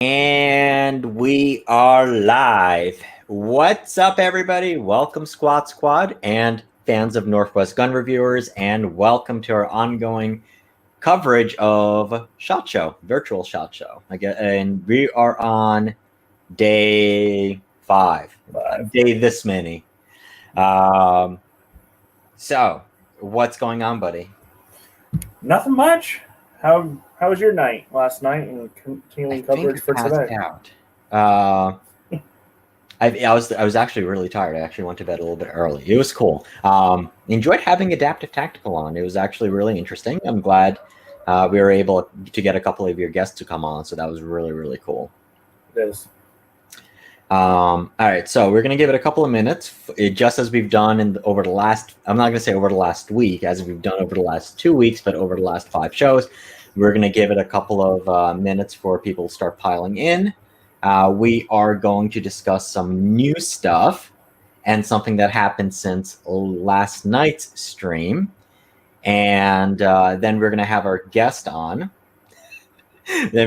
And we are live. What's up, everybody? Welcome, Squad, and fans of Northwest Gun Reviewers, and welcome to our ongoing coverage of SHOT Show, virtual SHOT Show. And we are on day 5, day this many. So, what's going on, buddy? Nothing much. How was your night last night and continuing coverage for today? I was actually really tired. I actually went to bed a little bit early. It was cool. Enjoyed having Adaptive Tactical on. It was actually really interesting. I'm glad we were able to get a couple of your guests to come on. So that was really, really cool. It is. All right, so we're gonna give it a couple of minutes, just as we've done over the last. I'm not gonna say over the last week, as we've done over the last 2 weeks, but over the last 5 shows, we're gonna give it a couple of minutes for people to start piling in. We are going to discuss some new stuff and something that happened since last night's stream, and then we're gonna have our guest on. Which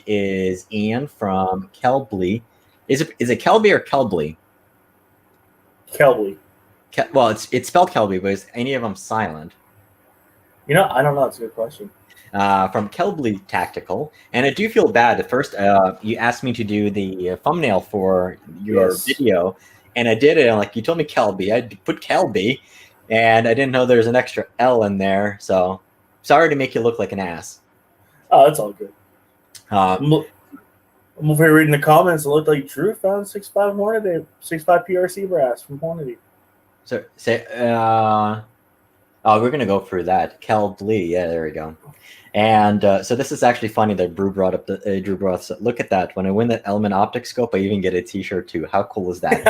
is Ian from Kelbly. Is it Kelby or Kelbly? Kelbly. Well, it's spelled Kelby, but is any of them silent? I don't know. It's a good question. From Kelbly Tactical, and I do feel bad. At first, you asked me to do the thumbnail for your video, and I did it. And you told me Kelby, I put Kelby, and I didn't know there's an extra L in there. So sorry to make you look like an ass. Oh, that's all good. I'm over here reading the comments. It looked like Drew found 6.5 Hornady, 6.5 PRC brass from Hornady. So say, we're gonna go through that. Kelbly, yeah, there we go. And so this is actually funny that Drew brought up. Look at that. When I win that Element Optics scope, I even get a T-shirt too. How cool is that?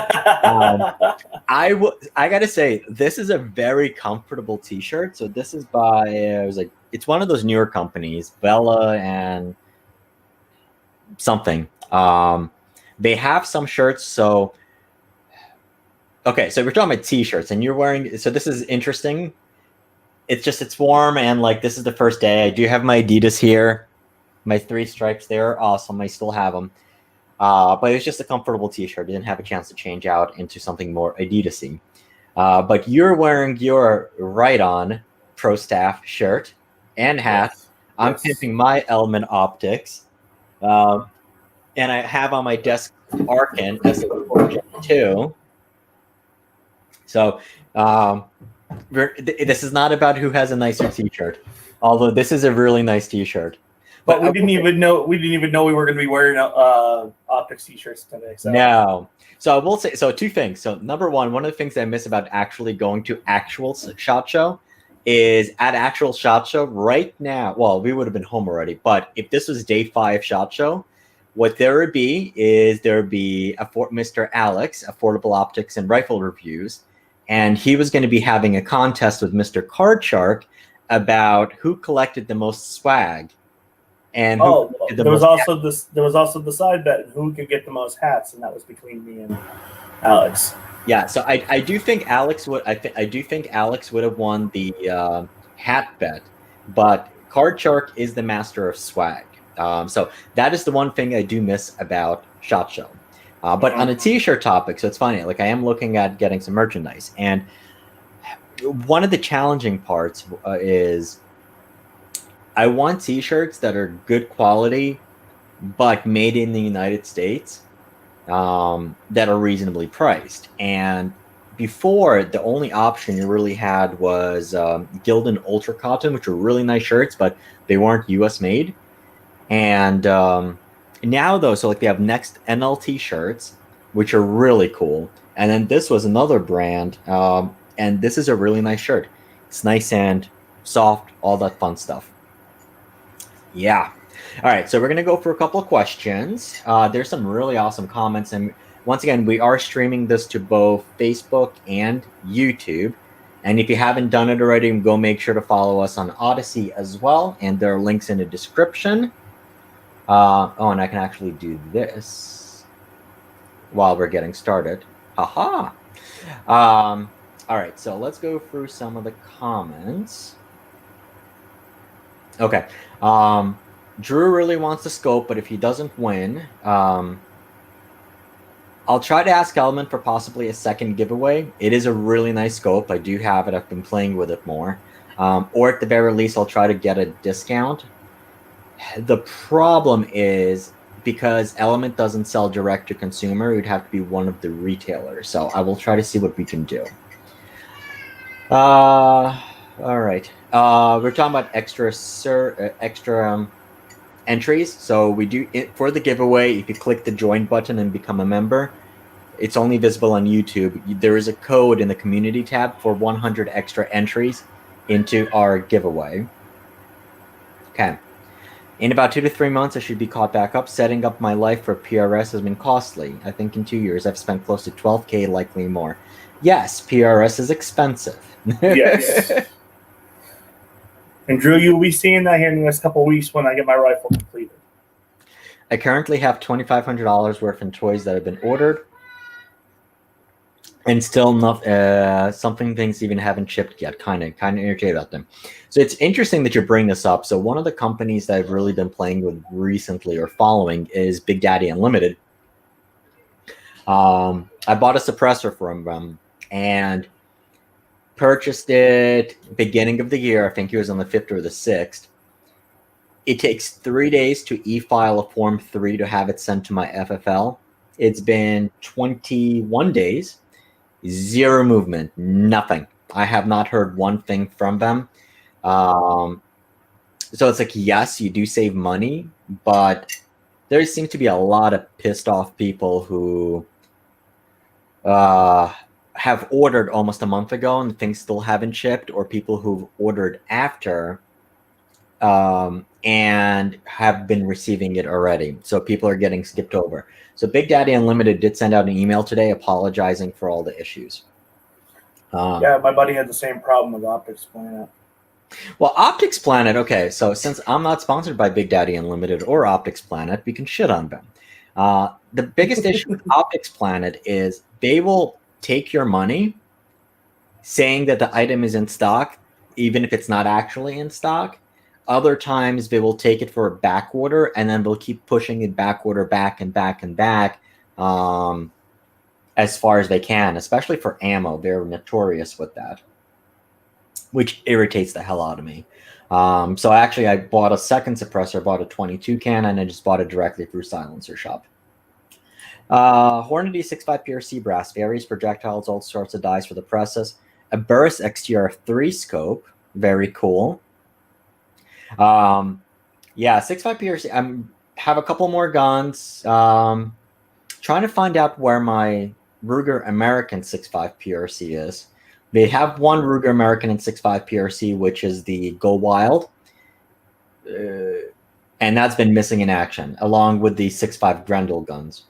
I gotta say, this is a very comfortable T-shirt. So this is by it's one of those newer companies, Bella and something. They have some shirts. So okay, so we're talking about T-shirts, and you're wearing. So this is interesting. It's warm, and this is the first day. I do have my Adidas here, my 3 stripes. They're awesome. I still have them, but it's just a comfortable T-shirt. I didn't have a chance to change out into something more Adidas-y. But you're wearing your Right-On Pro Staff shirt and hat. Yes. I'm pimping my Element Optics, and I have on my desk Arkin S4 So. This is not about who has a nicer T-shirt, although this is a really nice T-shirt. But we didn't even know we were going to be wearing optics T-shirts today. So. No. So I will say 2 things. So number one of the things I miss about actually going to actual SHOT Show is at actual SHOT Show right now. Well, we would have been home already, but if this was day 5 SHOT Show, what there would be is Mr. Alex, Affordable Optics and Rifle Reviews. And he was going to be having a contest with Mr. Card Shark about who collected the most swag. And there was also the side bet who could get the most hats, and that was between me and Alex. Yeah, so I do think Alex would have won the hat bet, but Card Shark is the master of swag. So that is the one thing I do miss about SHOT Show. But on a T-shirt topic, so it's funny. I am looking at getting some merchandise, and one of the challenging parts is I want T-shirts that are good quality, but made in the United States, that are reasonably priced. And before, the only option you really had was Gildan Ultra Cotton, which were really nice shirts, but they weren't U.S. made. And now though, so they have Next NLT shirts, which are really cool. And then this was another brand, and this is a really nice shirt. It's nice and soft, all that fun stuff. Yeah. All right, so we're gonna go for a couple of questions. There's some really awesome comments, and once again, we are streaming this to both Facebook and YouTube. And if you haven't done it already, go make sure to follow us on Odyssey as well, and there are links in the description. And I can actually do this while we're getting started. Haha. All right, so let's go through some of the comments. Okay. Drew really wants the scope, but if he doesn't win, I'll try to ask Elman for possibly a second giveaway. It is a really nice scope. I do have it. I've been playing with it more. Or at the very least, I'll try to get a discount. The problem is because Element doesn't sell direct to consumer, it would have to be one of the retailers. So I will try to see what we can do. All right. We're talking about extra entries. So we do it for the giveaway. If you click the join button and become a member, it's only visible on YouTube. There is a code in the community tab for 100 extra entries into our giveaway. Okay. In about 2 to 3 months, I should be caught back up. Setting up my life for PRS has been costly. I think in 2 years, I've spent close to $12K, likely more. Yes, PRS is expensive. Yes. And Drew, you'll be seeing that here in the next couple of weeks when I get my rifle completed. I currently have $2,500 worth in toys that have been ordered. And still not something things even haven't shipped yet. Kind of irritated about them. So it's interesting that you bring this up. So one of the companies that I've really been playing with recently or following is Big Daddy Unlimited. I bought a suppressor from them and purchased it beginning of the year. I think it was on the 5th or the 6th. It takes 3 days to e-file a Form 3 to have it sent to my FFL. It's been 21 days. Zero movement, nothing. I have not heard one thing from them. So it's like, yes, you do save money, but there seems to be a lot of pissed off people who have ordered almost a month ago and things still haven't shipped, or people who've ordered after and have been receiving it already. So people are getting skipped over. So Big Daddy Unlimited did send out an email today apologizing for all the issues. Yeah, my buddy had the same problem with Optics Planet. Well, Optics Planet, okay, so since I'm not sponsored by Big Daddy Unlimited or Optics Planet, we can shit on them. The biggest issue with Optics Planet is they will take your money saying that the item is in stock, even if it's not actually in stock. Other times they will take it for a back order, and then they'll keep pushing it back order back and back and back as far as they can, especially for ammo. They're notorious with that, which irritates the hell out of me. So actually, I bought a second suppressor, bought a 22 can, and I just bought it directly through Silencer Shop. Hornady 6.5 PRC brass, various projectiles, all sorts of dies for the presses. A Burris XTR 3 scope, very cool. Yeah, 6.5 PRC. I have a couple more guns. Trying to find out where my Ruger American 6.5 PRC is. They have one Ruger American in 6.5 PRC, which is the Go Wild. And that's been missing in action, along with the 6.5 Grendel guns.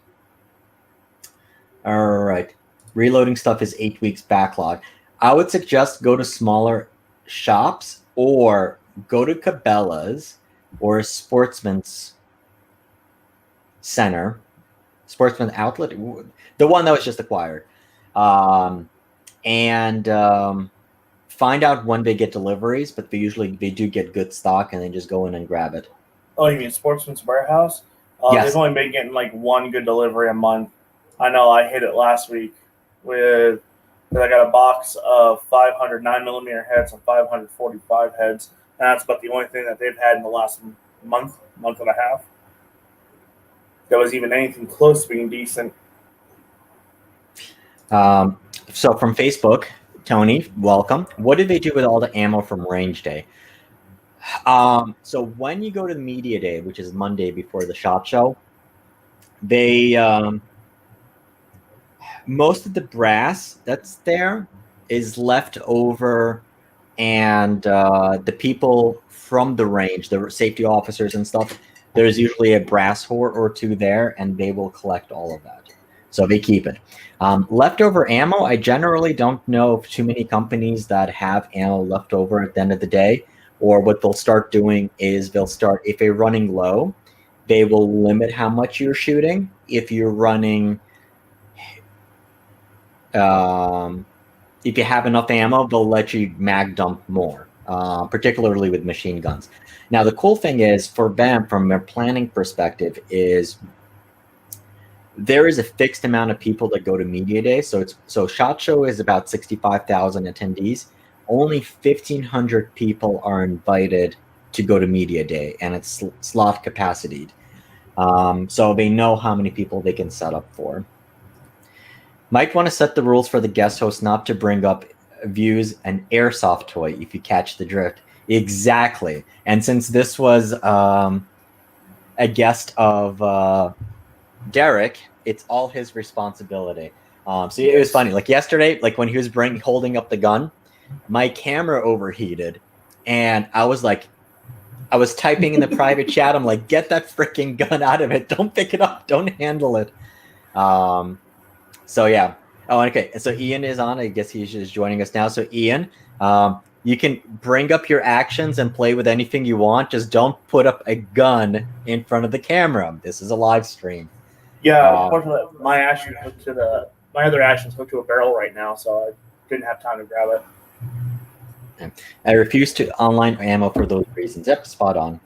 All right. Reloading stuff is 8 weeks backlog. I would suggest go to smaller shops or go to Cabela's or a Sportsman's Center, Sportsman Outlet, the one that was just acquired, and find out when they get deliveries. But they do get good stock, and then just go in and grab it. Oh, you mean Sportsman's Warehouse? Yes. They've only been getting like one good delivery a month. I know I hit it last week with I got a box of 500 9mm heads and 545 heads. And that's about the only thing that they've had in the last month and a half that was even anything close to being decent. So from Facebook, Tony, welcome. What did they do with all the ammo from Range Day? So when you go to the Media Day, which is Monday before the SHOT Show, they most of the brass that's there is left over, and the people from the range, the safety officers and stuff, there's usually a brass whore or two there, and they will collect all of that. So they keep it. Leftover ammo, I generally don't know of too many companies that have ammo left over at the end of the day. Or what they'll start doing is if they're running low, they will limit how much you're shooting. If you're running, if you have enough ammo, they'll let you mag dump more. particularly with machine guns. Now, the cool thing is for them, from a planning perspective, is there is a fixed amount of people that go to media day. So SHOT Show is about 65,000 attendees. Only 1,500 people are invited to go to media day, and it's slot capacitated. So they know how many people they can set up for. Might want to set the rules for the guest host not to bring up views an airsoft toy if you catch the drift. Exactly. And since this was a guest of Derek, it's all his responsibility. So it was funny. Like yesterday, like when he was holding up the gun, my camera overheated, and I was typing in the private chat. I'm like, get that freaking gun out of it. Don't pick it up. Don't handle it. So yeah. Oh, okay. So Ian is on. I guess he's just joining us now. So Ian, you can bring up your actions and play with anything you want. Just don't put up a gun in front of the camera. This is a live stream. Yeah, unfortunately, my other action's hooked to a barrel right now, so I didn't have time to grab it. I refuse to online ammo for those reasons. Yep, spot on.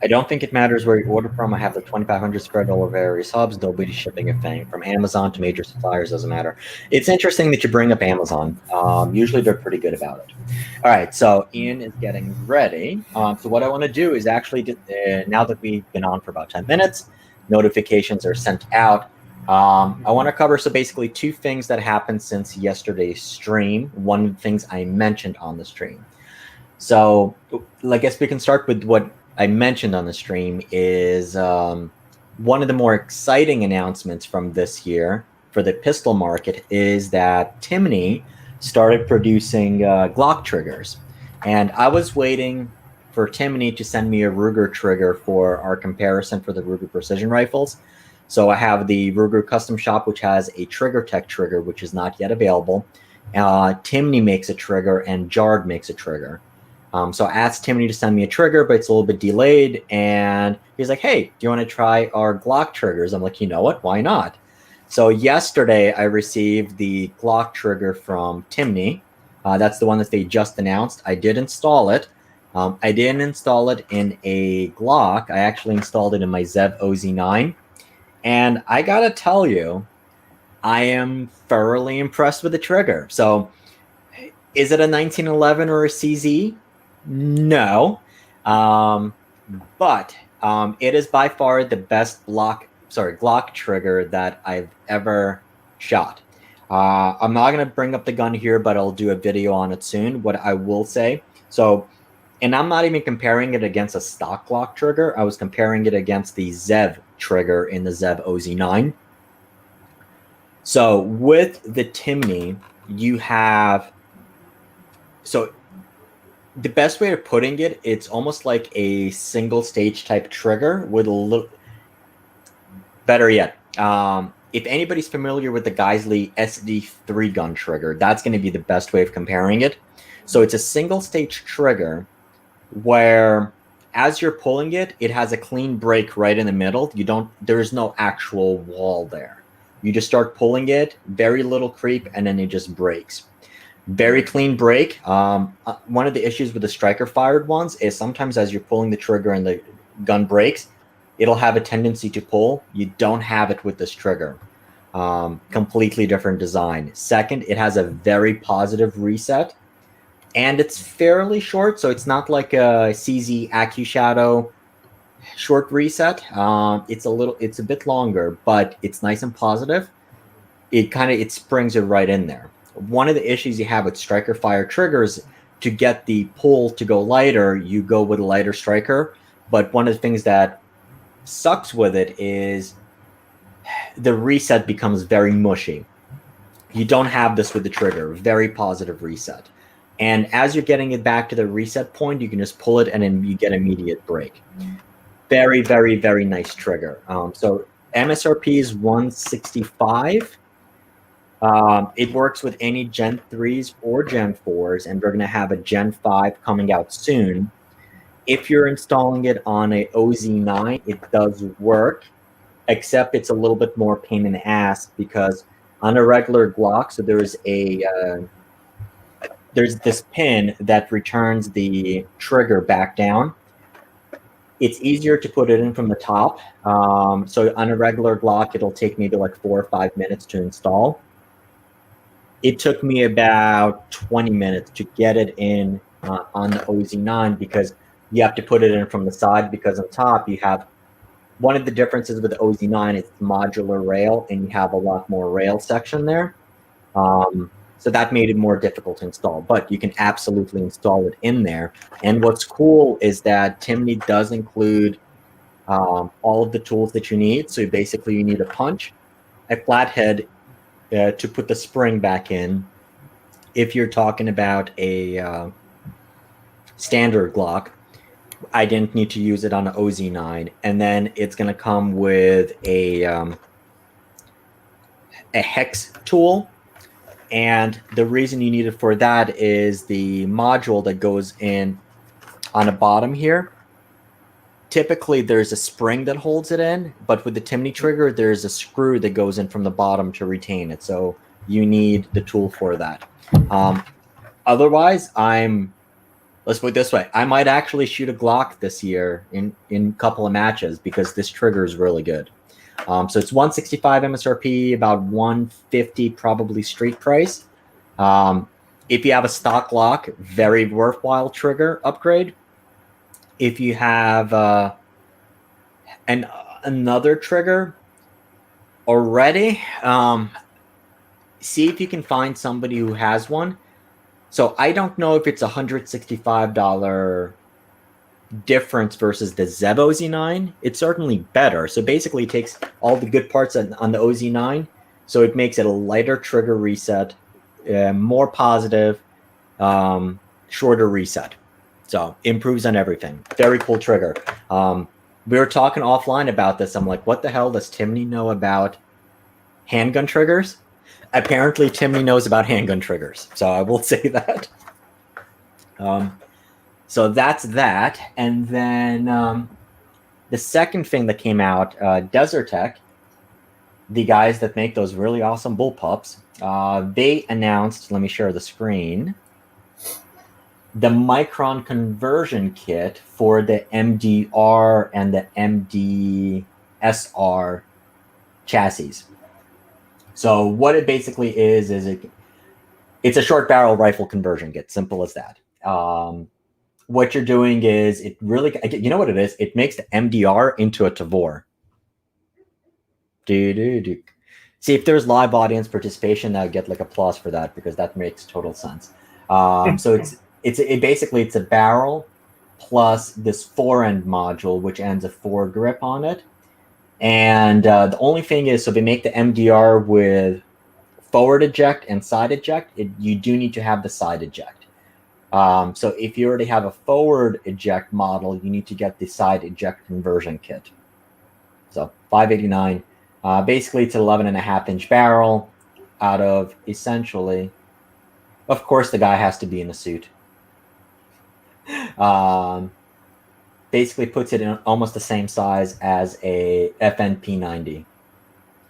I don't think it matters where you order from. I have the 2,500 spread all over various hubs. Nobody's shipping a thing. From Amazon to major suppliers, doesn't matter. It's interesting that you bring up Amazon. Usually they're pretty good about it. All right, so Ian is getting ready. So what I want to do is actually, now that we've been on for about 10 minutes, notifications are sent out. I want to cover, so basically two things that happened since yesterday's stream. One of the things I mentioned on the stream. So I guess we can start with what I mentioned on the stream is one of the more exciting announcements from this year for the pistol market is that Timney started producing Glock triggers. And I was waiting for Timney to send me a Ruger trigger for our comparison for the Ruger precision rifles. So I have the Ruger Custom Shop, which has a Trigger Tech trigger, which is not yet available. Timney makes a trigger, and Jard makes a trigger. So I asked Timney to send me a trigger, but it's a little bit delayed. And he's like, hey, do you want to try our Glock triggers? I'm like, you know what? Why not? So yesterday I received the Glock trigger from Timney. That's the one that they just announced. I did install it. I didn't install it in a Glock. I actually installed it in my Zev OZ9. And I got to tell you, I am thoroughly impressed with the trigger. So is it a 1911 or a CZ? No. But it is by far the best Glock trigger that I've ever shot. I'm not going to bring up the gun here, but I'll do a video on it soon. What I will say, and I'm not even comparing it against a stock Glock trigger. I was comparing it against the Zev trigger in the Zev OZ9. So with the Timney, you have, so the best way of putting it, it's almost like a single stage type trigger with a little, better yet, if anybody's familiar with the Geisley SD3 gun trigger, that's going to be the best way of comparing it. So it's a single stage trigger where as you're pulling it, it has a clean break right in the middle. There's no actual wall there. You just start pulling it, very little creep, and then it just breaks. Very clean break. One of the issues with the striker fired ones is sometimes as you're pulling the trigger and the gun breaks, it'll have a tendency to pull. You don't have it with this trigger. Completely different design. Second, it has a very positive reset. And it's fairly short, so it's not like a CZ AccuShadow short reset. It's a bit longer, but it's nice and positive. It springs it right in there. One of the issues you have with striker fire triggers, to get the pull to go lighter, you go with a lighter striker. But one of the things that sucks with it is the reset becomes very mushy. You don't have this with the trigger. Very positive reset. And as you're getting it back to the reset point, you can just pull it and then you get immediate break. Very, very, very nice trigger. So MSRP is $165. It works with any Gen 3s or Gen 4s, and we're going to have a Gen 5 coming out soon. If you're installing it on a OZ9, it does work, except it's a little bit more pain in the ass because on a regular Glock, so there's a there's this pin that returns the trigger back down. It's easier to put it in from the top. So on a regular Glock, it'll take maybe like 4 or 5 minutes to install. It took me about 20 minutes to get it in on the OZ9 because you have to put it in from the side, because on top you have one of the differences with the OZ9 is modular rail, and you have a lot more rail section there. So that made it more difficult to install, but you can absolutely install it in there. And what's cool is that Timney does include all of the tools that you need. So basically you need a punch, a flathead to put the spring back in. If you're talking about a standard Glock, I didn't need to use it on an OZ9. And then it's going to come with a hex tool. And the reason you need it for that is the module that goes in on the bottom here. Typically, there's a spring that holds it in, but with the Timney trigger, there's a screw that goes in from the bottom to retain it. So you need the tool for that. Otherwise, let's put it this way, I might actually shoot a Glock this year in a couple of matches because this trigger is really good. So it's 165 MSRP, about 150 probably street price. If you have a stock Glock, very worthwhile trigger upgrade. If you have another trigger already, see if you can find somebody who has one. So I don't know if it's $165 difference versus the Zev OZ9. It's certainly better. So basically it takes all the good parts on the OZ9. So it makes it a lighter trigger reset, more positive, shorter reset. So improves on everything. Very cool trigger. We were talking offline about this. I'm like, what the hell does Timney know about handgun triggers? Apparently Timney knows about handgun triggers. So I will say that. So that's that. And then the second thing that came out, Desert Tech, the guys that make those really awesome bullpups, they announced, let me share the screen, the micron conversion kit for the MDR and the MDSR chassis. So what it basically is it's a short barrel rifle conversion kit, simple as that. What you're doing is it really, you know what it is? It makes the MDR into a Tavor. See, if there's live audience participation, I would get like applause for that because that makes total sense. So basically it's a barrel plus this fore-end module, which ends a foregrip on it. And the only thing is, so they make the MDR with forward eject and side eject. You do need to have the side eject. So if you already have a forward eject model, you need to get the side eject conversion kit. So $589. Basically, it's an 11.5-inch barrel out of essentially, of course, the guy has to be in a suit. Basically puts it in almost the same size as a FNP90.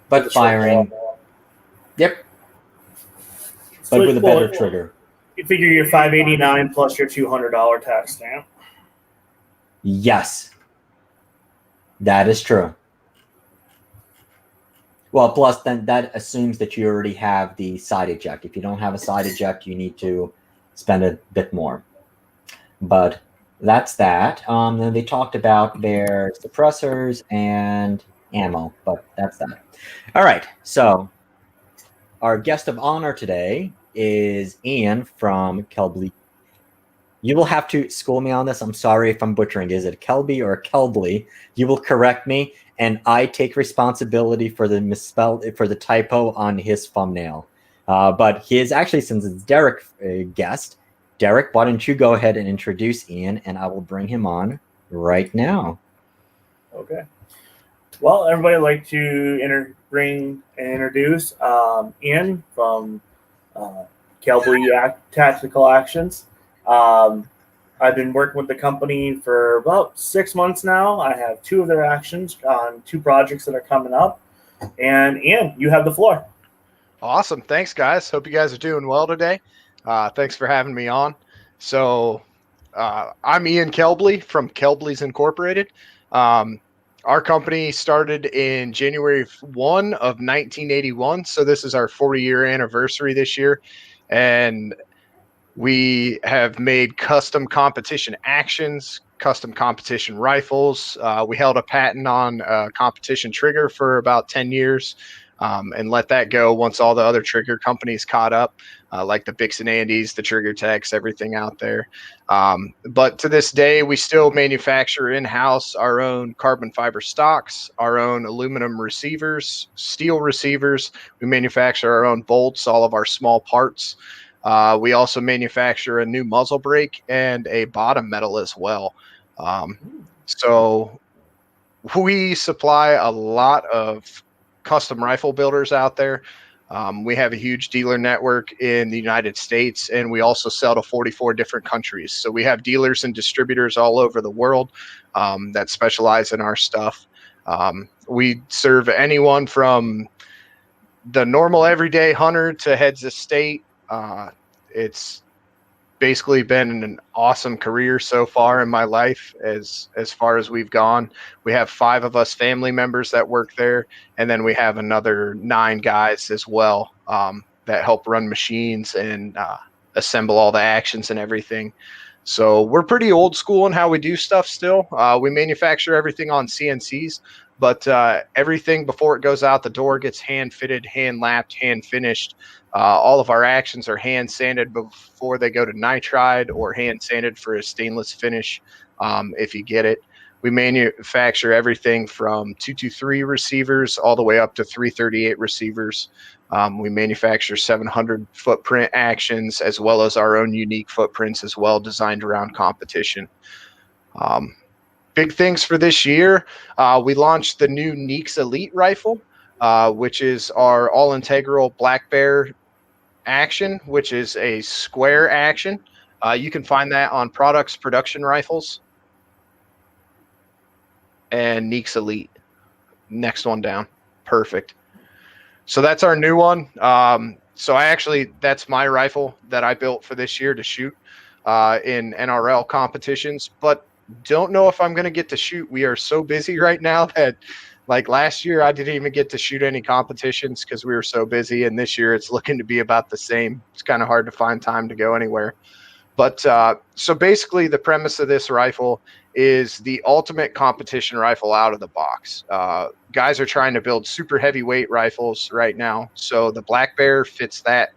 But firing, yep. But with a better trigger. You figure your $589 plus your $200 tax stamp. Yes, that is true. Well, plus then that assumes that you already have the side eject. If you don't have a side eject, you need to spend a bit more. But that's that. Then they talked about their suppressors and ammo, but that's that. All right, so our guest of honor today is Ian from Kelbly. You will have to school me on this. I'm sorry if I'm butchering. Is it Kelby or Kelbly? You will correct me, and I take responsibility for the misspell, for the typo on his thumbnail. But he is actually, since it's Derek guest, Derek, why don't you go ahead and introduce Ian, and I will bring him on right now. Okay. Well, everybody, I'd like to introduce Ian from Kelbly Tactical Actions. I've been working with the company for about 6 months now. I have 2 of their actions on 2 projects that are coming up. And Ian, you have the floor. Awesome. Thanks, guys. Hope you guys are doing well today. Thanks for having me on. So, I'm Ian Kelbly from Kelbly's Incorporated. Our company started in January 1 of 1981. So this is our 40-year anniversary this year. And we have made custom competition actions, custom competition rifles. We held a patent on competition trigger for about 10 years and let that go once all the other trigger companies caught up, like the Bix and Andes, the Trigger Techs, everything out there. But to this day, we still manufacture in-house our own carbon fiber stocks, our own aluminum receivers, steel receivers. We manufacture our own bolts, all of our small parts. We also manufacture a new muzzle brake and a bottom metal as well. So we supply a lot of custom rifle builders out there. We have a huge dealer network in the United States, and we also sell to 44 different countries. So we have dealers and distributors all over the world that specialize in our stuff. We serve anyone from the normal everyday hunter to heads of state. It's basically been an awesome career so far in my life as far as we've gone. We have 5 of us family members that work there, and then we have another 9 guys as well that help run machines and assemble all the actions and everything. So we're pretty old school in how we do stuff still. We manufacture everything on CNCs, but everything before it goes out the door gets hand fitted, hand lapped, hand finished. All of our actions are hand sanded before they go to nitride or hand sanded for a stainless finish if you get it. We manufacture everything from 223 receivers all the way up to 338 receivers. We manufacture 700 footprint actions as well as our own unique footprints as well, designed around competition. Big things for this year. We launched the new Neeks Elite rifle, which is our all-integral black bear action, which is a square action. You can find that on Products Production Rifles and Neeks Elite. Next one down. Perfect. So that's our new one. That's my rifle that I built for this year to shoot in NRL competitions, but don't know if I'm going to get to shoot. We are so busy right now that like last year, I didn't even get to shoot any competitions because we were so busy. And this year it's looking to be about the same. It's kind of hard to find time to go anywhere. But so basically the premise of this rifle is the ultimate competition rifle out of the box. Guys are trying to build super heavyweight rifles right now. So the Black Bear fits that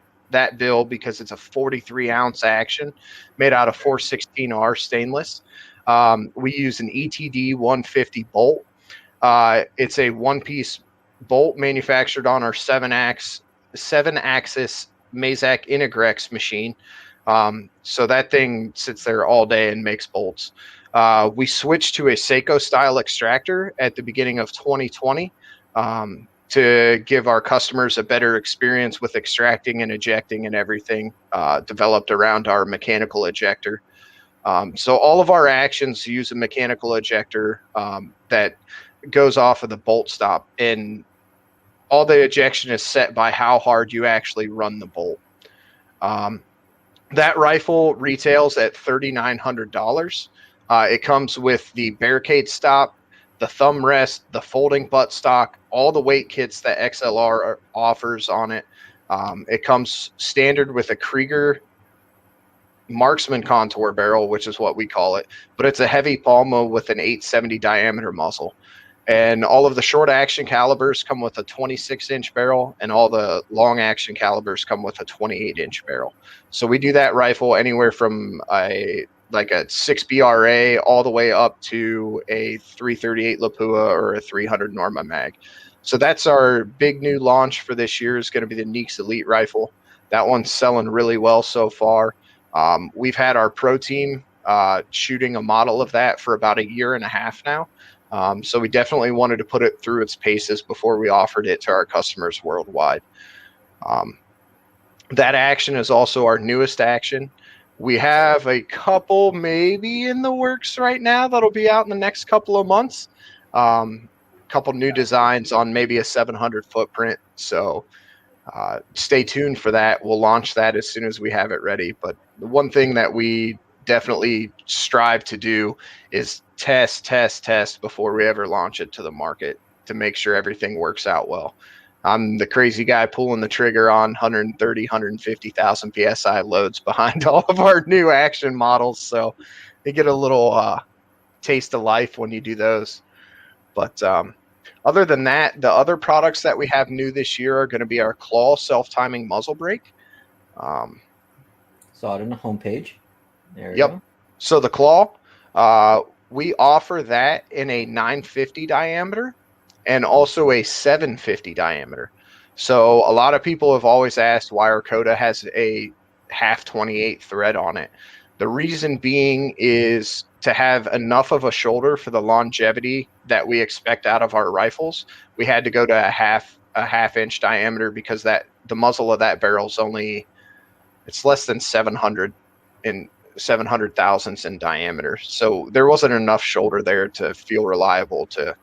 bill because it's a 43-ounce action made out of 416R stainless. We use an ETD 150 bolt. It's a one-piece bolt manufactured on our 7-axis Mazak Integrex machine. So that thing sits there all day and makes bolts. We switched to a Seiko style extractor at the beginning of 2020 to give our customers a better experience with extracting and ejecting and everything developed around our mechanical ejector. So all of our actions use a mechanical ejector that goes off of the bolt stop, and all the ejection is set by how hard you actually run the bolt. That rifle retails at $3,900. It comes with the barricade stop, the thumb rest, the folding butt stock, all the weight kits that XLR offers on it. It comes standard with a Krieger marksman contour barrel, which is what we call it, but it's a heavy Palma with an 870 diameter muzzle. And all of the short action calibers come with a 26-inch barrel, and all the long action calibers come with a 28-inch barrel. So we do that rifle anywhere from a 6BRA all the way up to a 338 Lapua or a 300 Norma mag. So that's our big new launch for this year, is going to be the Neeks Elite rifle. That one's selling really well so far. We've had our pro team shooting a model of that for about a year and a half now. So we definitely wanted to put it through its paces before we offered it to our customers worldwide. That action is also our newest action. We have a couple maybe in the works right now that'll be out in the next couple of months. Couple new designs on maybe a 700 footprint. So stay tuned for that. We'll launch that as soon as we have it ready. But the one thing that we definitely strive to do is test before we ever launch it to the market to make sure everything works out well. I'm the crazy guy pulling the trigger on 130, 150,000 PSI loads behind all of our new action models. So you get a little taste of life when you do those. But other than that, the other products that we have new this year are going to be our claw self-timing muzzle brake. Saw it on the homepage. There we Yep. go. So the claw, we offer that in a 950 diameter and also a 750 diameter. So a lot of people have always asked why our Koda has a half 28 thread on it. The reason being is to have enough of a shoulder for the longevity that we expect out of our rifles. We had to go to a half inch diameter because the muzzle of that barrel is it's less than 700 thousandths in diameter. So there wasn't enough shoulder there to feel reliable to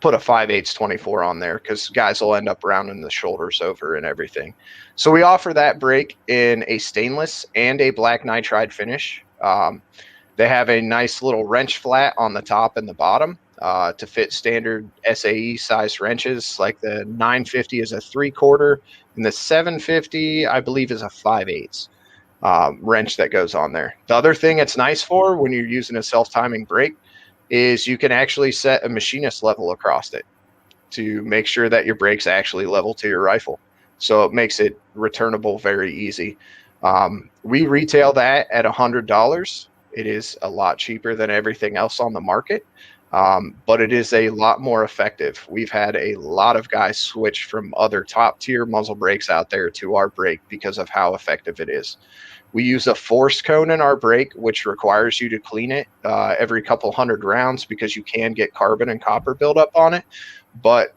put a 5/8 24 on there, because guys will end up rounding the shoulders over and everything. So we offer that brake in a stainless and a black nitride finish. They have a nice little wrench flat on the top and the bottom to fit standard SAE size wrenches. Like the 950 is a 3/4 and the 750 I believe is a 5/8 wrench that goes on there. The other thing it's nice for when you're using a self-timing brake is you can actually set a machinist level across it to make sure that your brake's actually level to your rifle. So it makes it returnable very easy. We retail that at $100. It is a lot cheaper than everything else on the market, but it is a lot more effective. We've had a lot of guys switch from other top tier muzzle brakes out there to our brake because of how effective it is. We use a force cone in our brake, which requires you to clean it every couple hundred rounds because you can get carbon and copper buildup on it. But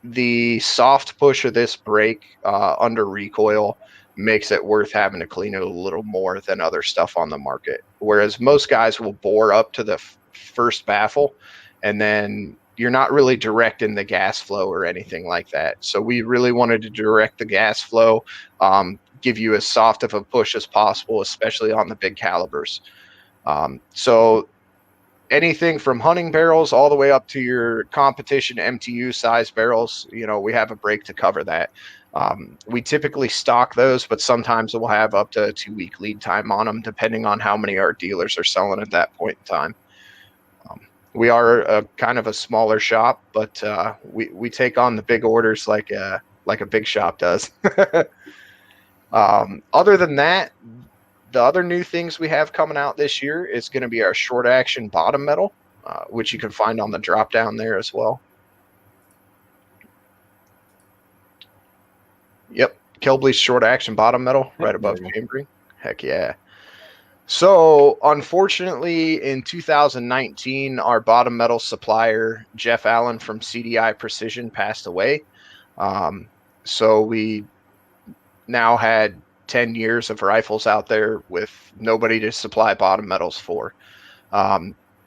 the soft push of this brake under recoil makes it worth having to clean it a little more than other stuff on the market. Whereas most guys will bore up to the first baffle, and then you're not really directing the gas flow or anything like that. So we really wanted to direct the gas flow, give you as soft of a push as possible, especially on the big calibers. So anything from hunting barrels all the way up to your competition MTU size barrels, we have a brake to cover that. We typically stock those, but sometimes we'll have up to a 2-week lead time on them, depending on how many our dealers are selling at that point in time. We are a kind of a smaller shop, but we take on the big orders like a big shop does. Other than that, the other new things we have coming out this year is going to be our short action bottom metal, which you can find on the drop down there as well. Yep, Kelbly's short action bottom metal right above chambering. Heck yeah. So unfortunately, in 2019, our bottom metal supplier, Jeff Allen from CDI Precision, passed away. So we now had 10 years of rifles out there with nobody to supply bottom metals for.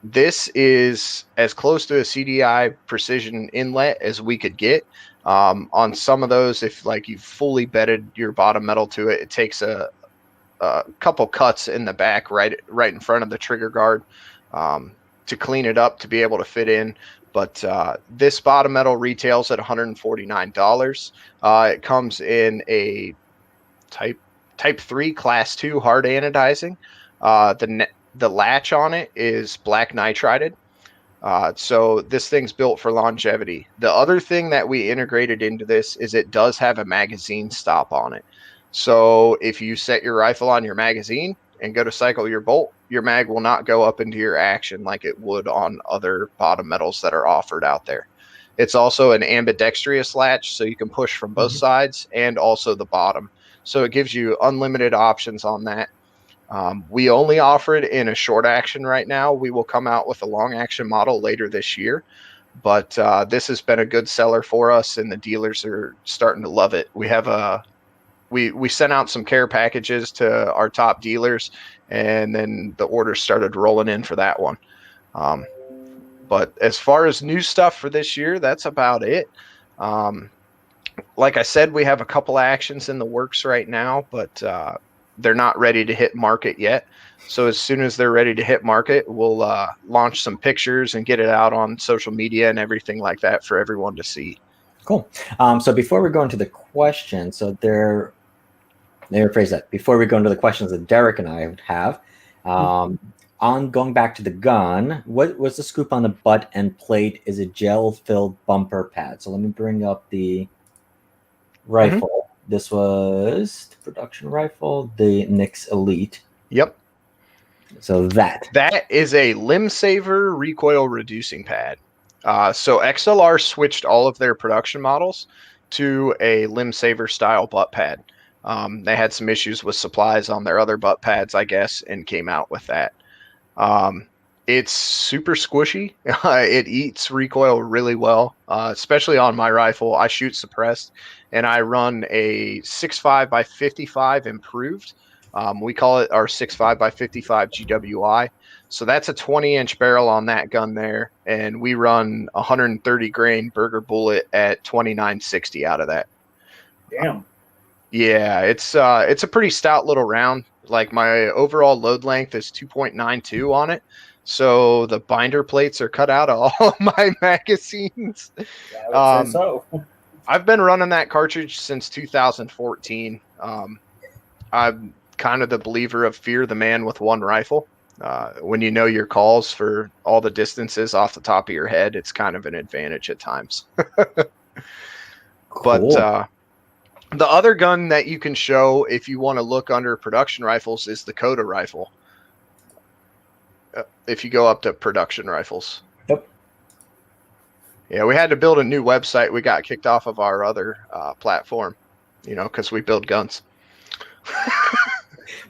This is as close to a CDI Precision inlet as we could get. On some of those, if like you fully bedded your bottom metal to it, it takes a couple cuts in the back right in front of the trigger guard to clean it up to be able to fit in. But this bottom metal retails at $149. It comes in a type 3 class 2 hard anodizing. The latch on it is black nitrided. So this thing's built for longevity. The other thing that we integrated into this is it does have a magazine stop on it. So if you set your rifle on your magazine and go to cycle your bolt, your mag will not go up into your action like it would on other bottom metals that are offered out there. It's also an ambidextrous latch, so you can push from both sides and also the bottom. So it gives you unlimited options on that. We only offer it in a short action right now. We will come out with a long action model later this year, but this has been a good seller for us, and the dealers are starting to love it. We have we sent out some care packages to our top dealers, and then the orders started rolling in for that one. But as far as new stuff for this year, that's about it. Like I said, we have a couple actions in the works right now, but they're not ready to hit market yet. So as soon as they're ready to hit market, we'll launch some pictures and get it out on social media and everything like that for everyone to see. Cool. So before we go into the questions, rephrase that. Before we go into the questions that Derek and I would have, on going back to the gun, what was the scoop on the butt and plate is a gel-filled bumper pad. So let me bring up the rifle. This was the production rifle, the Nix Elite. Yep. So that is a limb saver recoil reducing pad. So XLR switched all of their production models to a limb saver style butt pad. They had some issues with supplies on their other butt pads, I guess, and came out with that. It's super squishy. It eats recoil really well, especially on my rifle. I shoot suppressed, and I run a 6.5 by 55 improved. We call it our 6.5 by 55 GWI. So that's a 20-inch barrel on that gun there, and we run 130 grain burger bullet at 29.60 out of that. Damn. Yeah, it's a pretty stout little round. Like my overall load length is 2.92 on it. So the binder plates are cut out of all my magazines. I would say so. I've been running that cartridge since 2014. I'm kind of the believer of fear the man with one rifle. When you know your calls for all the distances off the top of your head, it's kind of an advantage at times. cool. But the other gun that you can show if you want to look under production rifles is the Koda rifle. If you go up to production rifles. Yep. Yeah, we had to build a new website. We got kicked off of our other platform, because we build guns.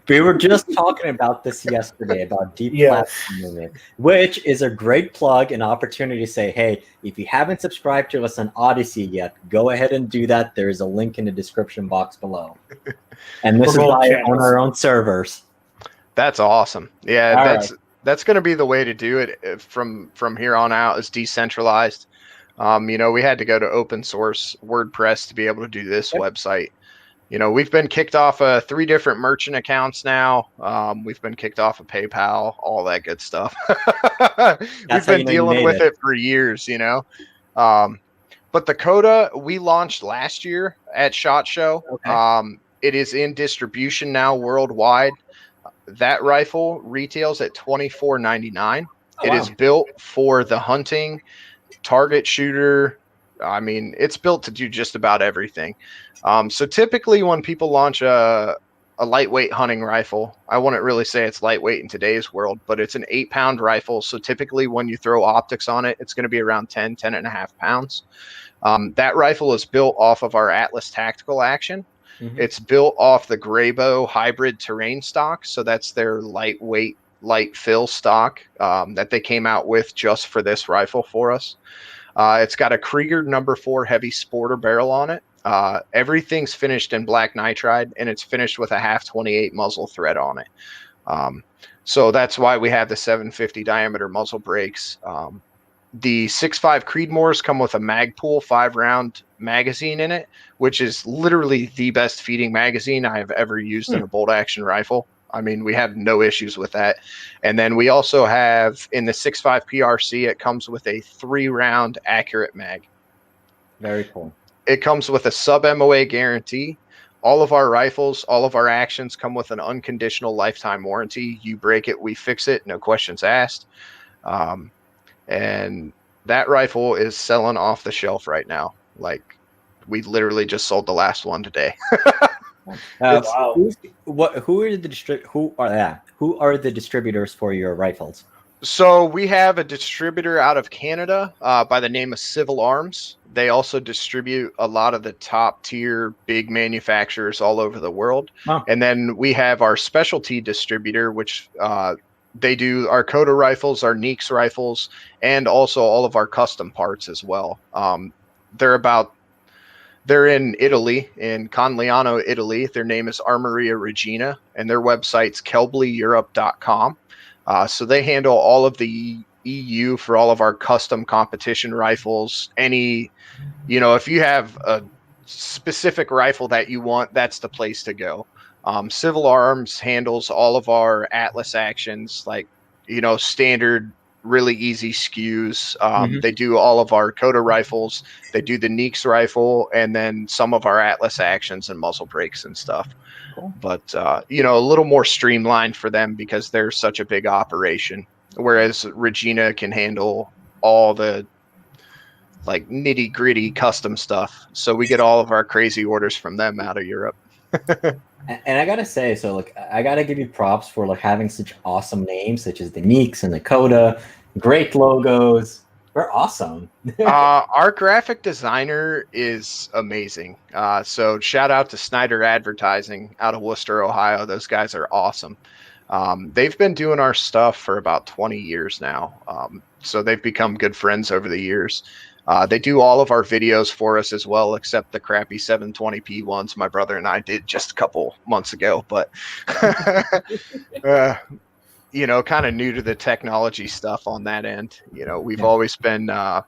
We were just talking about this yesterday about deplatforming it, which is a great plug and opportunity to say, hey, if you haven't subscribed to us on Odyssey yet, go ahead and do that. There is a link in the description box below. And this is why on our own servers. That's awesome. Yeah, All that's going to be the way to do it from here on out, is decentralized. We had to go to open source WordPress to be able to do this website. We've been kicked off 3 different merchant accounts now. We've been kicked off of PayPal, all that good stuff. We've been dealing with it for years, But the Koda we launched last year at SHOT Show. Okay. It is in distribution now worldwide. That rifle retails at $24.99. It is built for the hunting, target shooter. I mean, it's built to do just about everything. So typically when people launch a lightweight hunting rifle, I wouldn't really say it's lightweight in today's world, but it's an 8-pound rifle. So typically when you throw optics on it, it's going to be around 10 and a half pounds. That rifle is built off of our Atlas Tactical Action. Mm-hmm. It's built off the Graybow hybrid terrain stock. So that's their lightweight, light fill stock that they came out with just for this rifle for us. It's got a Krieger No. 4 heavy sporter barrel on it. Everything's finished in black nitride, and it's finished with a .528 muzzle thread on it. So that's why we have the 750 diameter muzzle brakes. The 6.5 Creedmoors come with a Magpul 5-round magazine in it, which is literally the best feeding magazine I have ever used in a bolt action rifle. I mean, we have no issues with that. And then we also have in the 6.5 PRC, it comes with a 3-round accurate mag. Very cool. It comes with a sub MOA guarantee. All of our rifles, all of our actions come with an unconditional lifetime warranty. You break it, we fix it, no questions asked. And that rifle is selling off the shelf right now. Like, we literally just sold the last one today. Wow. Who are the distributors for your rifles? So we have a distributor out of Canada by the name of Civil Arms. They also distribute a lot of the top tier big manufacturers all over the world. Wow. And then we have our specialty distributor, which they do our Koda rifles, our Nix rifles, and also all of our custom parts as well. They're in Italy, in Conliano, Italy. Their name is Armoria Regina, and their website's kelblyeurope.com. So they handle all of the EU for all of our custom competition rifles. If you have a specific rifle that you want, that's the place to go. Civil Arms handles all of our Atlas actions, like, standard, really easy SKUs. They do all of our Koda rifles. They do the Neeks rifle, and then some of our Atlas actions and muzzle brakes and stuff. Cool. But, a little more streamlined for them because they're such a big operation. Whereas Regina can handle all the like nitty gritty custom stuff. So we get all of our crazy orders from them out of Europe. And I gotta say, so like I gotta give you props for like having such awesome names, such as the Neeks and the Koda. Great logos. They're awesome. Our graphic designer is amazing. So shout out to Snyder Advertising out of Worcester, Ohio. Those guys are awesome. They've been doing our stuff for about 20 years now. So they've become good friends over the years. They do all of our videos for us as well, except the crappy 720p ones my brother and I did just a couple months ago. But, kind of new to the technology stuff on that end. We've always been a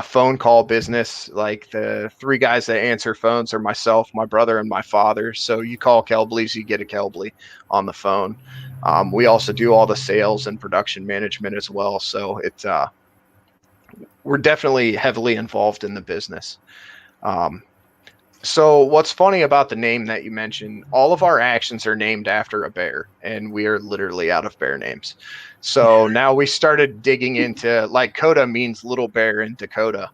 phone call business. Like the three guys that answer phones are myself, my brother, and my father. So you call Kelbly's, you get a Kelbly on the phone. We also do all the sales and production management as well. So it's we're definitely heavily involved in the business. So what's funny about the name that you mentioned, all of our actions are named after a bear, and we are literally out of bear names. So now we started digging into, like, Koda means little bear in Dakota.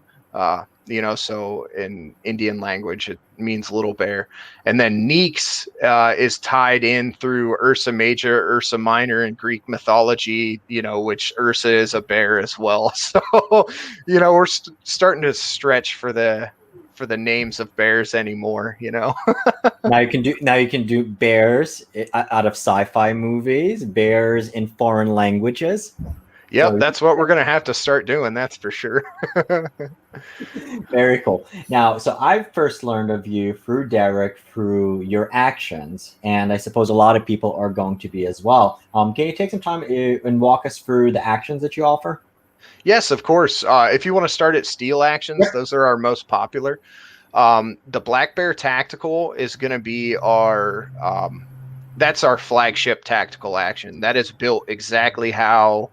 So in Indian language, it means little bear. And then Neeks is tied in through Ursa Major, Ursa Minor in Greek mythology, which Ursa is a bear as well. So, we're starting to stretch for the names of bears anymore, Now you can do bears out of sci-fi movies, bears in foreign languages. Yep, that's what we're going to have to start doing. That's for sure. Very cool. Now, so I first learned of you through Derek, through your actions, and I suppose a lot of people are going to be as well. Can you take some time and walk us through the actions that you offer? Yes, of course. If you want to start at steel actions, those are our most popular. The Black Bear Tactical is going to be that's our flagship tactical action. That is built exactly how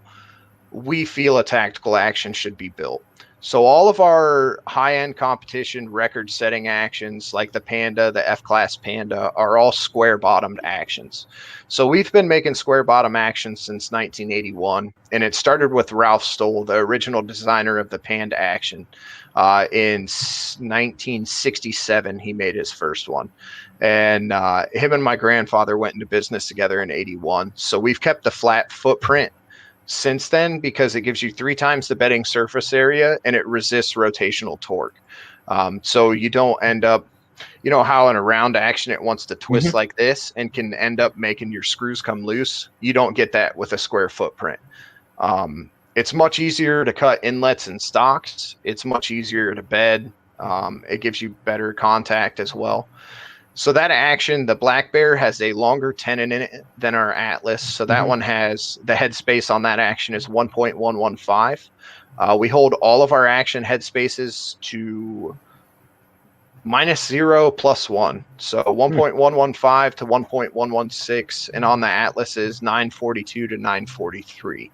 we feel a tactical action should be built. So all of our high-end competition record-setting actions, like the Panda, the F-Class Panda, are all square-bottomed actions. So we've been making square-bottom actions since 1981, and it started with Ralph Stoll, the original designer of the Panda action. In 1967, he made his first one. And him and my grandfather went into business together in 81. So we've kept the flat footprint since then because it gives you 3 times the bedding surface area and it resists rotational torque. So you don't end up, how in a round action it wants to twist like this and can end up making your screws come loose. You don't get that with a square footprint. It's much easier to cut inlets and stocks. It's much easier to bed. It gives you better contact as well. So that action, the Black Bear, has a longer tenon in it than our Atlas. So that one has, the headspace on that action is 1.115. We hold all of our action headspaces to -0 +1. So 1.115 to 1.116. And on the Atlas is 942 to 943.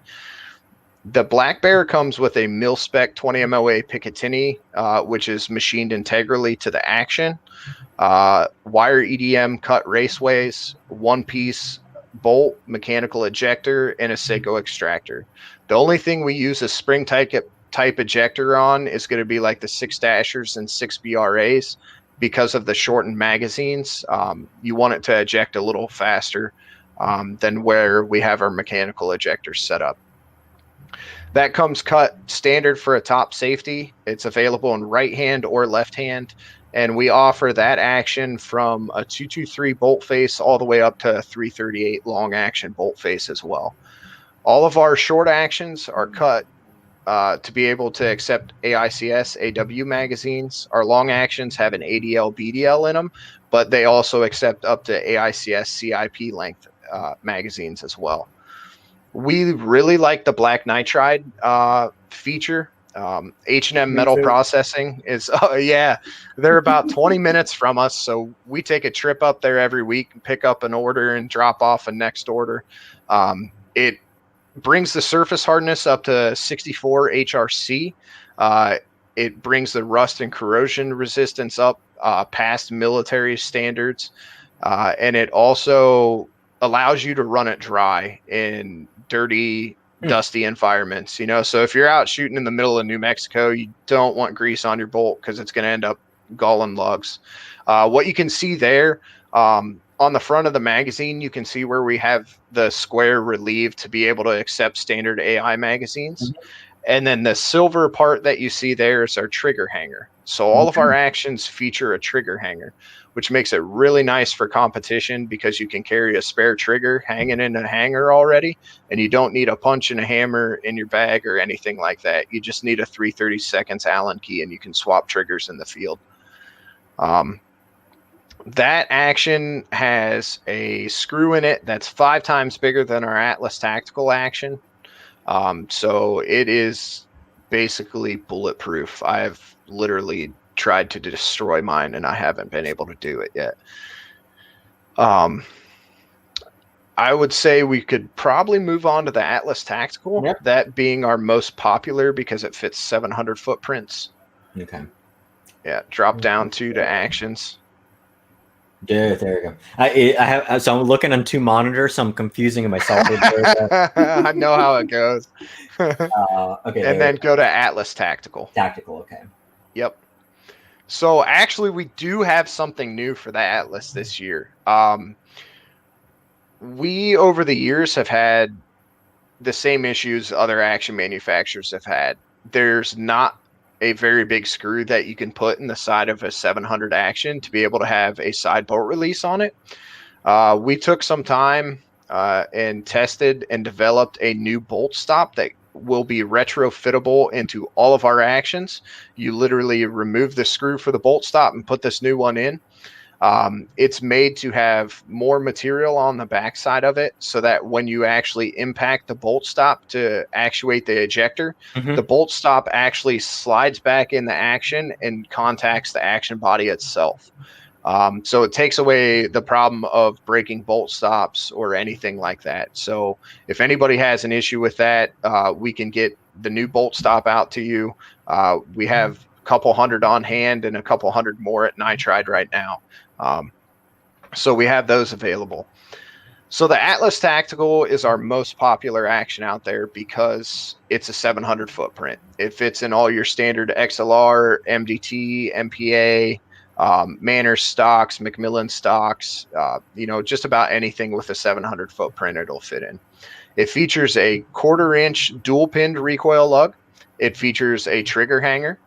The Black Bear comes with a mil-spec 20 MOA Picatinny, which is machined integrally to the action. Wire EDM cut raceways, 1-piece bolt, mechanical ejector, and a Seiko extractor. The only thing we use a spring type ejector on is going to be like the 6-dashers and 6BRAs because of the shortened magazines. You want it to eject a little faster than where we have our mechanical ejectors set up. That comes cut standard for a top safety. It's available in right hand or left hand. And we offer that action from a 223 bolt face all the way up to a 338 long action bolt face as well. All of our short actions are cut to be able to accept AICS, AW magazines. Our long actions have an ADL, BDL in them, but they also accept up to AICS, CIP length magazines as well. We really like the black nitride feature. H&M Me Metal too. Processing is, yeah, they're about 20 minutes from us. So we take a trip up there every week and pick up an order and drop off a next order. It brings the surface hardness up to 64 HRC. It brings the rust and corrosion resistance up past military standards. And it also allows you to run it dry in dirty, dusty environments. So if you're out shooting in the middle of New Mexico, you don't want grease on your bolt because it's going to end up galling lugs. What you can see there, on the front of the magazine, you can see where we have the square relieve to be able to accept standard AI magazines. Mm-hmm. And then the silver part that you see there is our trigger hanger. So all of our actions feature a trigger hanger, which makes it really nice for competition because you can carry a spare trigger hanging in a hanger already, and you don't need a punch and a hammer in your bag or anything like that. You just need a 3/32 Allen key, and you can swap triggers in the field. That action has a screw in it that's 5 times bigger than our Atlas Tactical action. So it is basically bulletproof. I've literally tried to destroy mine and I haven't been able to do it yet. I would say we could probably move on to the Atlas Tactical, that being our most popular because it fits 700 footprints. Okay. Yeah, drop down to the actions. Yeah, there you go. I have, so I'm looking on 2 monitors, so I'm confusing myself. I know how it goes. Okay, and then go to Atlas Tactical. Tactical, okay. Yep. So actually, we do have something new for the Atlas this year. We, over the years, have had the same issues other action manufacturers have had. There's not a very big screw that you can put in the side of a 700 action to be able to have a side bolt release on it. We took some time and tested and developed a new bolt stop that will be retrofittable into all of our actions. You literally remove the screw for the bolt stop and put this new one in. It's made to have more material on the backside of it so that when you actually impact the bolt stop to actuate the ejector, the bolt stop actually slides back in the action and contacts the action body itself. So it takes away the problem of breaking bolt stops or anything like that. So if anybody has an issue with that, we can get the new bolt stop out to you. We have a couple hundred on hand and a couple hundred more at Nitride right now. So we have those available. So the Atlas Tactical is our most popular action out there because it's a 700 footprint. It fits in all your standard XLR, MDT, MPA, Manners stocks, Macmillan stocks, just about anything with a 700 footprint it'll fit in. It features a 1/4 inch dual pinned recoil lug. It features a trigger hanger.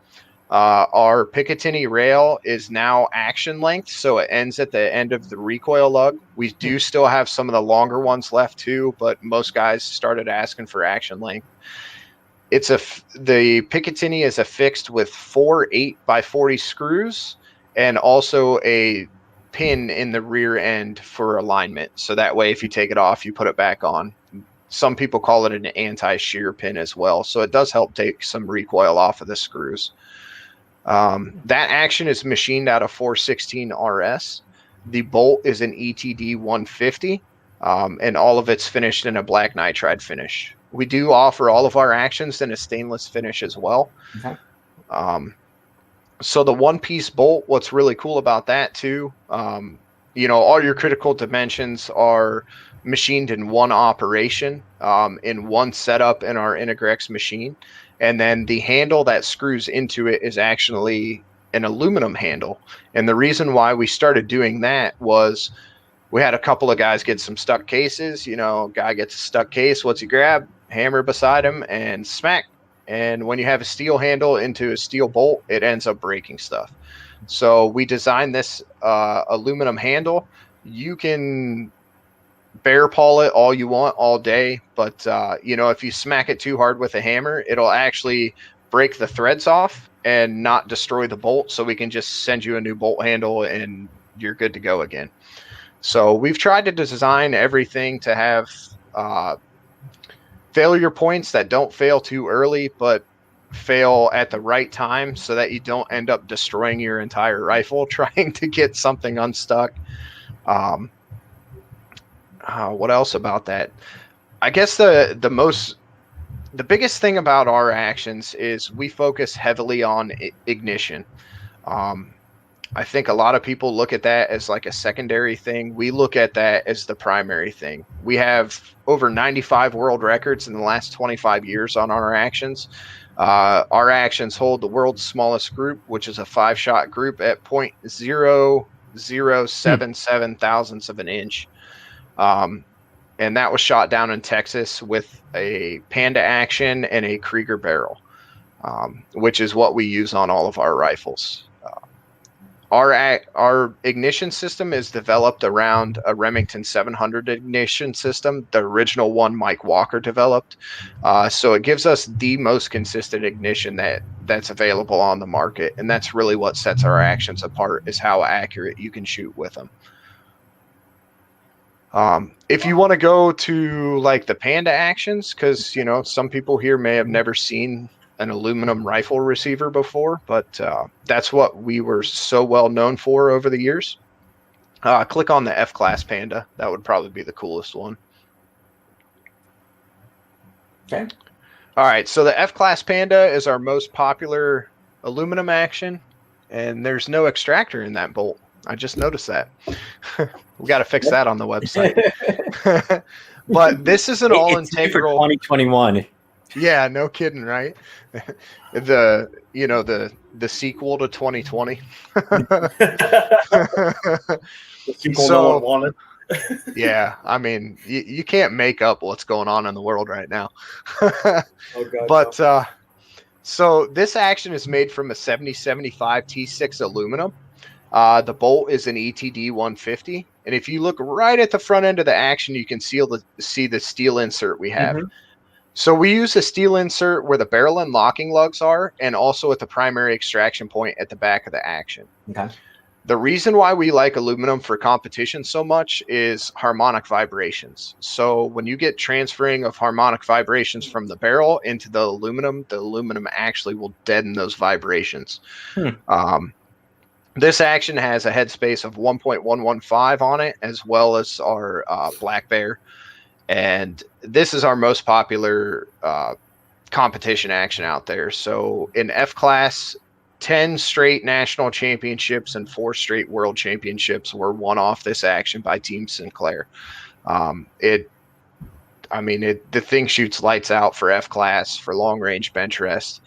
Our Picatinny rail is now action length, so it ends at the end of the recoil lug. We do still have some of the longer ones left too, but most guys started asking for action length. The Picatinny is affixed with 4 8x40 screws and also a pin in the rear end for alignment. So that way, if you take it off, you put it back on. Some people call it an anti-shear pin as well. So it does help take some recoil off of the screws. That action is machined out of 416 RS. The bolt is an ETD 150, and all of it's finished in a black nitride finish. We do offer all of our actions in a stainless finish as well. Okay. So the one-piece bolt, what's really cool about that too, all your critical dimensions are machined in one operation, in one setup in our Integrex machine. And then the handle that screws into it is actually an aluminum handle. And the reason why we started doing that was we had a couple of guys get some stuck cases. Guy gets a stuck case. What's he grab? Hammer beside him and smack. And when you have a steel handle into a steel bolt, it ends up breaking stuff. So we designed this aluminum handle. You can bear pawl it all you want all day, but if you smack it too hard with a hammer, it'll actually break the threads off and not destroy the bolt. So we can just send you a new bolt handle and you're good to go again. So we've tried to design everything to have failure points that don't fail too early, but fail at the right time so that you don't end up destroying your entire rifle trying to get something unstuck. What else about that? I guess the biggest thing about our actions is we focus heavily on ignition. I think a lot of people look at that as like a secondary thing. We look at that as the primary thing. We have over 95 world records in the last 25 years on our actions. Our actions hold the world's smallest group, which is a 5-shot group at 0.0077 thousandths of an inch. And that was shot down in Texas with a Panda action and a Krieger barrel, which is what we use on all of our rifles. Our ignition system is developed around a Remington 700 ignition system, the original one Mike Walker developed. So it gives us the most consistent ignition that's available on the market, and that's really what sets our actions apart, is how accurate you can shoot with them. If you want to go to like the Panda actions, because some people here may have never seen an aluminum rifle receiver before, but that's what we were so well known for over the years. Click on the F-Class Panda. That would probably be the coolest one. Okay. All right, so the F-Class Panda is our most popular aluminum action, and there's no extractor in that bolt. I just noticed that. We got to fix that on the website. But this is an all-integral for 2021. Yeah, no kidding, right? The sequel to 2020. The sequel no one wanted. Yeah, I mean, you can't make up what's going on in the world right now. Oh, God, but no. so this action is made from a 7075 T6 aluminum. The bolt is an ETD 150, and if you look right at the front end of the action, you can see the steel insert we have. Mm-hmm. So we use a steel insert where the barrel and locking lugs are, and also at the primary extraction point at the back of the action. Okay. The reason why we like aluminum for competition so much is harmonic vibrations. So when you get transferring of harmonic vibrations from the barrel into the aluminum actually will deaden those vibrations. This action has a headspace of 1.115 on it, as well as our Black Bear. And this is our most popular competition action out there. So in F-Class, 10 straight national championships and 4 straight world championships were won off this action by Team Sinclair. The thing shoots lights out for F-Class, for long-range bench rest.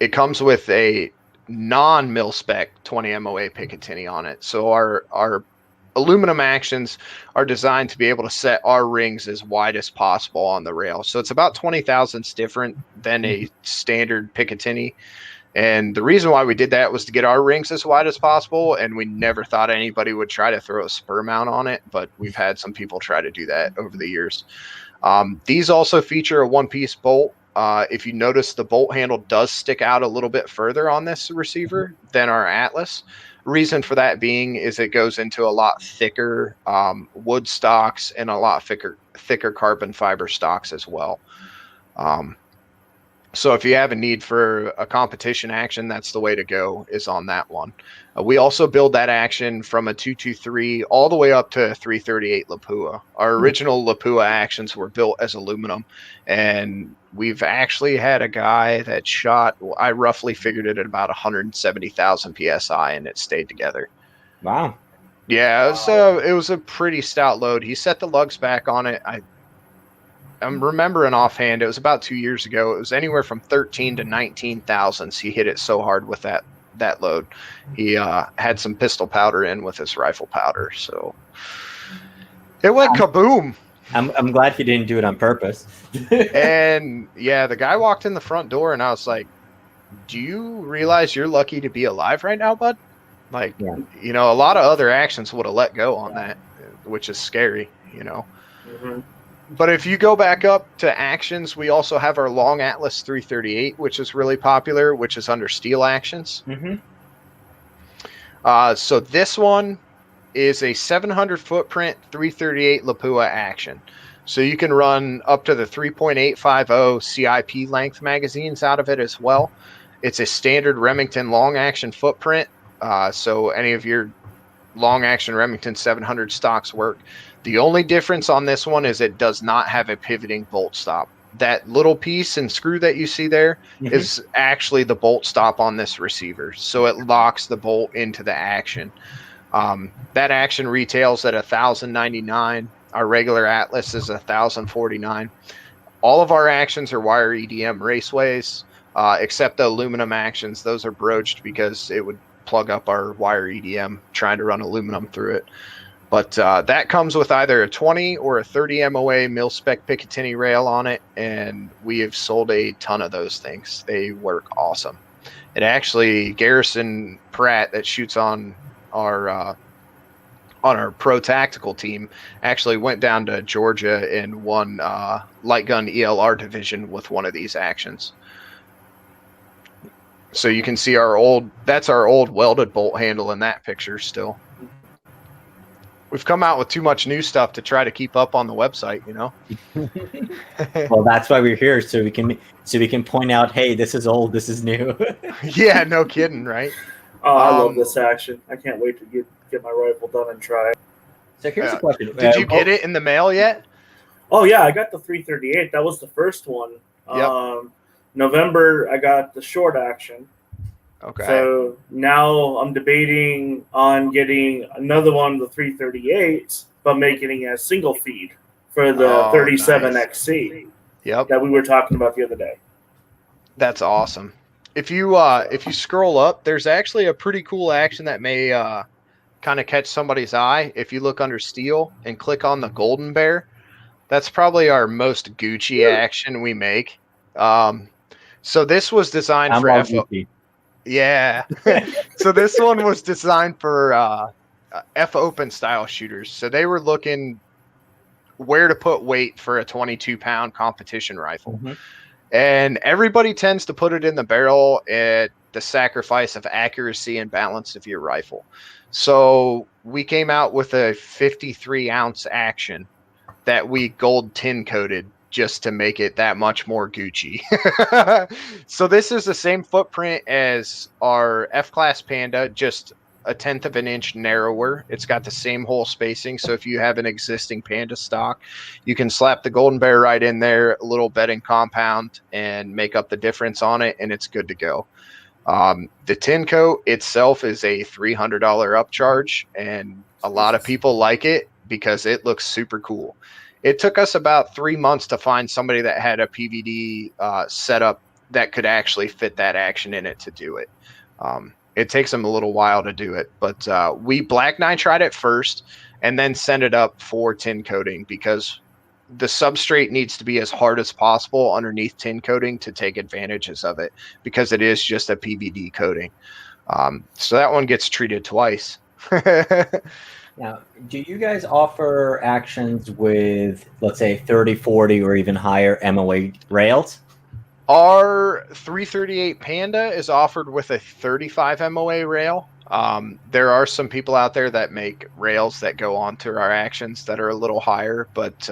It comes with a non-mil-spec 20 MOA Picatinny on it. So our aluminum actions are designed to be able to set our rings as wide as possible on the rail. So it's about 20 thousandths different than a standard Picatinny. And the reason why we did that was to get our rings as wide as possible. And we never thought anybody would try to throw a spur mount on it, but we've had some people try to do that over the years. These also feature a one-piece bolt. If you notice, the bolt handle does stick out a little bit further on this receiver than our Atlas. Reason for that being is it goes into a lot thicker wood stocks and a lot thicker carbon fiber stocks as well. So if you have a need for a competition action, that's the way to go, is on that one. We also build that action from a 223 all the way up to a 338 Lapua. Our original Lapua actions were built as aluminum, and we've actually had a guy that shot, I roughly figured it at about 170,000 PSI, and it stayed together. Wow. Yeah, it was a pretty stout load. He set the lugs back on it. I'm remembering offhand, it was about 2 years ago. It was anywhere from 13 to 19 thousandths. He hit it so hard with that load. He had some pistol powder in with his rifle powder, so it went kaboom. I'm glad he didn't do it on purpose. And yeah, the guy walked in the front door, and I was like, "Do you realize you're lucky to be alive right now, bud?" Like, Yeah. A lot of other actions would have let go on that, which is scary, Mm-hmm. But if you go back up to actions, we also have our Long Atlas 338, which is really popular, which is under steel actions. Mm-hmm. So this one is a 700 footprint 338 Lapua action. So you can run up to the 3.850 CIP length magazines out of it as well. It's a standard Remington long action footprint. So any of your long action Remington 700 stocks work. The only difference on this one is it does not have a pivoting bolt stop. That little piece and screw that you see there is actually the bolt stop on this receiver. So it locks the bolt into the action. That action retails at $1,099. Our regular Atlas is $1,049. All of our actions are wire EDM raceways, except the aluminum actions. Those are broached because it would plug up our wire EDM trying to run aluminum through it. But that comes with either a 20 or a 30 MOA mil-spec Picatinny rail on it, and we have sold a ton of those things. They work awesome. It actually, Garrison Pratt that shoots on our pro tactical team actually went down to Georgia and won light gun ELR division with one of these actions. So you can see that's our old welded bolt handle in that picture still. We've come out with too much new stuff to try to keep up on the website, you know? Well, that's why we're here, so we can point out, hey, this is old, this is new. Yeah, no kidding, right? Oh, I love this action. I can't wait to get my rifle done and try it. So here's a question. Did you get it in the mail yet? Oh, yeah, I got the 338. That was the first one. Yep. November, I got the short action. Okay. So now I'm debating on getting another one, the 338, but making it a single feed for the 37XC. Yep. That we were talking about the other day. That's awesome. If you scroll up, there's actually a pretty cool action that may kind of catch somebody's eye. If you look under steel and click on the Golden Bear, that's probably our most Gucci action we make. So this was designed for FO. Yeah. So this one was designed for F open style shooters. So they were looking where to put weight for a 22-pound competition rifle. Mm-hmm. And everybody tends to put it in the barrel at the sacrifice of accuracy and balance of your rifle. So we came out with a 53-ounce action that we gold tin coated just to make it that much more Gucci. So this is the same footprint as our F-Class Panda, just a 1/10 of an inch narrower. It's got the same hole spacing. So if you have an existing Panda stock, you can slap the Golden Bear right in there, a little bedding compound, and make up the difference on it, and it's good to go. The tin coat itself is a $300 upcharge, and a lot of people like it because it looks super cool. It took us about 3 months to find somebody that had a PVD setup that could actually fit that action in it to do it. It takes them a little while to do it, but we black nitride it first and then send it up for tin coating because the substrate needs to be as hard as possible underneath tin coating to take advantages of it because it is just a PVD coating. So that one gets treated twice. Now, do you guys offer actions with, let's say, 30, 40, or even higher MOA rails? Our 338 Panda is offered with a 35 MOA rail. There are some people out there that make rails that go onto our actions that are a little higher, but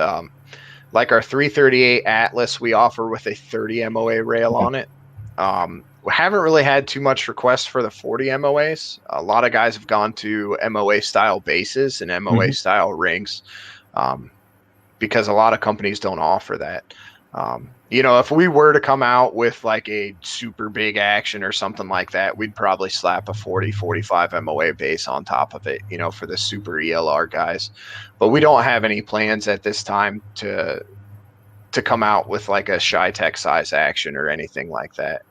like our 338 Atlas, we offer with a 30 MOA rail on it. We haven't really had too much requests for the 40 MOAs. A lot of guys have gone to MOA style bases and MOA style rings because a lot of companies don't offer that. You know, if we were to come out with like a super big action or something like that, we'd probably slap a 40, 45 MOA base on top of it, you know, for the super ELR guys. But we don't have any plans at this time to come out with like a Shy-Tech size action or anything like that.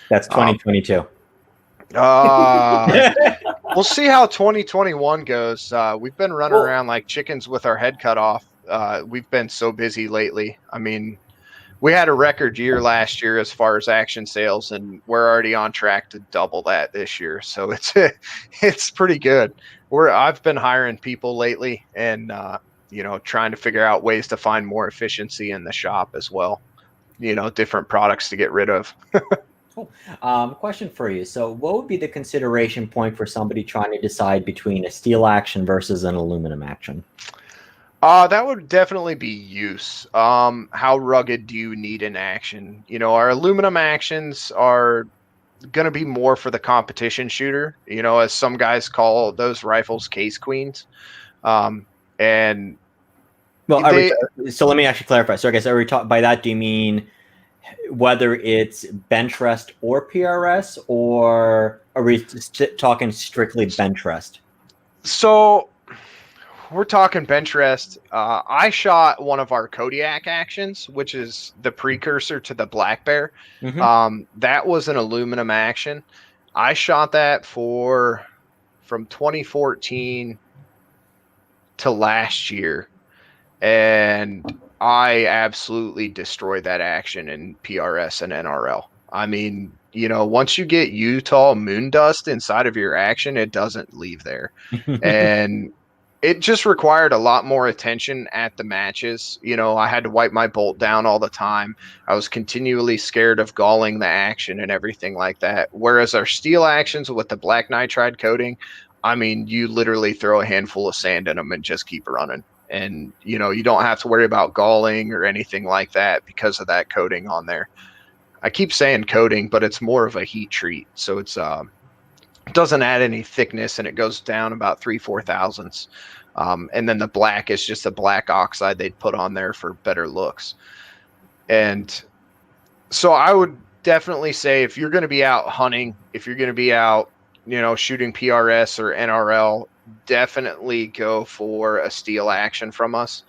That's 2022. We'll see how 2021 goes. We've been running around like chickens with our head cut off. We've been so busy lately. I mean, we had a record year last year as far as action sales, and we're already on track to double that this year. So it's pretty good. I've been hiring people lately and, you know, trying to figure out ways to find more efficiency in the shop as well. You know, different products to get rid of. Cool. Question for you. So what would be the consideration point for somebody trying to decide between a steel action versus an aluminum action? That would definitely be use. How rugged do you need in action? You know, our aluminum actions are going to be more for the competition shooter, you know, as some guys call those rifles case queens. And Well, they, so let me actually clarify. So I guess by that, do you mean whether it's bench rest or PRS, or are we talking strictly bench rest? so we're talking bench rest. I shot one of our Kodiak actions, which is the precursor to the Black Bear. That was an aluminum action. I shot that from 2014 to last year, and I absolutely destroyed that action in PRS and NRL. I mean, you know, once you get Utah moon dust inside of your action, it doesn't leave there. And it just required a lot more attention at the matches. You know, I had to wipe my bolt down all the time. I was continually scared of galling the action and everything like that. Whereas our steel actions with the black nitride coating, I mean, you literally throw a handful of sand in them and just keep running. And, you know, you don't have to worry about galling or anything like that because of that coating on there. I keep saying coating, but it's more of a heat treat. So it's, doesn't add any thickness, and it goes down about 3/4 thousandths. And then the black is just a black oxide they'd put on there for better looks. And so I would definitely say, if you're going to be out hunting, if you're going to be out, you know, shooting PRS or NRL, definitely go for a steel action from us.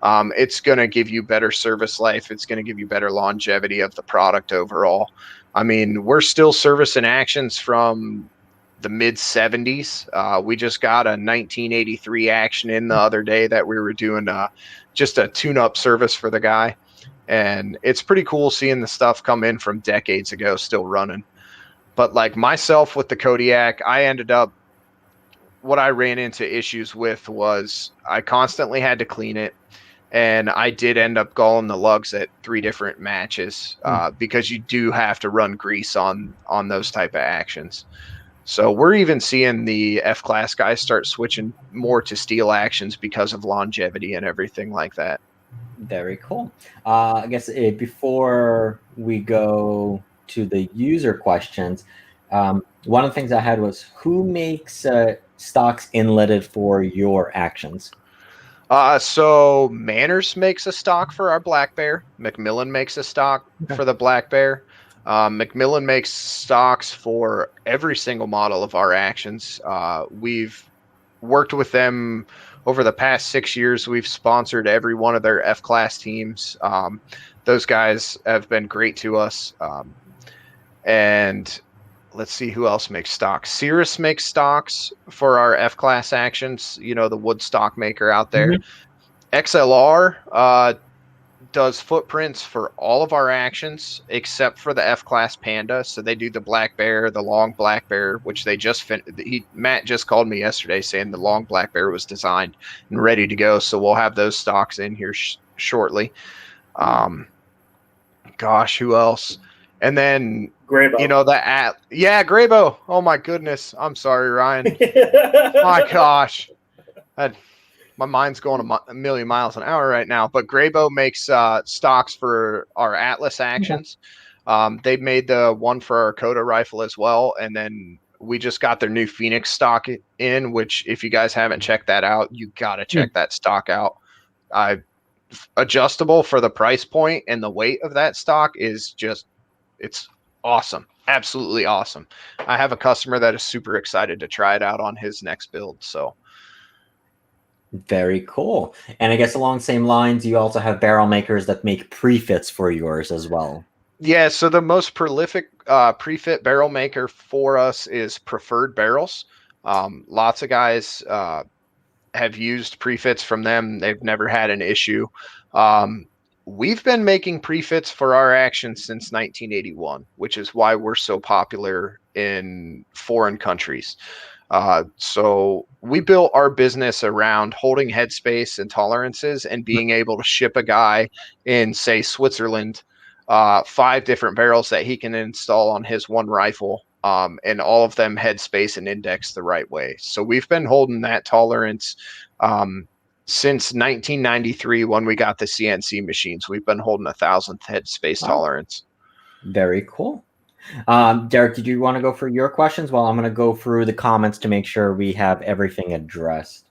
It's going to give you better service life. It's going to give you better longevity of the product overall. I mean, we're still servicing actions from the mid 70s. We just got a 1983 action in the other day that we were doing just a tune-up service for the guy. And it's pretty cool seeing the stuff come in from decades ago still running. But like myself with the Kodiak, what I ran into issues with was I constantly had to clean it. And I did end up galling the lugs at 3 different matches because you do have to run grease on those type of actions. So we're even seeing the F-class guys start switching more to steel actions because of longevity and everything like that. Very cool. I guess before we go to the user questions, one of the things I had was, who makes stocks inletted for your actions? So Manners makes a stock for our Black Bear. Macmillan makes a stock for the Black Bear. Macmillan makes stocks for every single model of our actions. We've worked with them over the past 6 years. We've sponsored every one of their F-class teams. Those guys have been great to us. And let's see who else makes stocks. Cirrus makes stocks for our F-class actions, you know, the wood stock maker out there. XLR does footprints for all of our actions except for the F-class Panda. So they do the Black Bear, the long Black Bear, which they just Matt just called me yesterday saying the long Black Bear was designed and ready to go. So we'll have those stocks in here shortly. Gosh, who else? And then Graybo. You know, Graybo. Oh my goodness. I'm sorry, Ryan. My gosh. My mind's going a million miles an hour right now. But Graybo makes stocks for our Atlas actions. They made the one for our Koda rifle as well. And then we just got their new Phoenix stock in, which if you guys haven't checked that out, you got to check that stock out. Adjustable for the price point, and the weight of that stock is just, it's awesome. Absolutely awesome. I have a customer that is super excited to try it out on his next build. So very cool. And I guess along the same lines, you also have barrel makers that make pre-fits for yours as well. Yeah, so the most prolific pre-fit barrel maker for us is Preferred Barrels. Lots of guys have used pre-fits from them. They've never had an issue. We've been making pre-fits for our actions since 1981, which is why we're so popular in foreign countries. So we built our business around holding headspace and tolerances and being able to ship a guy in, say, Switzerland, 5 different barrels that he can install on his one rifle, and all of them headspace and index the right way. So we've been holding that tolerance since 1993 when we got the CNC machines. We've been holding 1,000th head space tolerance. Very cool. Derek, did you want to go for your questions? Well, I'm going to go through the comments to make sure we have everything addressed.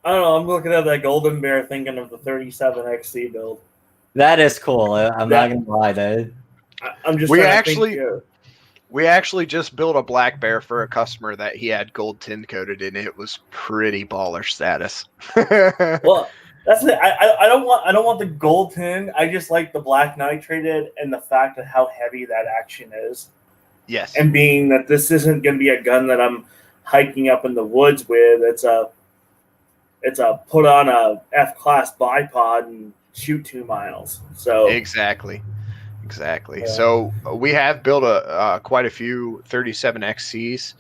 I don't know. I'm looking at that Golden Bear thinking of the 37XC build. That is cool. I'm not going to lie. I'm just We actually just built a black bear for a customer that he had gold tin coated in. It was pretty baller status. Well, that's it. I don't want the gold tin. I just like the black nitrated and the fact of how heavy that action is. Yes. And being that this isn't going to be a gun that I'm hiking up in the woods with. It's a put on a F-class bipod and shoot 2 miles. So exactly. Yeah. So we have built quite a few 37XCs.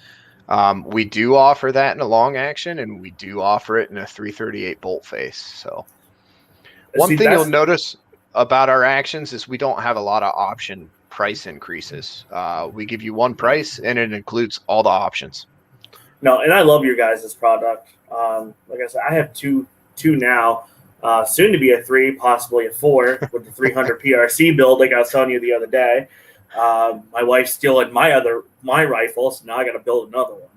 We do offer that in a long action, and we do offer it in a 338 bolt face. So one thing you'll notice about our actions is we don't have a lot of option price increases. We give you one price, and it includes all the options. No, and I love your guys' product. Like I said, I have two now. Soon to be a 3, possibly a 4 with the 300 PRC build like I was telling you the other day. My wife's stealing my rifle, so now I got to build another one.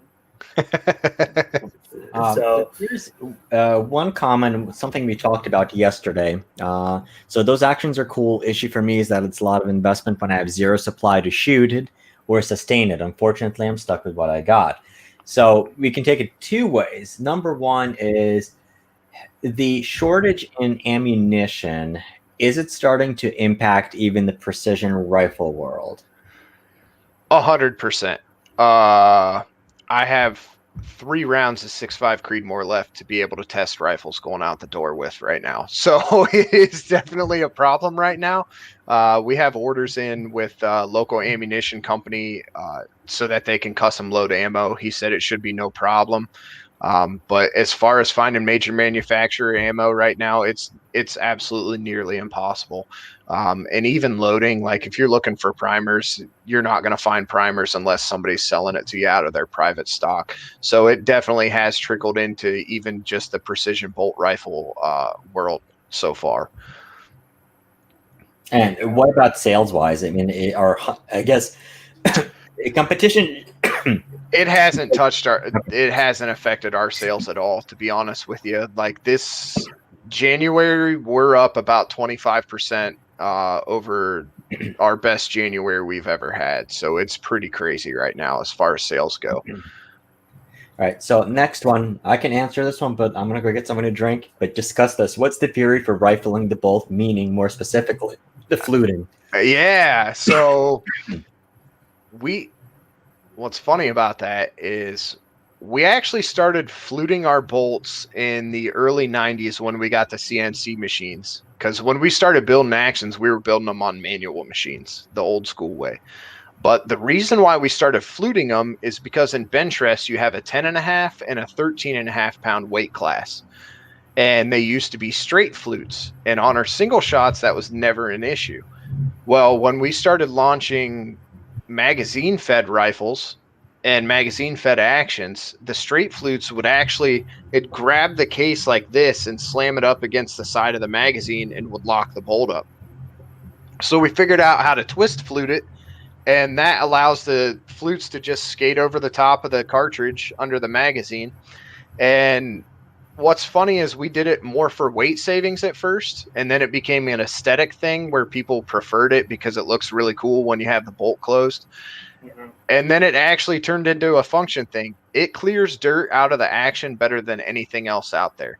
So here's one comment, something we talked about yesterday. So those actions are cool. Issue for me is that it's a lot of investment when I have zero supply to shoot it or sustain it. Unfortunately, I'm stuck with what I got. So we can take it 2 ways. Number one is the shortage in ammunition. Is it starting to impact even the precision rifle world? 100%. I have 3 rounds of 6.5 Creedmoor left to be able to test rifles going out the door with right now. So it's definitely a problem right now. We have orders in with local ammunition company so that they can custom load ammo. He said it should be no problem. But as far as finding major manufacturer ammo right now, it's absolutely nearly impossible. And even loading, like if you're looking for primers, you're not going to find primers unless somebody's selling it to you out of their private stock. So it definitely has trickled into even just the precision bolt rifle world so far. And what about sales wise? I mean, I guess competition. It hasn't affected our sales at all, to be honest with you. Like this January, we're up about 25% over our best January we've ever had. So it's pretty crazy right now as far as sales go. All right. So next one, I can answer this one, but I'm going to go get someone to drink. But discuss this. What's the theory for rifling the bolt, meaning more specifically the fluting? Yeah. So what's funny about that is we actually started fluting our bolts in the early 90s when we got the CNC machines. Because when we started building actions, we were building them on manual machines, the old school way. But the reason why we started fluting them is because in bench rest, you have a 10.5 and a 13.5 pound weight class. And they used to be straight flutes. And on our single shots, that was never an issue. Well, when we started launching magazine fed rifles and magazine fed actions, the straight flutes would it'd grab the case like this and slam it up against the side of the magazine and would lock the bolt up. So we figured out how to twist flute it, and that allows the flutes to just skate over the top of the cartridge under the magazine. And what's funny is we did it more for weight savings at first, and then it became an aesthetic thing where people preferred it because it looks really cool when you have the bolt closed. Mm-hmm. And then it actually turned into a function thing. It clears dirt out of the action better than anything else out there.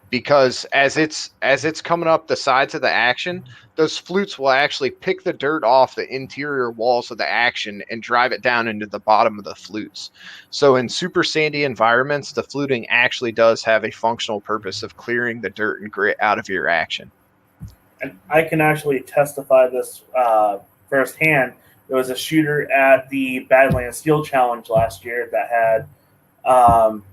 Because as it's coming up the sides of the action, those flutes will actually pick the dirt off the interior walls of the action and drive it down into the bottom of the flutes. So in super sandy environments, the fluting actually does have a functional purpose of clearing the dirt and grit out of your action. And I can actually testify this firsthand. There was a shooter at the Badlands Steel Challenge last year that had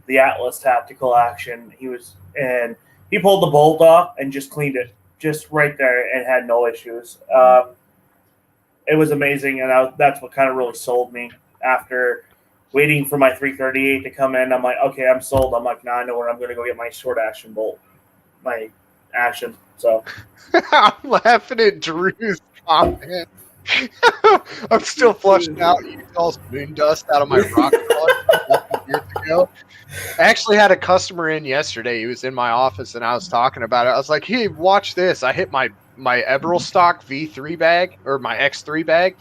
the Atlas tactical action. He pulled the bolt off and just cleaned it just right there and had no issues. It was amazing, and that's what kind of really sold me after waiting for my 338 to come in. I'm like, okay, I'm sold. I'm like, now I know where I'm going to go get my short action bolt, my action. So I'm laughing at Drew's comment. I'm still flushing out Utah's moon dust out of my rock years ago. I actually had a customer in yesterday. He was in my office and I was talking about it. I was like, hey, watch this. I hit my Eberl stock V3 bag or my X3 bag,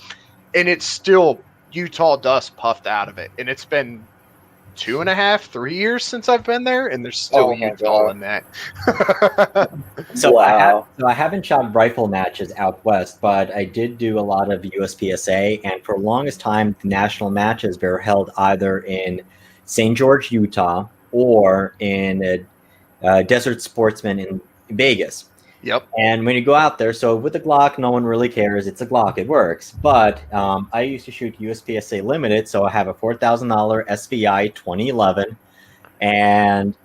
and it's still Utah dust puffed out of it. And it's been 2.5, 3 years since I've been there, and there's still Utah in that. So wow. I haven't shot rifle matches out west, but I did do a lot of USPSA, and for the longest time, the national matches were held either in St. George, Utah, or in Desert Sportsman in Vegas. Yep. And when you go out there, so with the Glock, no one really cares. It's a Glock. It works. But I used to shoot USPSA Limited, so I have a $4,000 SVI 2011. And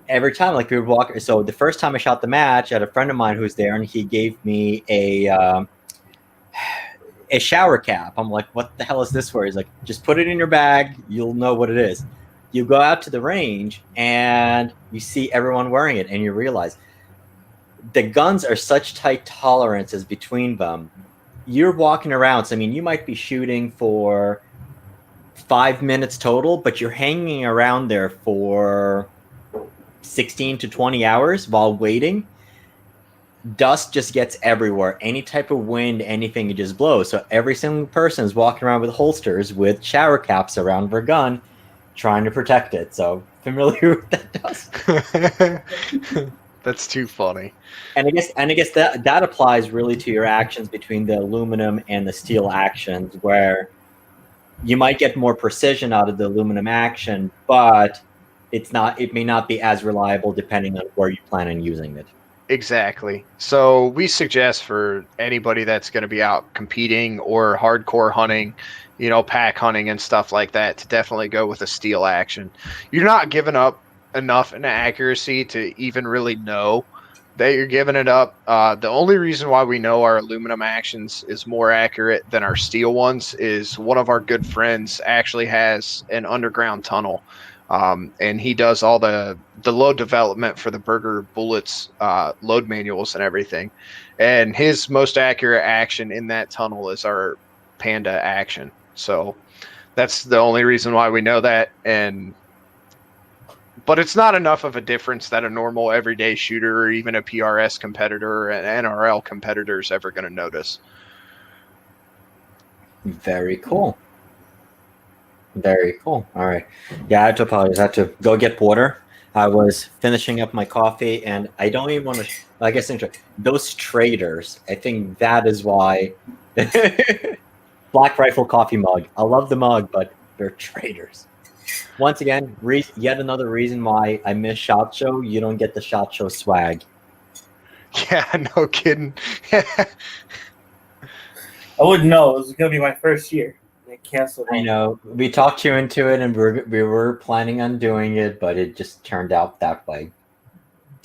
every time, like, we would walk. So the first time I shot the match, I had a friend of mine who's there, and he gave me a shower cap. I'm like, what the hell is this for? He's like, just put it in your bag. You'll know what it is. You go out to the range, and you see everyone wearing it, and you realize the guns are such tight tolerances between them. You're walking around. So, I mean, you might be shooting for 5 minutes total, but you're hanging around there for 16 to 20 hours while waiting. Dust just gets everywhere. Any type of wind, anything, it just blows. So every single person is walking around with holsters with shower caps around their gun, trying to protect it. So familiar with that dust. That's too funny. And I guess that applies really to your actions between the aluminum and the steel actions, where you might get more precision out of the aluminum action, but it may not be as reliable depending on where you plan on using it. Exactly. So we suggest for anybody that's going to be out competing or hardcore hunting, pack hunting and stuff like that, to definitely go with a steel action. You're not giving up enough in accuracy to even really know that you're giving it up. The only reason why we know our aluminum actions is more accurate than our steel ones is one of our good friends actually has an underground tunnel, and he does all the load development for the Burger Bullets load manuals and everything, and his most accurate action in that tunnel is our Panda action. So that's the only reason why we know that. But it's not enough of a difference that a normal everyday shooter or even a PRS competitor or an NRL competitor is ever going to notice. Very cool. Very cool. All right. Yeah, I have to apologize. I have to go get water. I was finishing up my coffee, and I don't even want to, I guess, those traders, I think that is why. Black Rifle coffee mug. I love the mug, but they're traders. Once again, yet another reason why I miss SHOT Show. You don't get the SHOT Show swag. Yeah, no kidding. I wouldn't know. It was going to be my first year. They canceled. I know. We talked you into it, and we were planning on doing it, but it just turned out that way.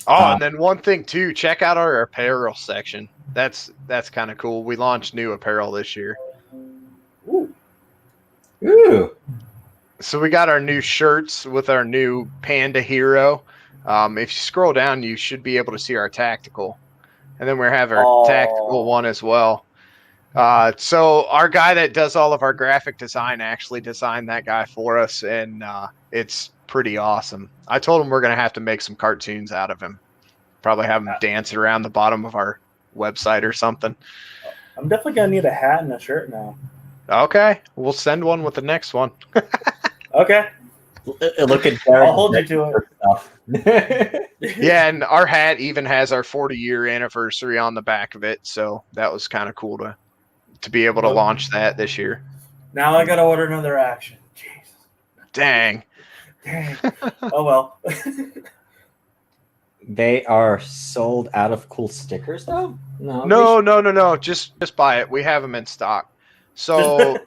Oh, and then one thing too, check out our apparel section. That's kind of cool. We launched new apparel this year. Ooh. So we got our new shirts with our new Panda Hero. If you scroll down, you should be able to see our tactical. And then we have our tactical one as well. So our guy that does all of our graphic design actually designed that guy for us, and it's pretty awesome. I told him we're going to have to make some cartoons out of him. Probably have him dance around the bottom of our website or something. I'm definitely going to need a hat and a shirt now. Okay. We'll send one with the next one. Okay. Look at Derek. I'll hold you to it. Yeah, and our hat even has our 40-year anniversary on the back of it, so that was kind of cool to be able to launch that this year. Now I got to order another action. Jeez. Dang. Oh, well. They are sold out of cool stickers, though? No. Just buy it. We have them in stock. So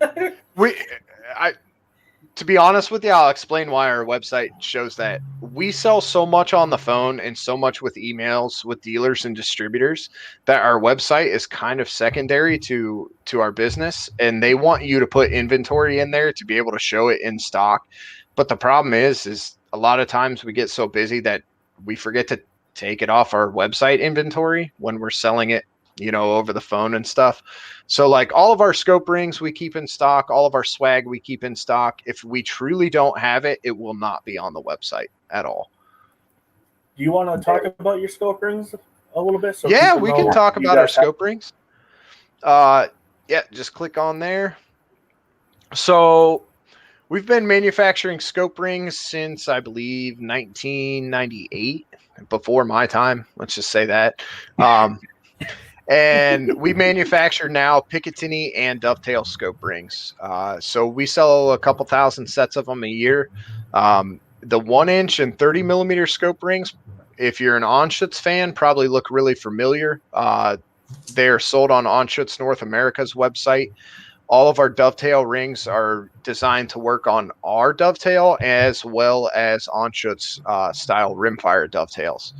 to be honest with you, I'll explain why our website shows that. We sell so much on the phone and so much with emails with dealers and distributors that our website is kind of secondary to our business, and they want you to put inventory in there to be able to show it in stock. But the problem is a lot of times we get so busy that we forget to take it off our website inventory when we're selling it, over the phone and stuff. So like all of our scope rings we keep in stock, all of our swag we keep in stock. If we truly don't have it, it will not be on the website at all. Do you want to talk about your scope rings a little bit? So yeah, we can talk about our scope rings. Yeah, just click on there. So we've been manufacturing scope rings since, I believe, 1998, before my time. Let's just say that. And we manufacture now Picatinny and dovetail scope rings. So we sell a couple thousand sets of them a year. The 1-inch and 30 millimeter scope rings, if you're an Anschutz fan, probably look really familiar. They're sold on Anschutz North America's website. All of our dovetail rings are designed to work on our dovetail as well as Anschutz style rimfire dovetails.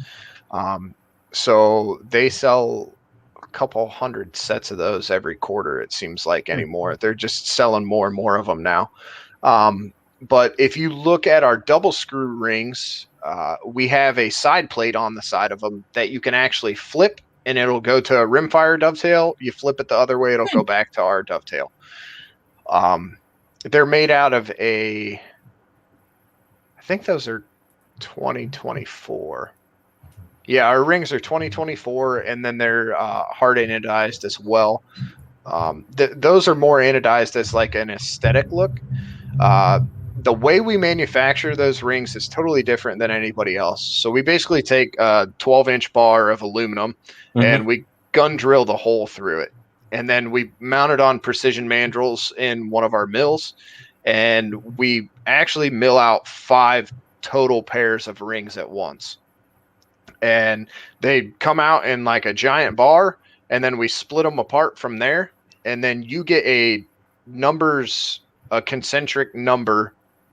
So they sell a couple hundred sets of those every quarter, it seems like, anymore. They're just selling more and more of them now. But if you look at our double screw rings, we have a side plate on the side of them that you can actually flip, and it'll go to a rimfire dovetail. You flip it the other way, it'll go back to our dovetail. They're made out of I think those are 2024. Yeah, our rings are 2024, and then they're hard anodized as well. Those are more anodized as like an aesthetic look. The way we manufacture those rings is totally different than anybody else. So we basically take a 12-inch bar of aluminum, and we gun drill the hole through it. And then we mount it on precision mandrels in one of our mills, and we actually mill out 5 total pairs of rings at once. And they come out in like a giant bar, and then we split them apart from there. And then you get a concentric number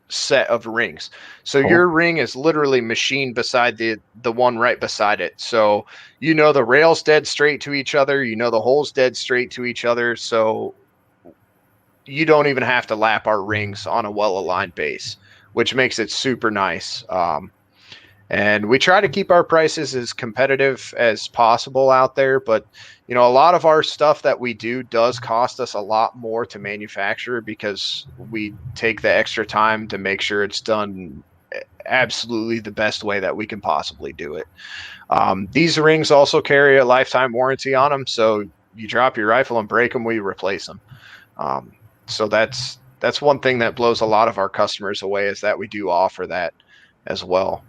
set of rings. So your ring is literally machined beside the one right beside it. So the rail's dead straight to each other. The hole's dead straight to each other. So you don't even have to lap our rings on a well-aligned base, which makes it super nice. And we try to keep our prices as competitive as possible out there. But, a lot of our stuff that we do does cost us a lot more to manufacture because we take the extra time to make sure it's done absolutely the best way that we can possibly do it. These rings also carry a lifetime warranty on them. So you drop your rifle and break them, we replace them. So that's one thing that blows a lot of our customers away, is that we do offer that as well.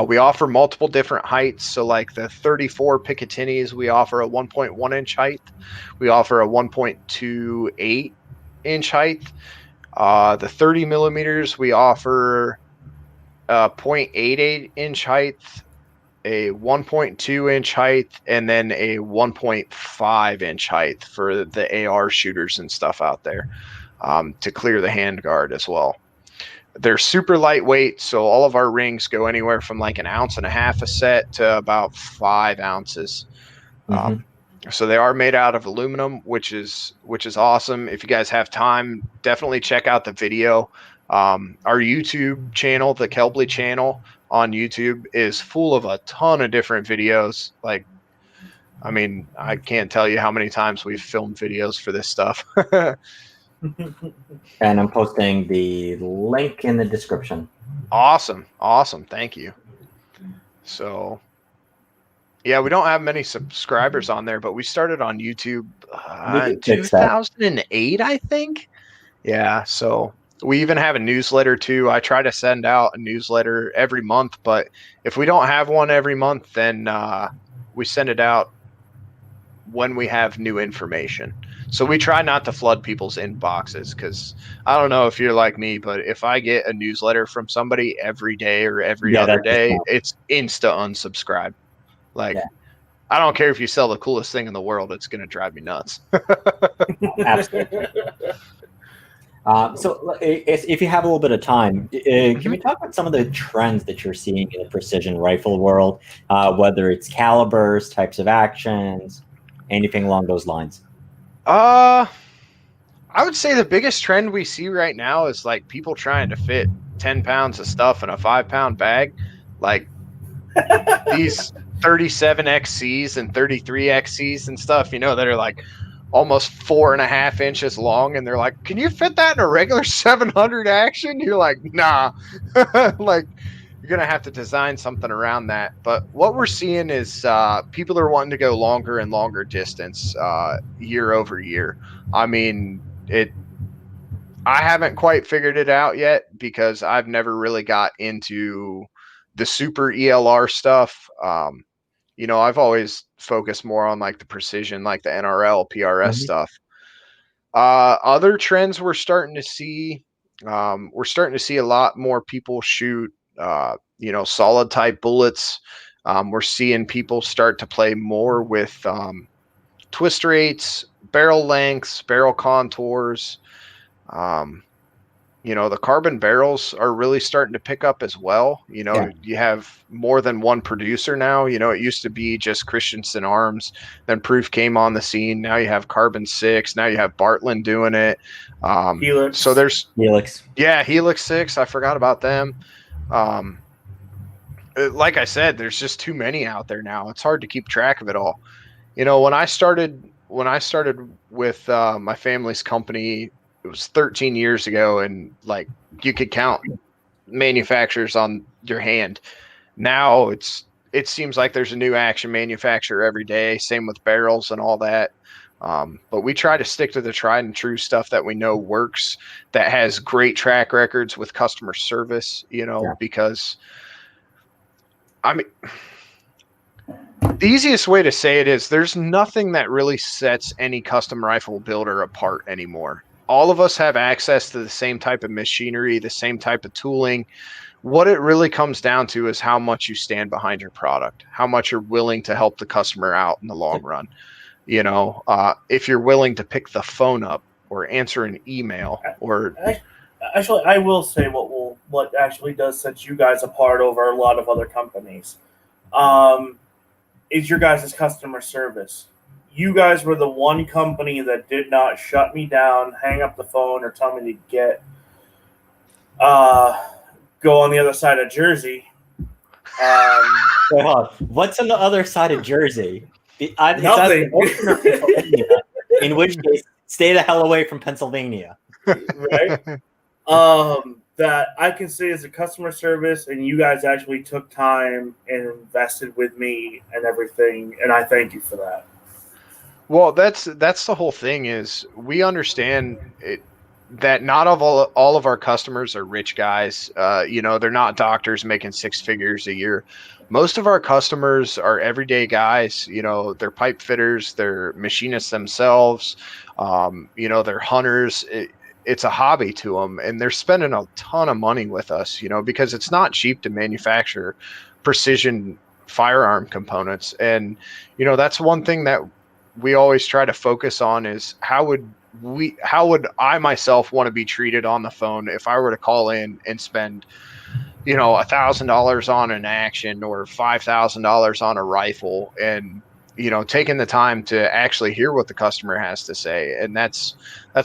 We offer multiple different heights. So like the 34 Picatinnies, we offer a 1.1 inch height. We offer a 1.28 inch height. The 30 millimeters, we offer a 0.88 inch height, a 1.2 inch height, and then a 1.5 inch height for the AR shooters and stuff out there, to clear the handguard as well. They're super lightweight, so all of our rings go anywhere from like 1.5 ounces a set to about 5 ounces. So they are made out of aluminum, which is awesome. If you guys have time, definitely check out the video. Our YouTube channel, the Kelbly channel on YouTube, is full of a ton of different videos. Like, I mean, I can't tell you how many times we've filmed videos for this stuff. And I'm posting the link in the description. Awesome. Thank you. So, yeah, we don't have many subscribers on there, but we started on YouTube in 2008, I think. Yeah, so we even have a newsletter too. I try to send out a newsletter every month, but if we don't have one every month, then we send it out when we have new information. So we try not to flood people's inboxes, because I don't know if you're like me, but if I get a newsletter from somebody every day or every other day, it's insta unsubscribe. Like, I don't care if you sell the coolest thing in the world, it's going to drive me nuts. Absolutely. So if you have a little bit of time, Mm-hmm. can we talk about some of the trends that you're seeing in the precision rifle world, whether it's calibers, types of actions, anything along those lines? I would say the biggest trend we see right now is like people trying to fit 10 pounds of stuff in a 5-pound bag. Like these 37 XCs and 33 XCs and stuff, that are like almost 4.5 inches long. And they're like, can you fit that in a regular 700 action? You're like, nah, like you're going to have to design something around that. But what we're seeing is people are wanting to go longer and longer distance year over year. I mean, I haven't quite figured it out yet because I've never really got into the super ELR stuff. I've always focused more on like the precision, like the NRL, PRS stuff. Other trends we're starting to see a lot more people shoot, solid type bullets. We're seeing people start to play more with twist rates, barrel lengths, barrel contours. The carbon barrels are really starting to pick up as well. You have more than one producer now. It used to be just Christensen Arms, then Proof came on the scene. Now you have Carbon 6. Now you have Bartland doing it. Helix. So there's Helix. Yeah, Helix 6. I forgot about them. Like I said, there's just too many out there now. It's hard to keep track of it all. When I started with my family's company, it was 13 years ago, and like you could count manufacturers on your hand. Now it seems like there's a new action manufacturer every day. Same with barrels and all that. But we try to stick to the tried and true stuff that we know works, that has great track records with customer service, because I mean, the easiest way to say it is there's nothing that really sets any custom rifle builder apart anymore. All of us have access to the same type of machinery, the same type of tooling. What it really comes down to is how much you stand behind your product, how much you're willing to help the customer out in the long run. If you're willing to pick the phone up or answer an email or actually, I will say what actually does set you guys apart over a lot of other companies is your guys' customer service. You guys were the one company that did not shut me down, hang up the phone, or tell me to go on the other side of Jersey. What's on the other side of Jersey? Nothing. In which case, stay the hell away from Pennsylvania. Right? That I can say is a customer service, and you guys actually took time and invested with me and everything, and I thank you for that. Well, that's the whole thing is we understand it, that not all of our customers are rich guys. They're not doctors making 6 figures a year. Most of our customers are everyday guys. They're pipe fitters, they're machinists themselves. They're hunters. It's a hobby to them, and they're spending a ton of money with us, because it's not cheap to manufacture precision firearm components. And, that's one thing that we always try to focus on is how would I myself want to be treated on the phone if I were to call in and spend, $1,000 on an action or $5,000 on a rifle, and taking the time to actually hear what the customer has to say. And that's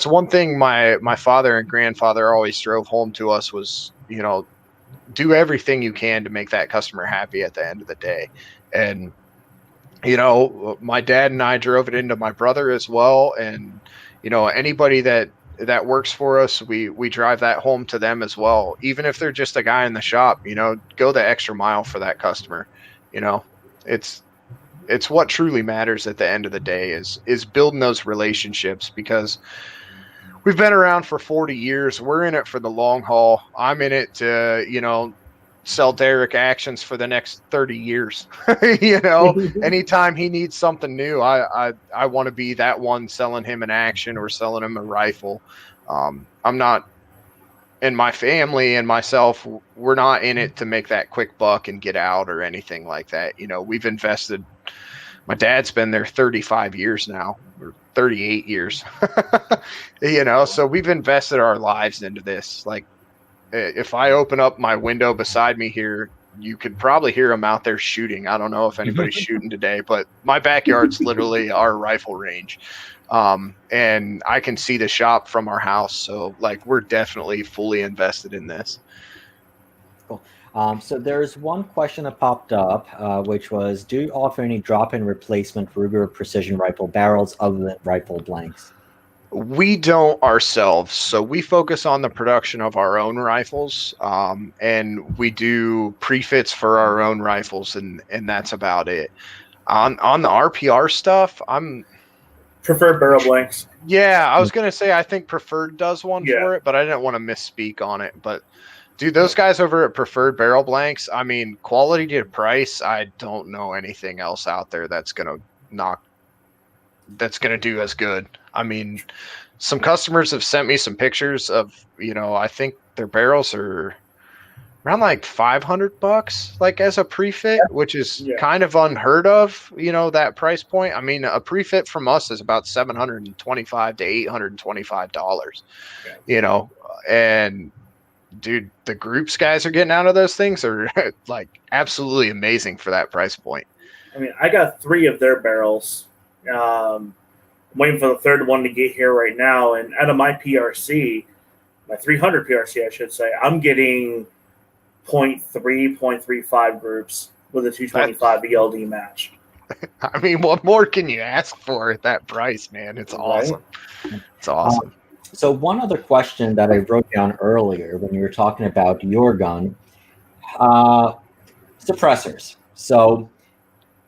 one thing my father and grandfather always drove home to us was, do everything you can to make that customer happy at the end of the day. And my dad and I drove it into my brother as well. And, anybody that works for us, we drive that home to them as well. Even if they're just a guy in the shop, go the extra mile for that customer. It's what truly matters at the end of the day is building those relationships, because we've been around for 40 years. We're in it for the long haul. I'm in it to, sell Derek actions for the next 30 years. Anytime he needs something new, I want to be that one selling him an action or selling him a rifle. I'm not, and my family and myself, we're not in it to make that quick buck and get out or anything like that. We've invested. My dad's been there 35 years now, or 38 years. So we've invested our lives into this. Like, if I open up my window beside me here, you could probably hear them out there shooting. I don't know if anybody's shooting today, but my backyard's literally our rifle range. And I can see the shop from our house. So like, we're definitely fully invested in this. Cool. So there's one question that popped up, which was, do you offer any drop-in replacement Ruger precision rifle barrels other than rifle blanks? We don't ourselves, so we focus on the production of our own rifles, and we do prefits for our own rifles, and that's about it. On the RPR stuff, I'm Preferred barrel blanks. Yeah, I was gonna say I think Preferred does one for it, but I didn't want to misspeak on it. But dude, those guys over at Preferred Barrel Blanks, I mean, quality to price, I don't know anything else out there that's gonna do as good. I mean, some customers have sent me some pictures of, I think their barrels are around like $500, like as a prefit, which is kind of unheard of, that price point. I mean, a prefit from us is about $725 to $825, and dude, the groups guys are getting out of those things are like absolutely amazing for that price point. I mean, I got 3 of their barrels. Waiting for the third one to get here right now. And out of my PRC, my 300 PRC, I should say, I'm getting 0.3, 0.35 groups with a 225 ELD match. I mean, what more can you ask for at that price, man? It's awesome. It's awesome. So one other question that I wrote down earlier when you were talking about your gun, suppressors. So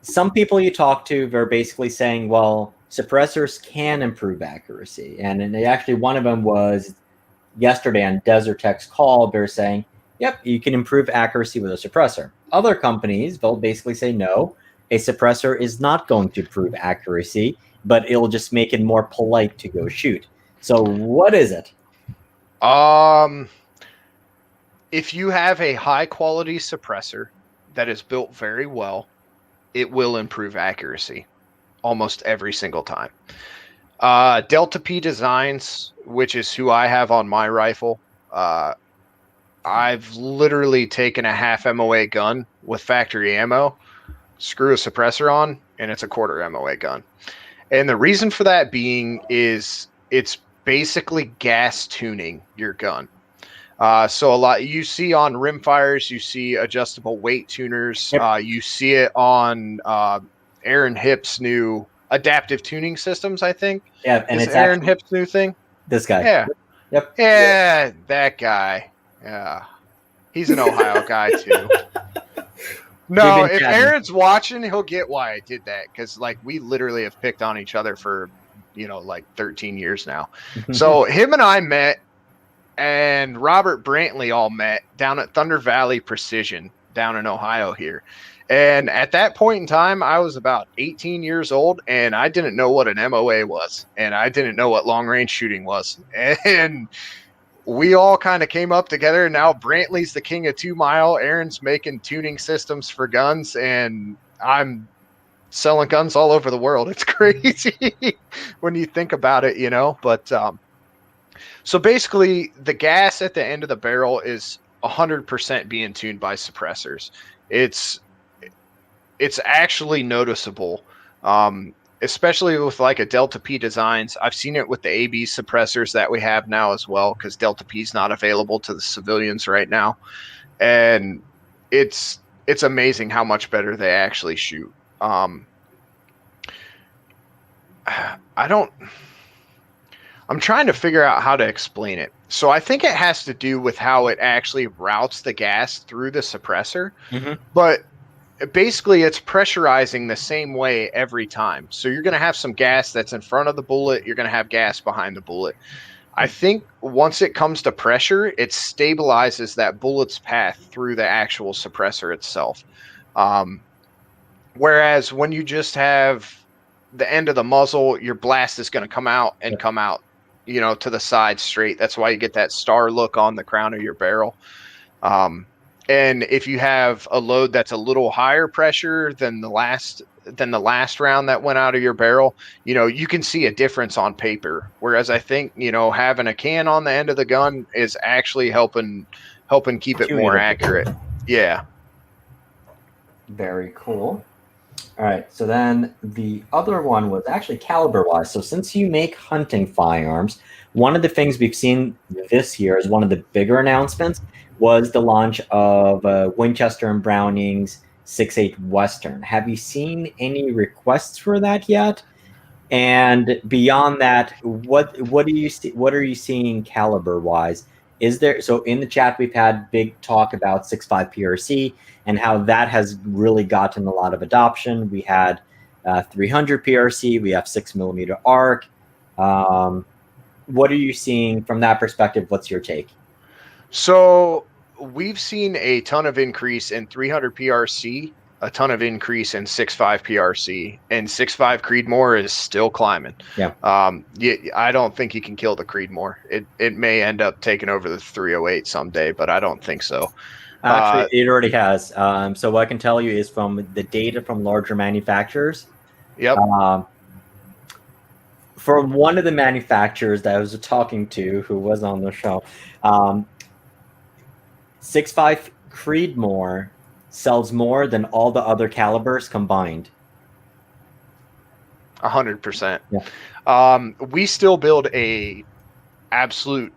some people you talk to, they're basically saying, well, suppressors can improve accuracy. And actually one of them was yesterday on Desert Tech's call, they're saying, yep, you can improve accuracy with a suppressor. Other companies, they'll basically say, no, a suppressor is not going to improve accuracy, but it'll just make it more polite to go shoot. So what is it? If you have a high quality suppressor that is built very well, it will improve accuracy almost every single time. Delta P Designs, which is who I have on my rifle, I've literally taken a half MOA gun with factory ammo, screw a suppressor on, and it's a quarter MOA gun. And the reason for that being is it's basically gas tuning your gun. So a lot you see on rimfires, you see adjustable weight tuners. Yep. You see it on Aaron Hip's new adaptive tuning systems, I think. Yeah, and it's Aaron Hip's new thing. This guy. Yeah. Yep. Yeah, that guy. Yeah. He's an Ohio guy too. No, if Aaron's watching, he'll get why I did that, because like we literally have picked on each other for like 13 years now. So him and I met, and Robert Brantley all met down at Thunder Valley Precision down in Ohio here. And at that point in time, I was about 18 years old, and I didn't know what an MOA was, and I didn't know what long range shooting was. And we all kind of came up together, and now Brantley's the king of 2 mile. Aaron's making tuning systems for guns, and I'm selling guns all over the world. It's crazy when you think about it, but so basically the gas at the end of the barrel is 100% being tuned by suppressors. It's actually noticeable, especially with like a Delta P Designs. I've seen it with the AB suppressors that we have now as well, because Delta P is not available to the civilians right now, and it's amazing how much better they actually shoot. I'm trying to figure out how to explain it. So I think it has to do with how it actually routes the gas through the suppressor, but basically it's pressurizing the same way every time. So you're going to have some gas that's in front of the bullet. You're going to have gas behind the bullet. I think once it comes to pressure, it stabilizes that bullet's path through the actual suppressor itself. Whereas when you just have the end of the muzzle, your blast is going to come out and come out, to the side straight. That's why you get that star look on the crown of your barrel. And if you have a load that's a little higher pressure than the last round that went out of your barrel, you can see a difference on paper. Whereas I think, having a can on the end of the gun is actually helping keep it more accurate. Yeah. Very cool. All right. So then the other one was actually caliber wise. So since you make hunting firearms, one of the things we've seen this year is one of the bigger announcements was the launch of Winchester and Browning's 6.8 Western. Have you seen any requests for that yet? And beyond that, what do you see? What are you seeing caliber wise? Is there, so in the chat we've had big talk about 6.5 PRC and how that has really gotten a lot of adoption. We had 300 PRC, we have 6mm arc. What are you seeing from that perspective? What's your take? So we've seen a ton of increase in 300 PRC, a ton of increase in 6.5 PRC, and 6.5 Creedmoor is still climbing. Yeah. I don't think you can kill the Creedmoor. It may end up taking over the 308 someday, but I don't think so. Actually, it already has. So what I can tell you is from the data from larger manufacturers. Yep. From one of the manufacturers that I was talking to, who was on the show, 6.5 Creedmoor sells more than all the other calibers combined. 100%. Yeah. We still build a absolute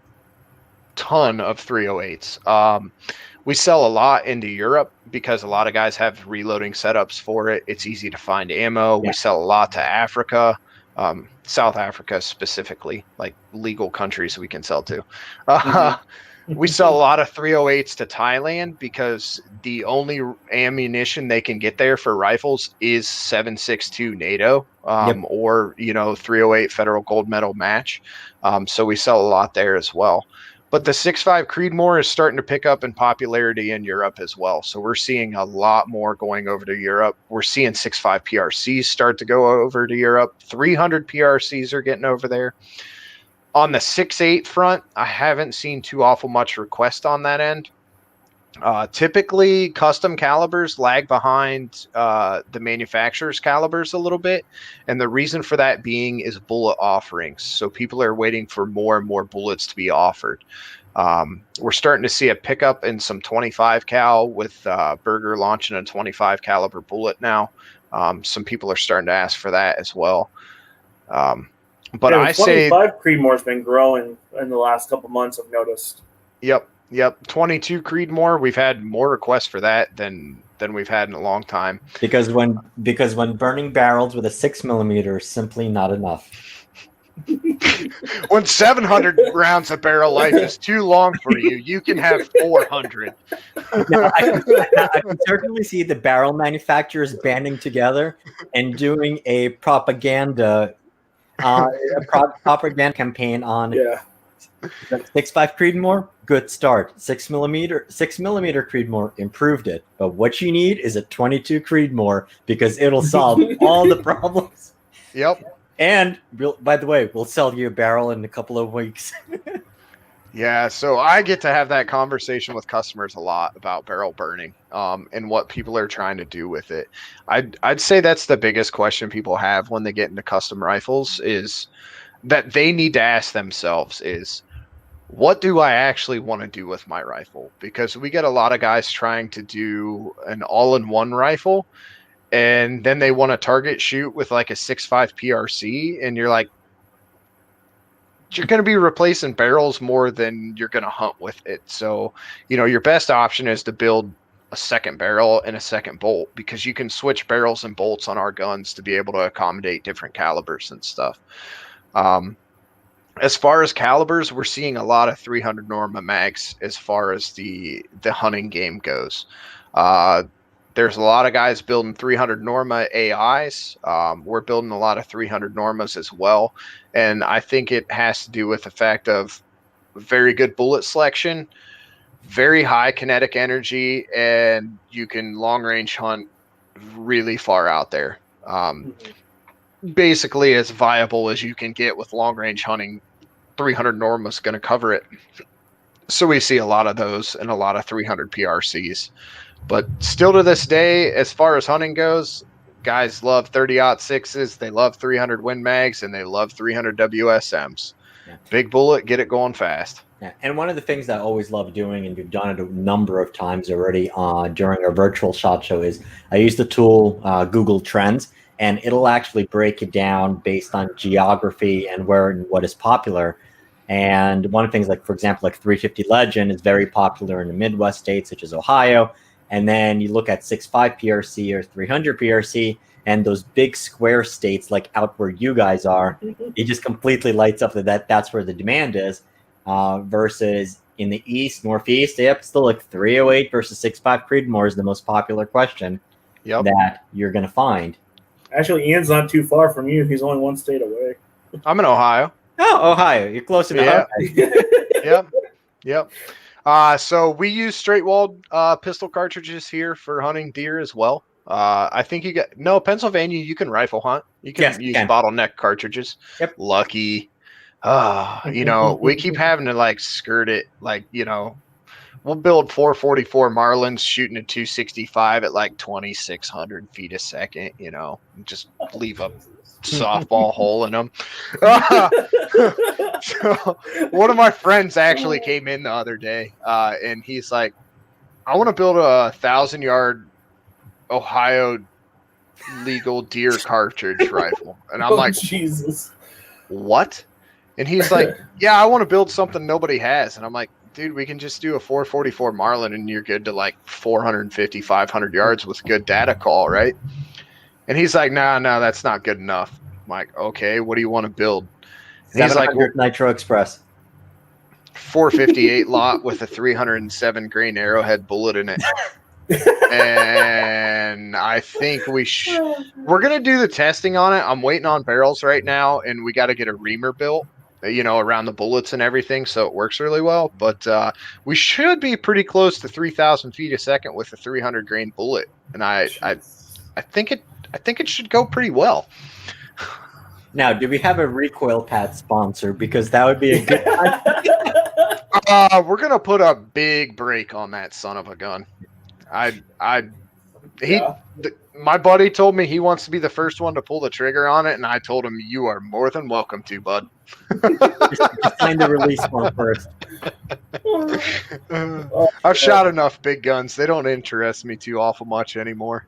ton of 308s. We sell a lot into Europe because a lot of guys have reloading setups for it. It's easy to find ammo. Yeah. We sell a lot to Africa, South Africa specifically, like legal countries we can sell to. We sell a lot of 308s to Thailand because the only ammunition they can get there for rifles is 7.62 NATO or 308 Federal Gold Medal match. So we sell a lot there as well. But the 6.5 Creedmoor is starting to pick up in popularity in Europe as well. So we're seeing a lot more going over to Europe. We're seeing 6.5 PRCs start to go over to Europe. 300 PRCs are getting over there. On the 6.8 front, I haven't seen too awful much request on that end. Typically, custom calibers lag behind the manufacturer's calibers a little bit. And the reason for that being is bullet offerings. So people are waiting for more and more bullets to be offered. We're starting to see a pickup in some 25 cal with Berger launching a 25 caliber bullet now. Some people are starting to ask for that as well. But I say 25 Creedmoor's been growing in the last couple months, I've noticed. Yep. 22 Creedmoor. We've had more requests for that than we've had in a long time. Because when burning barrels with a 6mm is simply not enough. When 700 rounds of barrel life is too long for you, you can have 400. Now, I can certainly see the barrel manufacturers banding together and doing a propaganda campaign on 6.5 Creedmoor. Good start. 6mm Creedmoor improved it, but what you need is a 22 Creedmoor because it'll solve all the problems. Yep. And by the way, we'll sell you a barrel in a couple of weeks. Yeah, so I get to have that conversation with customers a lot about barrel burning and what people are trying to do with it. I'd say that's the biggest question people have when they get into custom rifles is that they need to ask themselves is, what do I actually want to do with my rifle? Because we get a lot of guys trying to do an all-in-one rifle, and then they want to target shoot with like a 6.5 PRC, and you're like, you're going to be replacing barrels more than you're going to hunt with it. So, your best option is to build a second barrel and a second bolt because you can switch barrels and bolts on our guns to be able to accommodate different calibers and stuff. As far as calibers, we're seeing a lot of 300 Norma mags as far as the hunting game goes. There's a lot of guys building 300 Norma AIs. We're building a lot of 300 Normas as well. And I think it has to do with the fact of very good bullet selection, very high kinetic energy, and you can long range hunt really far out there. Basically as viable as you can get with long range hunting. 300 Norma's going to cover it. So we see a lot of those and a lot of 300 PRCs. But still to this day, as far as hunting goes, guys love 30-06s, they love 300 Win Mags, and they love 300 WSMs. Yeah. Big bullet, get it going fast. Yeah. And one of the things that I always love doing, and we've done it a number of times already during our virtual SHOT Show, is I use the tool Google Trends, and it'll actually break it down based on geography and where and what is popular. And one of the things, like for example, like 350 Legend is very popular in the Midwest states such as Ohio. And then you look at 6.5 PRC or 300 PRC, and those big square states like out where you guys are, it just completely lights up that's where the demand is. Versus in the East, Northeast, yep, still like 308 versus 6.5 Creedmoor is the most popular question that you're going to find. Actually, Ian's not too far from you. He's only one state away. I'm in Ohio. Oh, Ohio. You're close enough. Yeah. Yep. So we use straight-walled pistol cartridges here for hunting deer as well. I think Pennsylvania, you can rifle hunt. You can use bottleneck cartridges. Yep. Lucky. We keep having to like skirt it. Like, we'll build 444 Marlins shooting a 265 at like 2,600 feet a second, just leave a softball hole in them. So one of my friends actually came in the other day, and he's like, I want to build a 1,000-yard Ohio legal deer cartridge rifle. And I'm like, Jesus, what? And he's like, yeah, I want to build something nobody has. And I'm like, dude, we can just do a 444 Marlin and you're good to like 450, 500 yards with good data call, right? And he's like, no, that's not good enough. I'm like, okay, what do you want to build? And he's like, Nitro Express. 458 lot with a 307 grain arrowhead bullet in it. And I think we're going to do the testing on it. I'm waiting on barrels right now, and we got to get a reamer built, around the bullets and everything, so it works really well. But we should be pretty close to 3,000 feet a second with a 300 grain bullet, and I think it should go pretty well. Now, do we have a recoil pad sponsor? Because that would be a good we're gonna put a big break on that son of a gun. My buddy told me he wants to be the first one to pull the trigger on it, and I told him, you are more than welcome to, bud. just sign the release form first. I've shot enough big guns. They don't interest me too awful much anymore.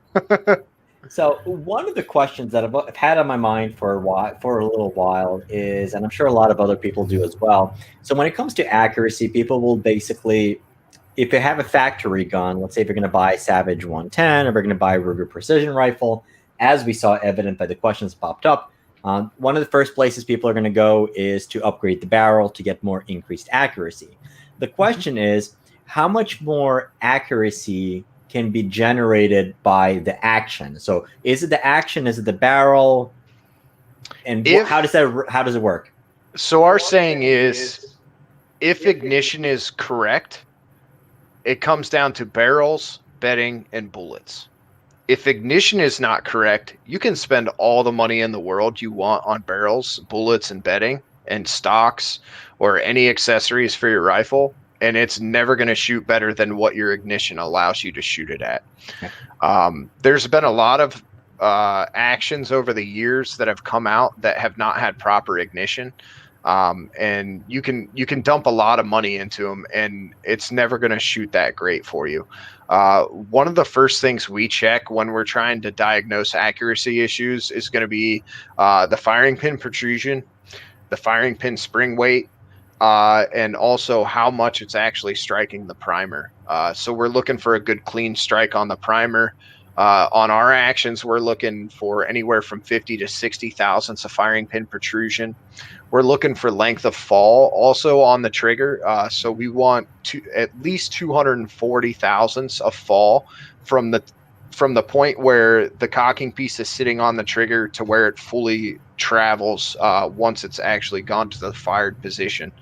So one of the questions that I've had on my mind for a little while is, and I'm sure a lot of other people do as well. So when it comes to accuracy, people will basically, if you have a factory gun, let's say if you're going to buy Savage 110 or we're going to buy a Ruger Precision Rifle, as we saw evident by the questions popped up, one of the first places people are going to go is to upgrade the barrel to get more increased accuracy. The question is, how much more accuracy can be generated by the action? So is it the action? Is it the barrel? And how does it work? So our saying is, if ignition is correct, it comes down to barrels, bedding, and bullets. If ignition is not correct, you can spend all the money in the world you want on barrels, bullets, and bedding, and stocks, or any accessories for your rifle, and it's never going to shoot better than what your ignition allows you to shoot it at. There's been a lot of actions over the years that have come out that have not had proper ignition. And you can dump a lot of money into them, and it's never going to shoot that great for you. One of the first things we check when we're trying to diagnose accuracy issues is going to be the firing pin protrusion, the firing pin spring weight, and also how much it's actually striking the primer. So we're looking for a good clean strike on the primer. On our actions, we're looking for anywhere from 50 to 60 thousandths of firing pin protrusion. We're looking for length of fall also on the trigger. So we want at least 240 thousandths of fall from the point where the cocking piece is sitting on the trigger to where it fully travels once it's actually gone to the fired position.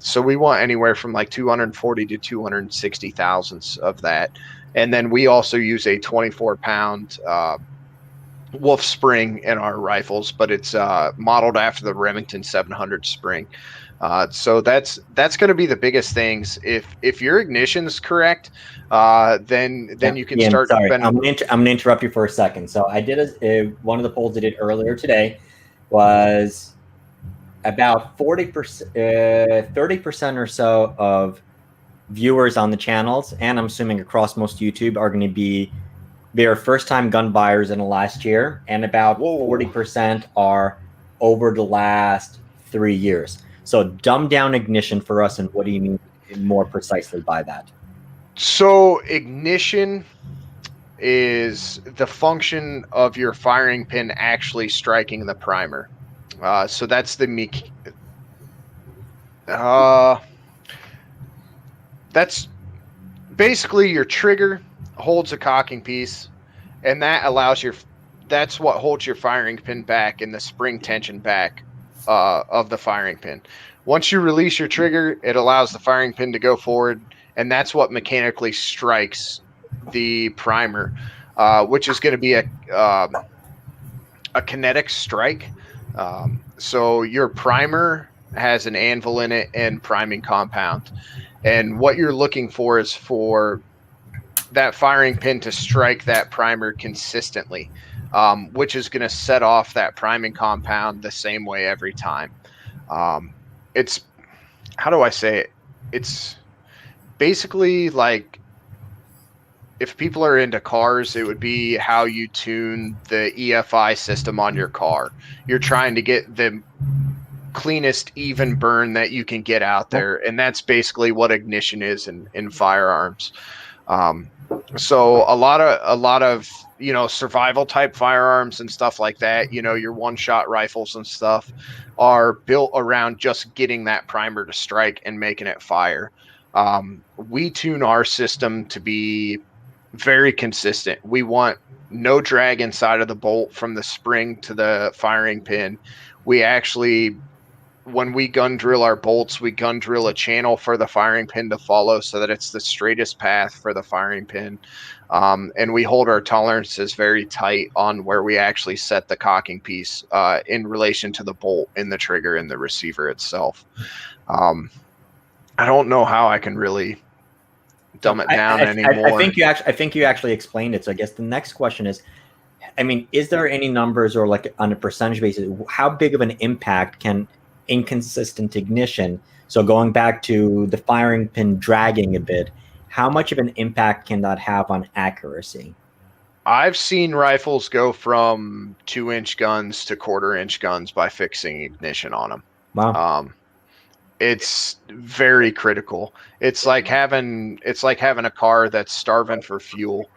So we want anywhere from like 240 to 260 thousandths of that. And then we also use a 24-pound Wolf spring in our rifles, but it's modeled after the Remington 700 spring. So that's going to be the biggest things. If your ignition's correct, then you can Ian, start. sorry, I'm gonna interrupt you for a second. So I did one of the polls I did earlier today was about 40%, 30% or so of viewers on the channels, and I'm assuming across most YouTube, are going to be their first-time gun buyers in the last year, and about 40% are over the last 3 years. So dumb down ignition for us, and what do you mean more precisely by that? So ignition is the function of your firing pin actually striking the primer. So that's that's basically your trigger holds a cocking piece, and that's what holds your firing pin back and the spring tension back of the firing pin. Once you release your trigger, it allows the firing pin to go forward, and that's what mechanically strikes the primer, which is going to be a kinetic strike. So your primer has an anvil in it and priming compound, and what you're looking for is for that firing pin to strike that primer consistently, which is going to set off that priming compound the same way every time. It's, how do I say it? It's basically like, if people are into cars, it would be how you tune the EFI system on your car. You're trying to get the cleanest even burn that you can get out there, and that's basically what ignition is in firearms. So a lot of survival type firearms and stuff like that, your one-shot rifles and stuff, are built around just getting that primer to strike and making it fire. We tune our system to be very consistent. We want no drag inside of the bolt from the spring to the firing pin. We actually, when we gun drill our bolts, we gun drill a channel for the firing pin to follow so that it's the straightest path for the firing pin. And we hold our tolerances very tight on where we actually set the cocking piece in relation to the bolt in the trigger and the receiver itself. I don't know how I can really dumb it down anymore. I think you actually explained it. So I guess the next question is, I mean, is there any numbers, or like on a percentage basis, how big of an impact can inconsistent ignition, so going back to the firing pin dragging a bit, how much of an impact can that have on accuracy? I've seen rifles go from 2-inch guns to 1/4-inch guns by fixing ignition on them. Wow. It's very critical. It's like having a car that's starving for fuel.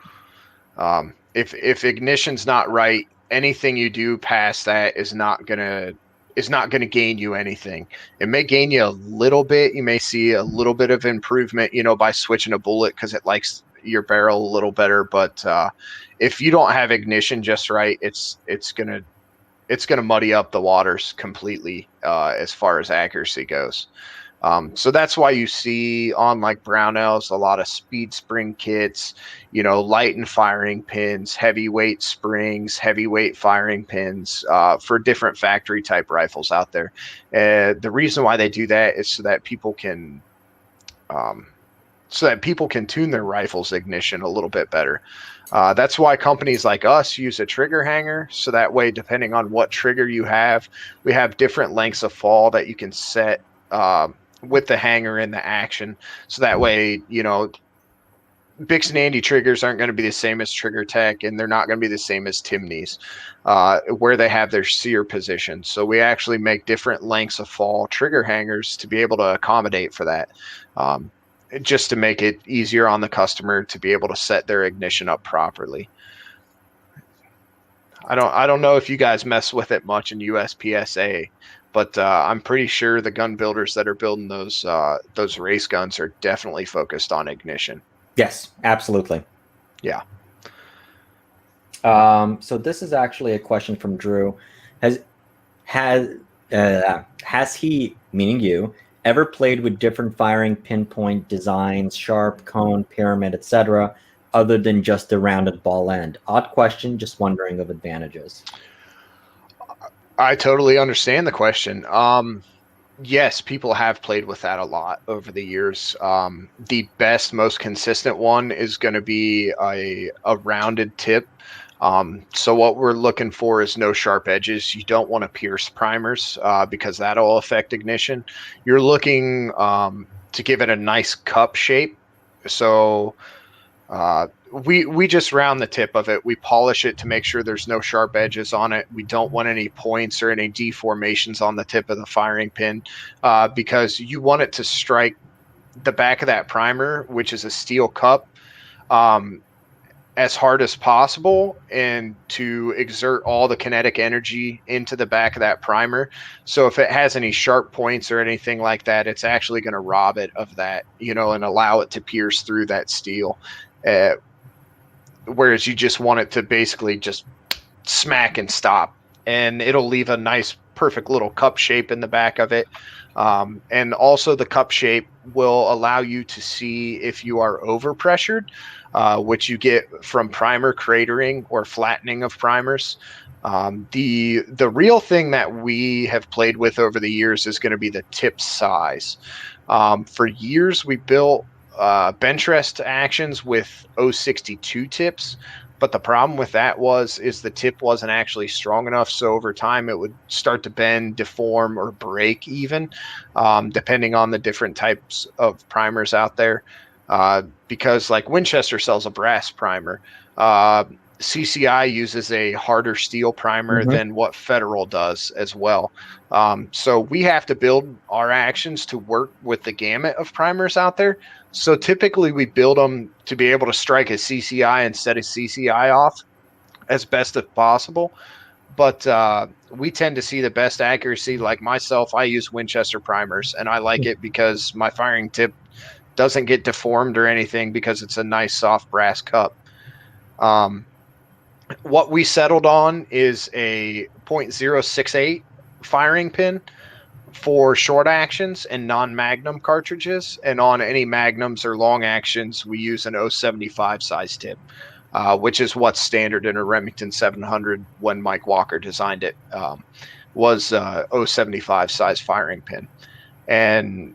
If ignition's not right, anything you do past that is not gonna gain you anything. It may gain you a little bit. You may see a little bit of improvement, by switching a bullet because it likes your barrel a little better. But if you don't have ignition just right, it's gonna muddy up the waters completely as far as accuracy goes. So that's why you see on like Brownells a lot of speed spring kits, light and firing pins, heavyweight springs, heavyweight firing pins for different factory type rifles out there. The reason why they do that is so that people can tune their rifles ignition a little bit better. That's why companies like us use a trigger hanger, so that way, depending on what trigger you have, we have different lengths of fall that you can set with the hanger and the action. So that way, Bix and Andy triggers aren't going to be the same as Trigger Tech, and they're not going to be the same as Timney's, where they have their sear position. So we actually make different lengths of fall trigger hangers to be able to accommodate for that. Just to make it easier on the customer to be able to set their ignition up properly. I don't know if you guys mess with it much in USPSA, but I'm pretty sure the gun builders that are building those race guns are definitely focused on ignition. Yes, absolutely. Yeah. So this is actually a question from Drew. Has he, meaning you, ever played with different firing pinpoint designs, sharp, cone, pyramid, etc., other than just the rounded ball end? Odd question, just wondering of advantages. I totally understand the question. Yes, people have played with that a lot over the years. The best, most consistent one is going to be a rounded tip. So what we're looking for is no sharp edges. You don't want to pierce primers because that'll affect ignition. You're looking to give it a nice cup shape. So we just round the tip of it. We polish it to make sure there's no sharp edges on it. We don't want any points or any deformations on the tip of the firing pin because you want it to strike the back of that primer, which is a steel cup, as hard as possible and to exert all the kinetic energy into the back of that primer. So if it has any sharp points or anything like that, it's actually going to rob it of that, and allow it to pierce through that steel. Whereas you just want it to basically just smack and stop, and it'll leave a nice, perfect little cup shape in the back of it. And also the cup shape will allow you to see if you are overpressured, which you get from primer cratering or flattening of primers. The real thing that we have played with over the years is going to be the tip size. For years, we built bench rest actions with 062 tips, but the problem with that is the tip wasn't actually strong enough. So over time, it would start to bend, deform, or break even, depending on the different types of primers out there. Because like Winchester sells a brass primer, CCI uses a harder steel primer than what Federal does as well. So we have to build our actions to work with the gamut of primers out there. So typically we build them to be able to strike a CCI instead of CCI off as best as possible. But we tend to see the best accuracy. Like myself, I use Winchester primers, and I like it because my firing tip doesn't get deformed or anything because it's a nice soft brass cup. What we settled on is a .068 firing pin for short actions and non-magnum cartridges, and on any magnums or long actions we use an 075 size tip, which is what's standard in a Remington 700 when Mike Walker designed it, was 075 size firing pin. And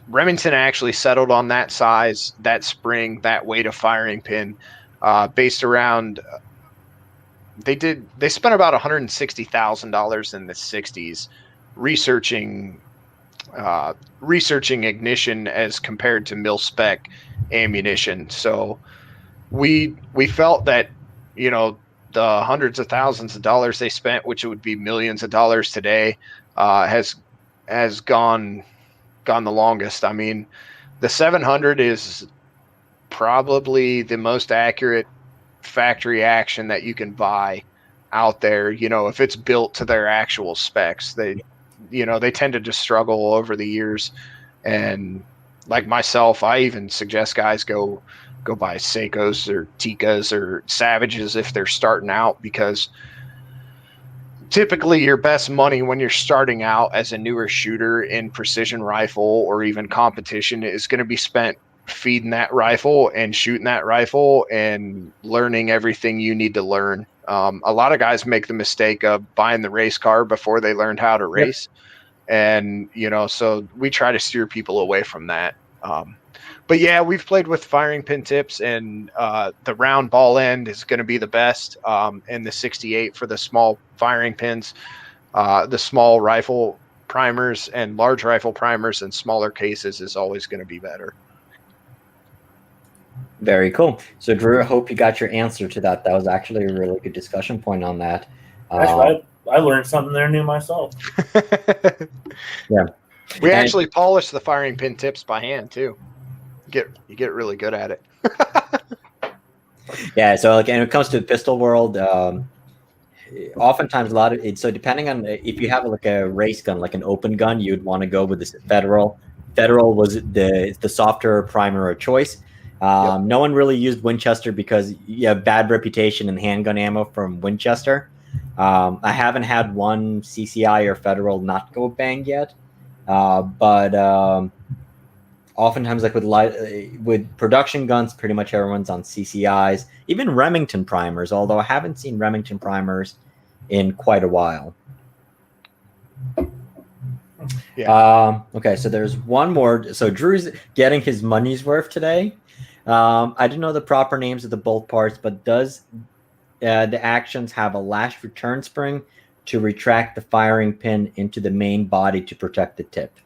Remington actually settled on that size, that spring, that weight of firing pin, based around they spent about $160,000 in the 60s researching ignition as compared to mil spec ammunition. So we felt that the hundreds of thousands of dollars they spent, which would be millions of dollars today, has gone the longest. I mean, the 700 is probably the most accurate factory action that you can buy out there. If it's built to their actual specs, they tended to struggle over the years. And like myself, I even suggest guys go buy Seikos or Tikas or Savages if they're starting out, because typically your best money when you're starting out as a newer shooter in precision rifle or even competition is going to be spent feeding that rifle and shooting that rifle and learning everything you need to learn. A lot of guys make the mistake of buying the race car before they learned how to race. Yep. And, so we try to steer people away from that. But yeah, we've played with firing pin tips, and the round ball end is going to be the best, and the 68 for the small firing pins. The small rifle primers and large rifle primers and smaller cases is always going to be better. Very cool. So Drew, I hope you got your answer to that. That was actually a really good discussion point on that. Actually, I learned something there new myself. Yeah. We actually polish the firing pin tips by hand too. You get really good at it. Yeah. So like, and when it comes to the pistol world, oftentimes so depending on if you have like a race gun, like an open gun, you'd want to go with this Federal. Federal was the softer primer of choice. Yep. No one really used Winchester because you have bad reputation in handgun ammo from Winchester. I haven't had one CCI or Federal not go bang yet, but oftentimes, like with production guns, pretty much everyone's on CCIs, even Remington primers. Although I haven't seen Remington primers in quite a while. Yeah. Okay, so there's one more. So Drew's getting his money's worth today. I didn't know the proper names of the bolt parts, but does the actions have a lash return spring to retract the firing pin into the main body to protect the tip?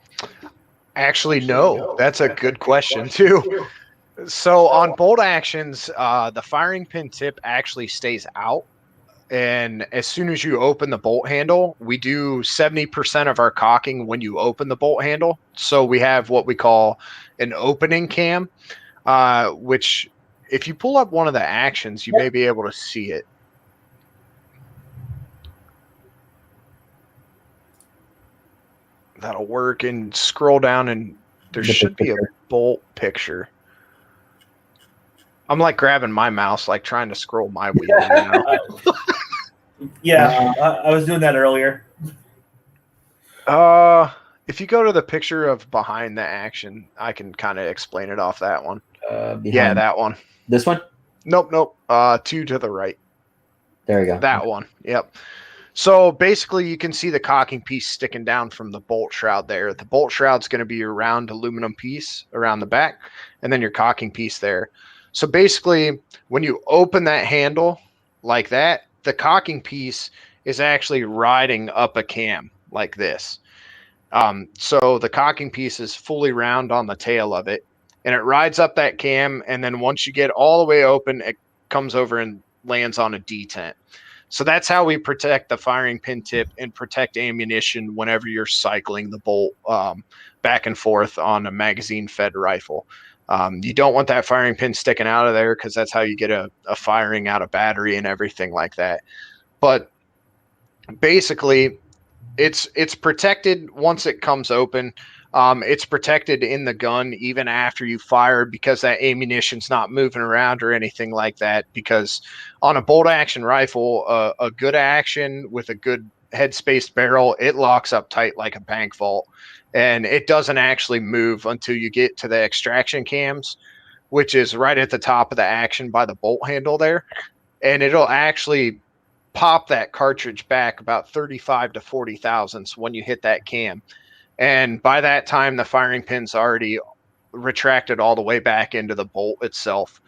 Actually, no. That's a good question too. So on bolt actions, the firing pin tip actually stays out. And as soon as you open the bolt handle, we do 70% of our cocking when you open the bolt handle. So we have what we call an opening cam, which if you pull up one of the actions, you may be able to see it. That'll work, and scroll down and there should be a bolt picture. I'm like grabbing my mouse, like trying to scroll my wheel now. Yeah, I was doing that earlier. If you go to the picture of behind the action, I can kind of explain it off that one. Yeah, that one. This one? Nope. Two to the right. There you go. That one. Yep. So basically, you can see the cocking piece sticking down from the bolt shroud there. The bolt shroud's going to be your round aluminum piece around the back, and then your cocking piece there. So basically, when you open that handle like that, the cocking piece is actually riding up a cam like this. So the cocking piece is fully round on the tail of it, and it rides up that cam, and then once you get all the way open, it comes over and lands on a detent. So that's how we protect the firing pin tip and protect ammunition whenever you're cycling the bolt back and forth on a magazine-fed rifle. You don't want that firing pin sticking out of there because that's how you get a firing out of battery and everything like that. But basically, it's protected once it comes open. It's protected in the gun even after you fire because that ammunition's not moving around or anything like that. Because on a bolt action rifle, a good action with a good head-spaced barrel, it locks up tight like a bank vault. And it doesn't actually move until you get to the extraction cams, which is right at the top of the action by the bolt handle there. And it'll actually pop that cartridge back about 35 to 40 thousandths when you hit that cam. And by that time, the firing pin's already retracted all the way back into the bolt itself,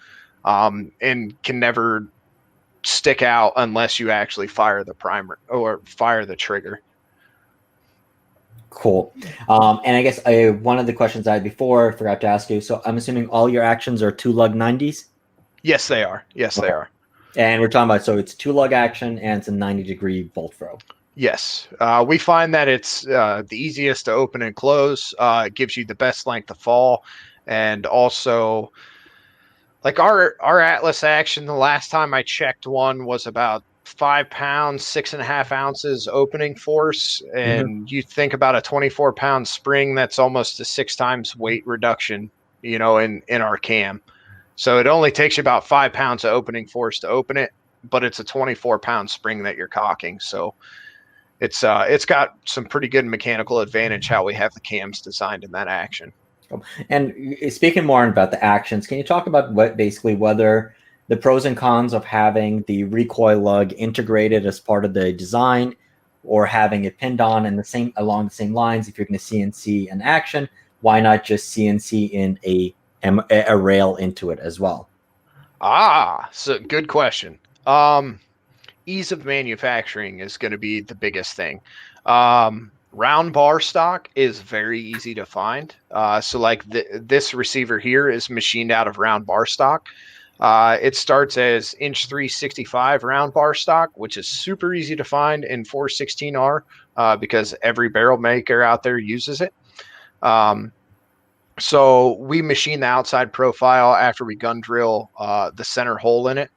and can never stick out unless you actually fire the primer or fire the trigger. Cool. And I guess one of the questions I had before, I forgot to ask you. So I'm assuming all your actions are 2-lug 90s? Yes, they are. Yes, they are. And we're talking about, so it's 2-lug action and it's a 90-degree bolt throw. Yes. We find that it's the easiest to open and close. It gives you the best length of fall. And also, like our Atlas action, the last time I checked one was about 5 pounds, 6.5 ounces opening force. And you think about a 24-pound spring, that's almost a 6 times weight reduction, in our cam. So it only takes you about 5 pounds of opening force to open it, but it's a 24-pound spring that you're cocking. So it's got some pretty good mechanical advantage how we have the cams designed in that action. And speaking more about the actions, can you talk about whether the pros and cons of having the recoil lug integrated as part of the design, or having it pinned on along the same lines? If you're going to CNC an action, why not just CNC in a rail into it as well? So good question. Ease of manufacturing is going to be the biggest thing. Round bar stock is very easy to find. So like this receiver here is machined out of round bar stock. It starts as inch 365 round bar stock, which is super easy to find in 416R because every barrel maker out there uses it. So we machine the outside profile after we gun drill the center hole in it.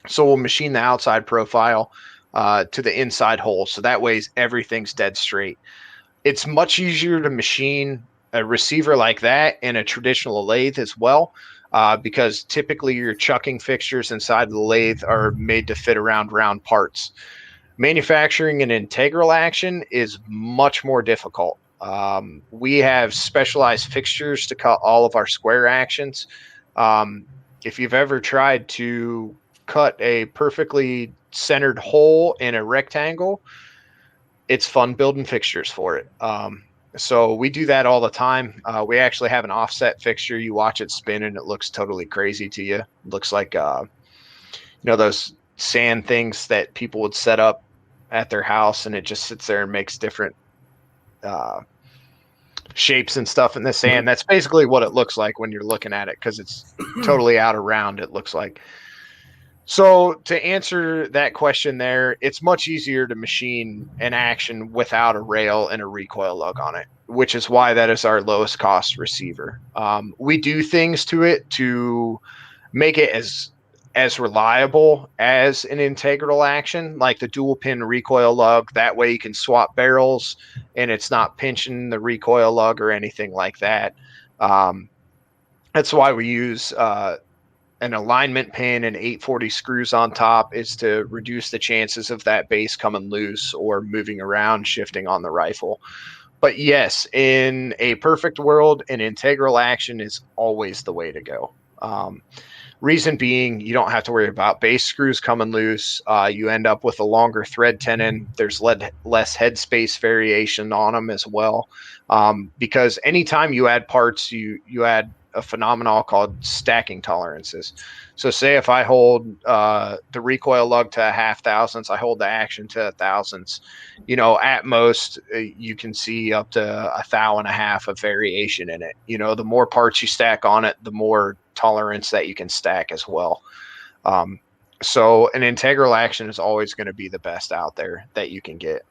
So we'll machine the outside profile to the inside hole. So that way everything's dead straight. It's much easier to machine a receiver like that in a traditional lathe as well, because typically your chucking fixtures inside the lathe are made to fit around round parts. Manufacturing an integral action is much more difficult. We have specialized fixtures to cut all of our square actions. If you've ever tried to cut a perfectly centered hole in a rectangle, it's fun building fixtures for it. So we do that all the time. We actually have an offset fixture. You watch it spin and it looks totally crazy to you. It looks like, those sand things that people would set up at their house, and it just sits there and makes different shapes and stuff in the sand. That's basically what it looks like when you're looking at it, because it's totally out of round, it looks like. So to answer that question there, it's much easier to machine an action without a rail and a recoil lug on it, which is why that is our lowest cost receiver. We do things to it to make it as reliable as an integral action, like the dual pin recoil lug. That way you can swap barrels and it's not pinching the recoil lug or anything like that. That's why we use an alignment pin and 840 screws on top, is to reduce the chances of that base coming loose or moving around, shifting on the rifle. But yes, in a perfect world, an integral action is always the way to go. Reason being, you don't have to worry about base screws coming loose. You end up with a longer thread tenon. There's less headspace variation on them as well. Because anytime you add parts, you add a phenomenon called stacking tolerances. So say if I hold the recoil lug to 1/2 thousandths, I hold the action to 1,000ths, at most you can see up to 1.5 of variation in it. The more parts you stack on it, the more tolerance that you can stack as well. So an integral action is always going to be the best out there that you can get.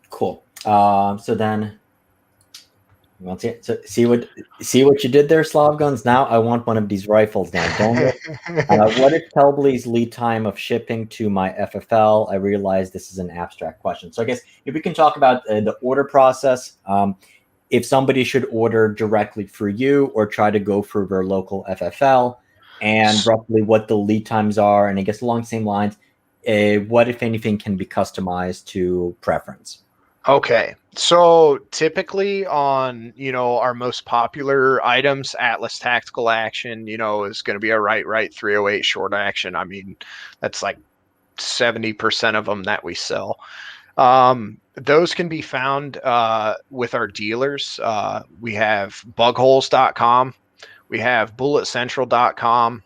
Cool. So then, see what you did there, Slav Guns. Now I want one of these rifles. Now, what is Kelbly's lead time of shipping to my FFL? I realize this is an abstract question, so I guess if we can talk about the order process. If somebody should order directly for you or try to go for their local FFL, and roughly what the lead times are, and I guess along the same lines, what, if anything, can be customized to preference? Okay, so typically on our most popular items, Atlas Tactical Action, is going to be a right 308 short action. I mean, that's like 70% of them that we sell. Those can be found with our dealers. We have bugholes.com, we have bulletcentral.com,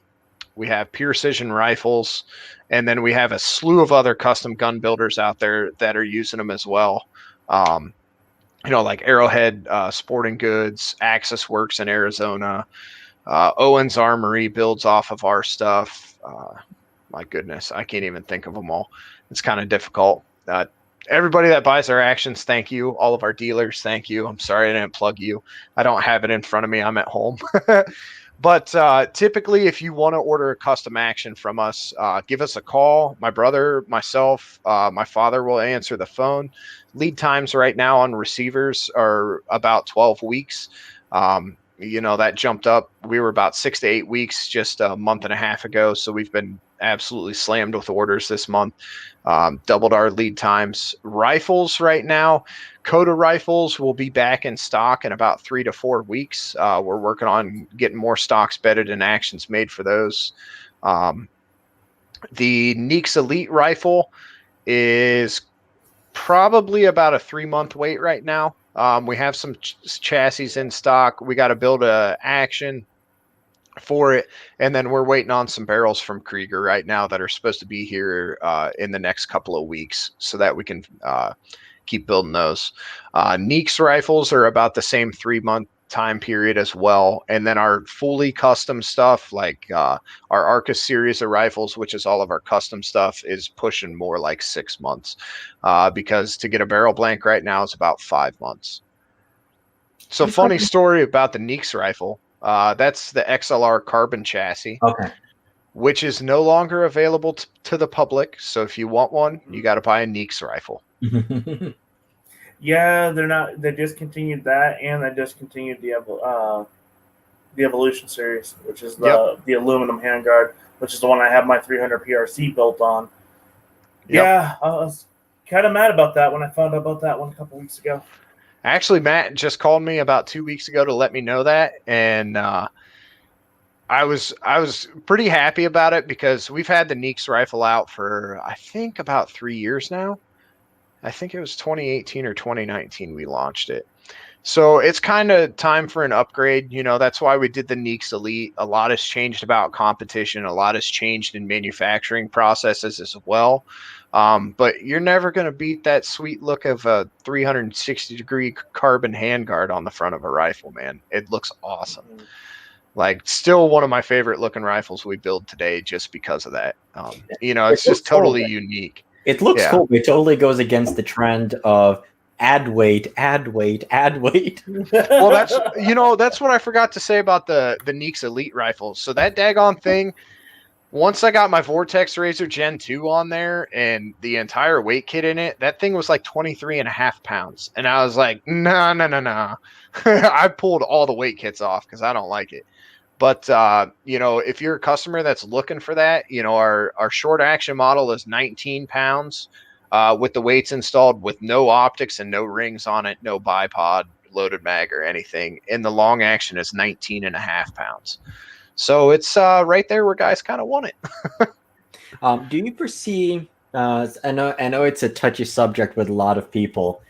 we have Precision Rifles, and then we have a slew of other custom gun builders out there that are using them as well. Like Arrowhead Sporting Goods, Axis Works in Arizona, Owens Armory builds off of our stuff. My goodness, I can't even think of them all. It's kind of difficult. Everybody that buys our actions, thank you. All of our dealers, thank you. I'm sorry I didn't plug you. I don't have it in front of me. I'm at home. But typically, if you want to order a custom action from us, give us a call. My brother, myself, my father will answer the phone. Lead times right now on receivers are about 12 weeks. That jumped up. We were about 6 to 8 weeks just a month and a half ago. So we've been absolutely slammed with orders this month. Doubled our lead times. Rifles right now, Koda rifles will be back in stock in about 3 to 4 weeks. We're working on getting more stocks bedded and actions made for those. The Neeks Elite rifle is probably about a 3-month wait right now. We have some chassis in stock. We got to build a action for it, and then we're waiting on some barrels from Krieger right now that are supposed to be here in the next couple of weeks, so that we can keep building those. Neeks rifles are about the same 3-month time period as well, and then our fully custom stuff, like our Arcus series of rifles, which is all of our custom stuff, is pushing more like 6 months, because to get a barrel blank right now is about 5 months. So funny story about the Neeks rifle. That's the XLR carbon chassis, Okay. which is no longer available to the public. So if you want one, you got to buy a Neeks rifle. Yeah, they're not. They discontinued that, and they discontinued the Evolution series, which is the aluminum handguard, which is the one I have my 300 PRC built on. Yep. Yeah, I was kind of mad about that when I found out about that one a couple weeks ago. Actually, Matt just called me about 2 weeks ago to let me know that, and I was pretty happy about it because we've had the Neeks rifle out for I think about 3 years now. I think it was 2018 or 2019 we launched it. So it's kind of time for an upgrade. You know, that's why we did the Neeks Elite. A lot has changed about competition. A lot has changed in manufacturing processes as well. But you're never going to beat that sweet look of a 360-degree carbon handguard on the front of a rifle, man. It looks awesome. Like, still one of my favorite looking rifles we build today just because of that. You know, it's just totally unique. It looks cool. It totally goes against the trend of add weight, add weight, add weight. Well, that's what I forgot to say about the Neeks Elite rifles. So that daggone thing, once I got my Vortex Razor Gen 2 on there and the entire weight kit in it, that thing was like 23.5 pounds. And I was like, no. I pulled all the weight kits off because I don't like it. But, you know, if you're a customer that's looking for that, you know, our short action model is 19 pounds with the weights installed with no optics and no rings on it, no bipod, loaded mag or anything. And the long action is 19.5 pounds. So it's right there where guys kind of want it. Do you foresee, I know it's a touchy subject with a lot of people,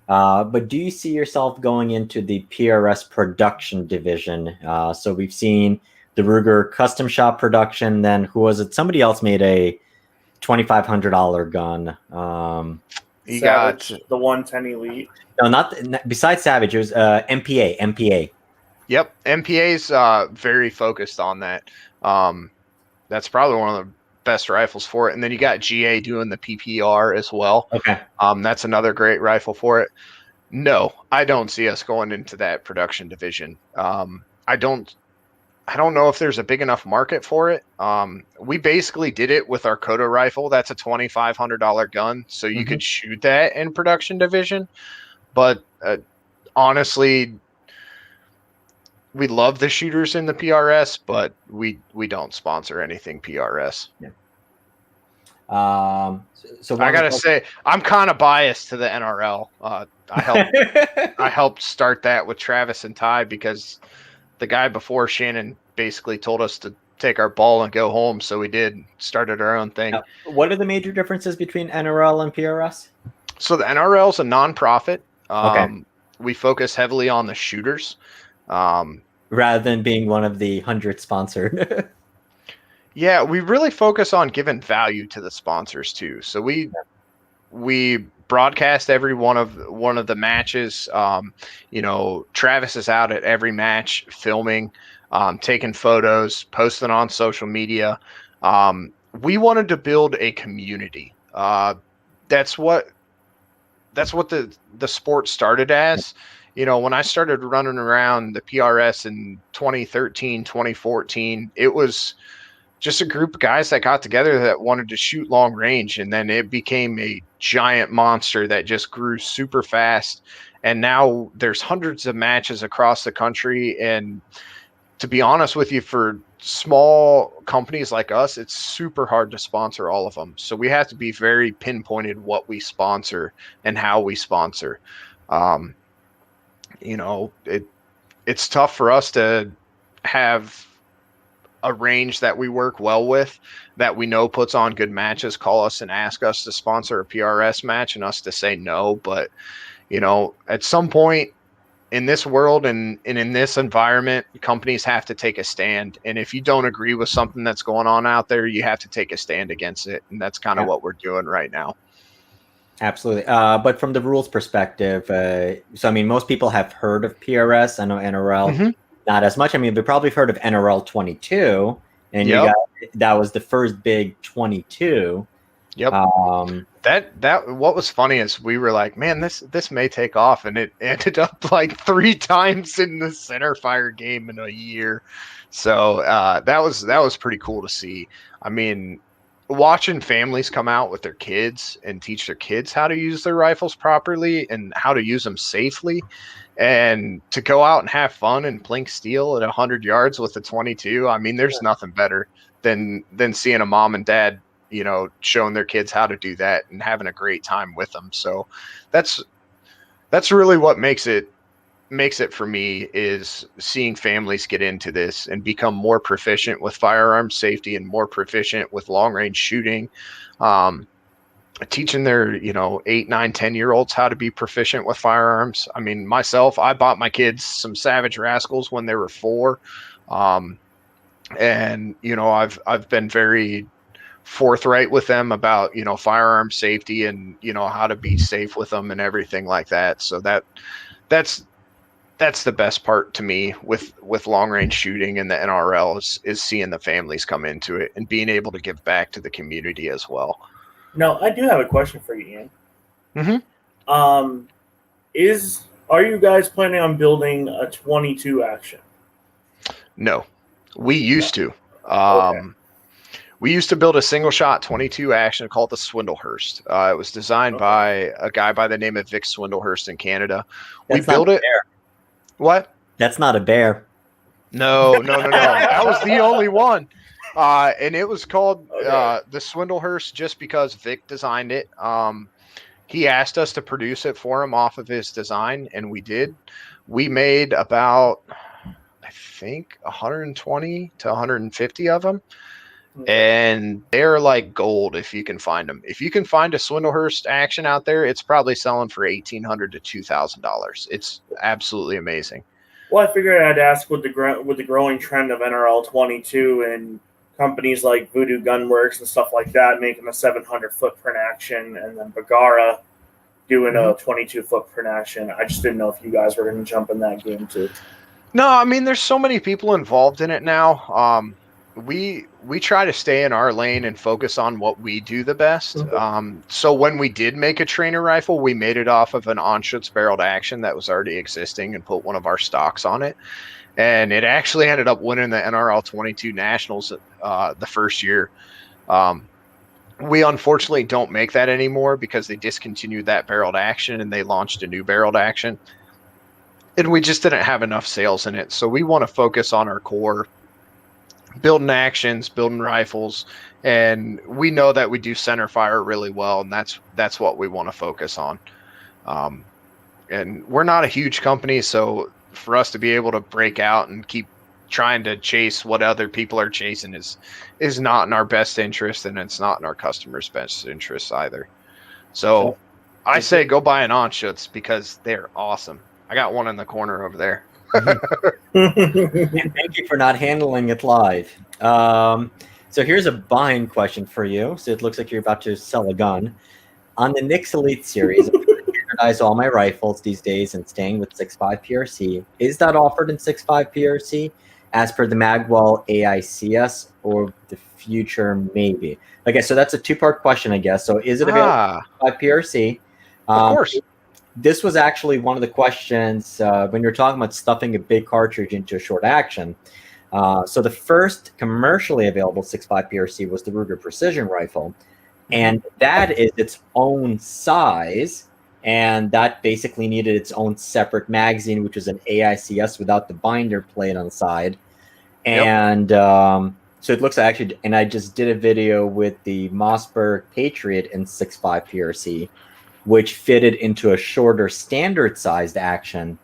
but do you see yourself going into the PRS production division? So we've seen the Ruger custom shop production. Then who was it? Somebody else made a $2,500 gun. You Savage, got the 110 Elite. No, not besides Savage. It was MPA. Yep, MPA's very focused on that. That's probably one of the best rifles for it. And then you got GA doing the PPR as well. Okay. That's another great rifle for it. No, I don't see us going into that production division. I don't know if there's a big enough market for it. We basically did it with our Koda rifle. That's a $2,500 gun, so you could shoot that in production division. But honestly, we love the shooters in the PRS, but we don't sponsor anything PRS. Yeah. So I gotta say, I'm kind of biased to the NRL. I helped start that with Travis and Ty because the guy before Shannon basically told us to take our ball and go home, so we started our own thing. What are the major differences between NRL and PRS? So the NRL is a nonprofit. Okay. We focus heavily on the shooters. Rather than being one of the 100 sponsored. Yeah, we really focus on giving value to the sponsors too. So we broadcast every one of the matches. You know, Travis is out at every match filming, taking photos, posting on social media. We wanted to build a community. That's what the sport started as. You know, when I started running around the PRS in 2013, 2014, it was just a group of guys that got together that wanted to shoot long range. And then it became a giant monster that just grew super fast. And now there's hundreds of matches across the country. And to be honest with you, for small companies like us, it's super hard to sponsor all of them. So we have to be very pinpointed what we sponsor and how we sponsor. You know, it's tough for us to have a range that we work well with, that we know puts on good matches, call us and ask us to sponsor a PRS match and us to say no. But, you know, at some point in this world and in this environment, companies have to take a stand. And if you don't agree with something that's going on out there, you have to take a stand against it. And that's kind of what we're doing right now. Absolutely. But from the rules perspective, so I mean, most people have heard of PRS. I know NRL, not as much. I mean, they've probably heard of NRL 22, and that was the first big 22. Yep. That what was funny is we were like, man, this may take off, and it ended up like 3 times in the center fire game in a year. So that was pretty cool to see. I mean, watching families come out with their kids and teach their kids how to use their rifles properly and how to use them safely, and to go out and have fun and plink steel at 100 yards with a 22. I mean, there's nothing better than seeing a mom and dad, you know, showing their kids how to do that and having a great time with them. So that's that's really what makes it for me, is seeing families get into this and become more proficient with firearm safety and more proficient with long range shooting. Teaching their 8, 9, 10-year-olds how to be proficient with firearms. I mean, myself, I bought my kids some Savage Rascals when they were 4. And I've been very forthright with them about firearm safety and how to be safe with them and everything like that. So that's the best part to me with long range shooting and the NRL is seeing the families come into it and being able to give back to the community as well. Now, I do have a question for you, Ian. Mm-hmm. Are you guys planning on building a 22 action? No, we used to. Okay. We used to build a single shot 22 action called the Swindlehurst. It was designed by a guy by the name of Vic Swindlehurst in Canada. We built it. What? That's not a bear. No. That was the only one. And it was called the Swindlehurst just because Vic designed it. He asked us to produce it for him off of his design, and we did. We made about, I think, 120 to 150 of them. And they're like gold if you can find them. If you can find a Swindlehurst action out there, it's probably selling for $1,800 to $2,000. It's absolutely amazing. Well, I figured I'd ask with the growing trend of NRL 22 and companies like Voodoo Gunworks and stuff like that making a 700 footprint action, and then Bagara doing a 22 footprint action. I just didn't know if you guys were going to jump in that game too. No, I mean, there's so many people involved in it now. We try to stay in our lane and focus on what we do the best. So when we did make a trainer rifle, we made it off of an Anschutz barreled action that was already existing and put one of our stocks on it. And it actually ended up winning the NRL 22 Nationals the first year. We unfortunately don't make that anymore because they discontinued that barreled action and they launched a new barreled action. And we just didn't have enough sales in it. So we want to focus on our core, building actions, building rifles, and we know that we do center fire really well, and that's what we want to focus on. And we're not a huge company, so for us to be able to break out and keep trying to chase what other people are chasing is not in our best interest, and it's not in our customers' best interest either. So I say go buy an Anschutz because they're awesome. I got one in the corner over there. Thank you for not handling it live. So here's a buying question for you. So it looks like you're about to sell a gun. On the Nix Elite series, I'm going to standardize all my rifles these days and staying with 6.5 PRC. Is that offered in 6.5 PRC as per the Magwell AICS, or the future maybe? Okay, so that's a two-part question, I guess. So is it available in 6.5 PRC? Of course. This was actually one of the questions when you're talking about stuffing a big cartridge into a short action. So the first commercially available 6.5 PRC was the Ruger Precision Rifle. And that is its own size. And that basically needed its own separate magazine, which was an AICS without the binder plate on the side. And so it looks actually, and I just did a video with the Mossberg Patriot in 6.5 PRC, which fitted into a shorter standard sized action.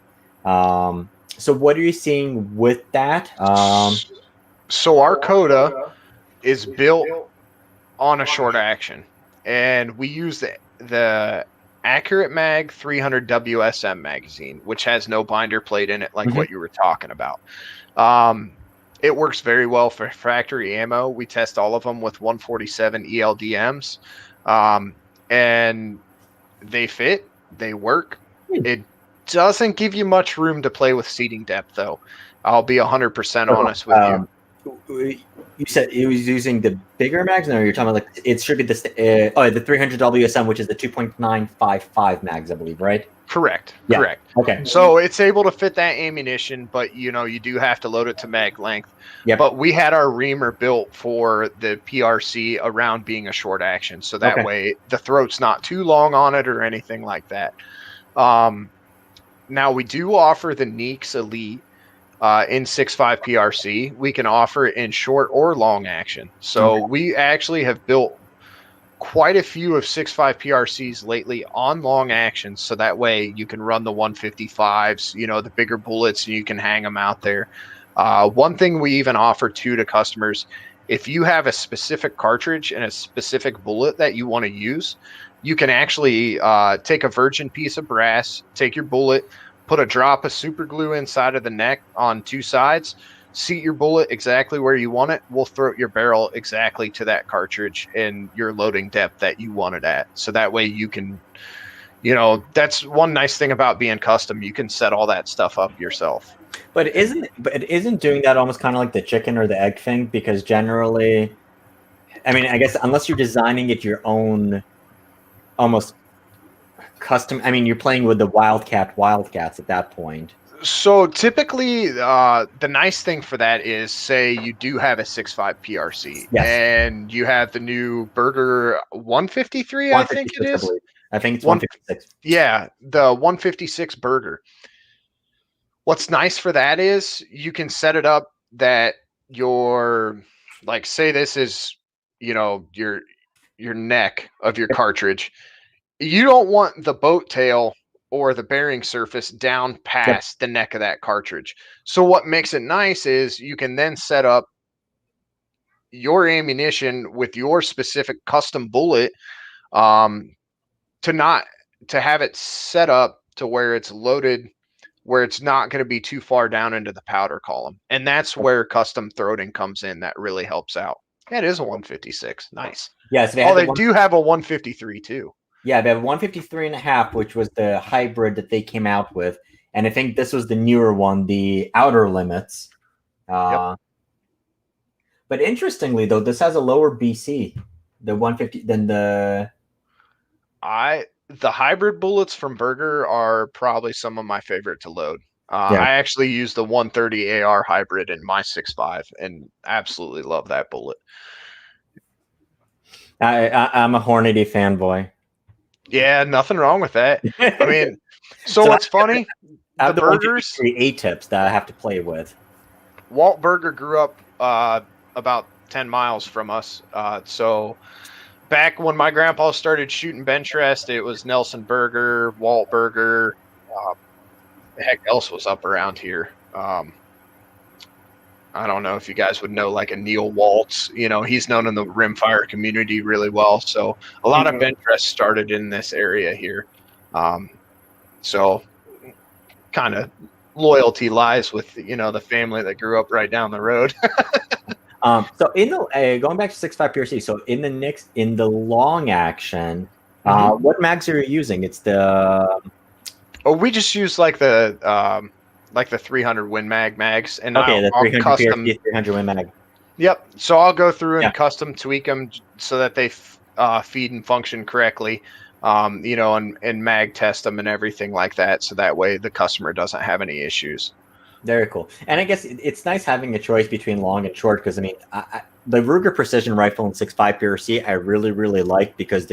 So what are you seeing with that? So our Koda is built on a short action, and we use the Accurate Mag 300 WSM magazine, which has no binder plate in it, like what you were talking about. It works very well for factory ammo. We test all of them with 147 ELDMs, and they fit, they work. It doesn't give you much room to play with seating depth, though. I'll be 100% honest with you. You said it was using the bigger mags, or you're talking about like it should be the 300 WSM, which is the 2.955 mags, I believe, right? Correct. Yeah. Correct. Okay. So it's able to fit that ammunition, but you do have to load it to mag length. Yep. But we had our reamer built for the PRC around being a short action, so that way the throat's not too long on it or anything like that. Now we do offer the Nix Elite in 6.5 PRC. We can offer it in short or long action. So we actually have built quite a few of 6.5 PRCs lately on long actions, so that way you can run the 155s, the bigger bullets, and you can hang them out there. One thing we even offer to customers, if you have a specific cartridge and a specific bullet that you want to use, you can actually take a virgin piece of brass, take your bullet, put a drop of super glue inside of the neck on 2 sides, seat your bullet exactly where you want it. We'll throw your barrel exactly to that cartridge and your loading depth that you want it at. So that way you can, that's one nice thing about being custom. You can set all that stuff up yourself. But isn't doing that almost kind of like the chicken or the egg thing? Because generally, I mean, I guess unless you're designing it your own, almost custom. I mean, you're playing with the Wildcats at that point. So typically, the nice thing for that is, say you do have a 6.5 PRC, yes, and you have the new Burger 153, I think it is. I think it's 156. Yeah, the 156 Burger. What's nice for that is you can set it up that your, like, say this is, your neck of your cartridge. You don't want the boat tail or the bearing surface down past the neck of that cartridge. So what makes it nice is you can then set up your ammunition with your specific custom bullet to have it set up to where it's loaded, where it's not going to be too far down into the powder column. And that's where custom throating comes in. That really helps out. Yeah, it is a 156. Nice. Yes. They do have a 153 too. Yeah, they have 153.5, which was the hybrid that they came out with. And I think this was the newer one, the Outer Limits. But interestingly, though, this has a lower BC, the 150, than the hybrid bullets from Burger are probably some of my favorite to load. I actually use the 130 AR hybrid in my 6.5 and absolutely love that bullet. I'm a Hornady fanboy. Yeah, nothing wrong with that. I mean, so what's funny? I have the Burgers, 8 tips that I have to play with. Walt Burger grew up about 10 miles from us. So back when my grandpa started shooting bench rest, it was Nelson Burger, Walt Burger. The heck else was up around here? I don't know if you guys would know, like a Neil Waltz. He's known in the rimfire community really well. So a lot of bench rest started in this area here. So kind of loyalty lies with, the family that grew up right down the road. So in the going back to 6.5 PRC, so in the long action, what mags are you using? It's the we just use like the 300 Win mags, and the 300 custom PRC 300 Win mag. Yep. So I'll go through and custom tweak them so that they feed and function correctly. And mag test them and everything like that, so that way the customer doesn't have any issues. Very cool. And I guess it's nice having a choice between long and short, because I mean, the Ruger Precision Rifle in 6.5 PRC I really, really like, because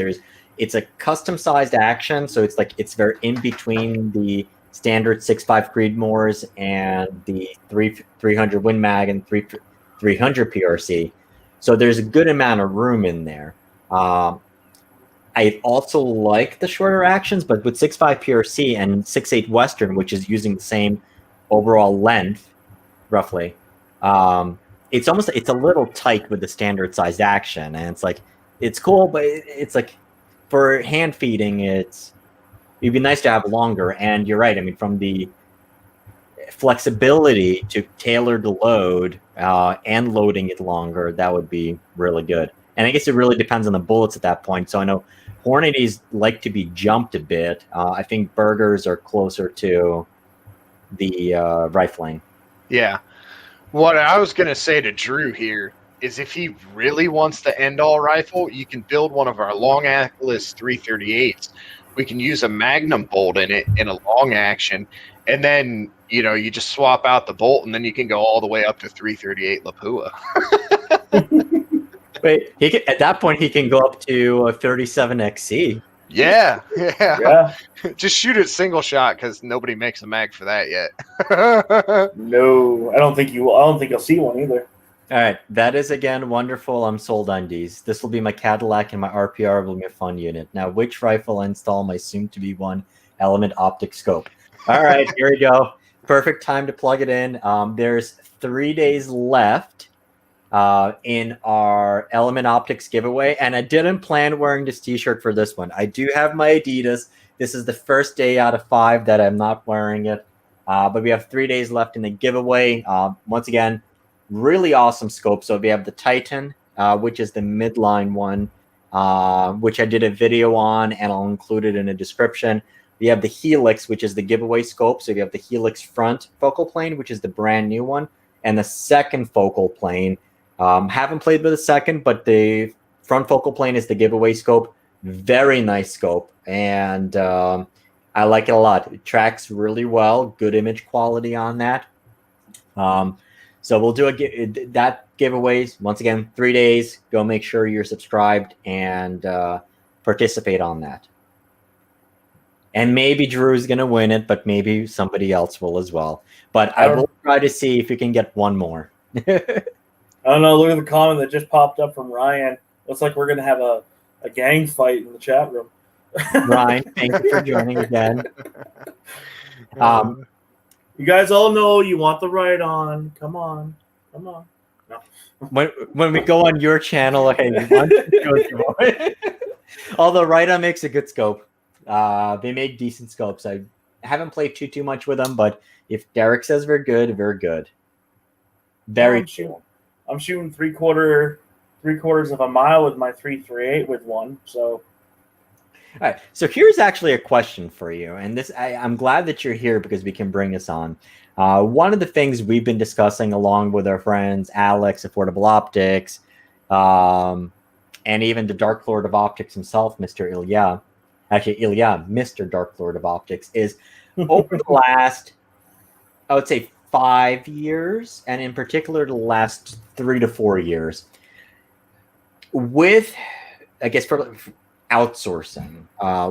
it's a custom sized action, so it's very in between the standard 6.5 Creedmoors and the 300 Win Mag and 300 PRC. So there's a good amount of room in there. I also like the shorter actions, but with 6.5 PRC and 6.8 Western, which is using the same overall length, roughly, it's a little tight with the standard sized action, and it's cool, but it's like for hand feeding, it'd be nice to have longer. And you're right. I mean, from the flexibility to tailor the load and loading it longer, that would be really good. And I guess it really depends on the bullets at that point. So I know Hornady's like to be jumped a bit. I think Burgers are closer to the rifling. Yeah. What I was going to say to Drew here is, if he really wants the end-all rifle, you can build one of our long Atlas 338s. We can use a Magnum bolt in it in a long action, and then you just swap out the bolt, and then you can go all the way up to 338 Lapua. Wait, at that point he can go up to a 37 XC. Yeah. Just shoot it single shot, because nobody makes a mag for that yet. No, I don't think you'll see one either. All right, that is again wonderful. I'm sold undies. This will be my Cadillac and my RPR will be a fun unit. Now, which rifle I install my soon-to-be one Element optic scope? All right, here we go. Perfect time to plug it in. There's 3 days left in our Element Optics giveaway, and I didn't plan wearing this T-shirt for this one. I do have my Adidas. This is the first day out of 5 that I'm not wearing it, but we have 3 days left in the giveaway. Once again, really awesome scope. So we have the Titan, which is the midline one, which I did a video on, and I'll include it in the description. We have the Helix, which is the giveaway scope. So we have the Helix front focal plane, which is the brand new one, and the second focal plane. Haven't played with the second, but the front focal plane is the giveaway scope. Very nice scope, and I like it a lot. It tracks really well. Good image quality on that. So we'll do that giveaways. Once again, 3 days. Go make sure you're subscribed and participate on that. And maybe Drew's going to win it, but maybe somebody else will as well. But I will try to see if we can get one more. I don't know. Look at the comment that just popped up from Ryan. Looks like we're going to have a gang fight in the chat room. Ryan, thank you for joining again. You guys all know you want the right on. Come on. No. When we go on your channel, hey, although Right-On makes a good scope. They make decent scopes. I haven't played too much with them, but if Derek says we're good, we're good. Very cool. I'm shooting three quarters of a mile with my 338 with one. So, all right. So here's actually a question for you, and this I'm glad that you're here because we can bring this on. One of the things we've been discussing along with our friends Alex, Affordable Optics, and even the Dark Lord of Optics himself, Mr. Ilya. Actually, Ilya, Mr. Dark Lord of Optics, is over the last, I would say, 5 years, and in particular the last 3 to 4 years, with, I guess, for outsourcing,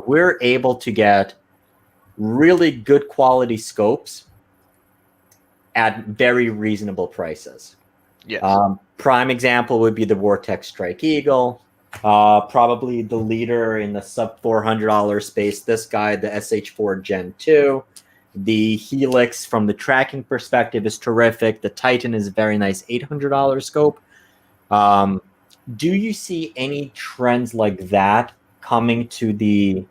we're able to get really good quality scopes at very reasonable prices. Yes. Prime example would be the Vortex Strike Eagle, probably the leader in the sub $400 space. This guy, the SH4 Gen 2. The Helix, from the tracking perspective, is terrific. The Titan is a very nice $800 scope. Do you see any trends like that coming to the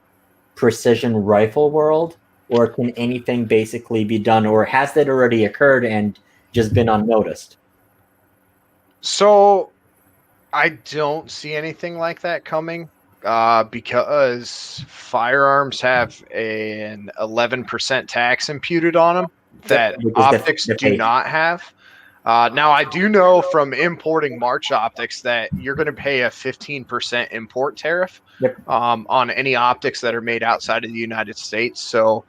precision rifle world, or can anything basically be done, or has that already occurred and just been unnoticed? So I don't see anything like that coming because firearms have an 11% tax imputed on them that optics do not have. Now, I do know from importing March optics that you're going to pay a 15% import tariff on any optics that are made outside of the United States. So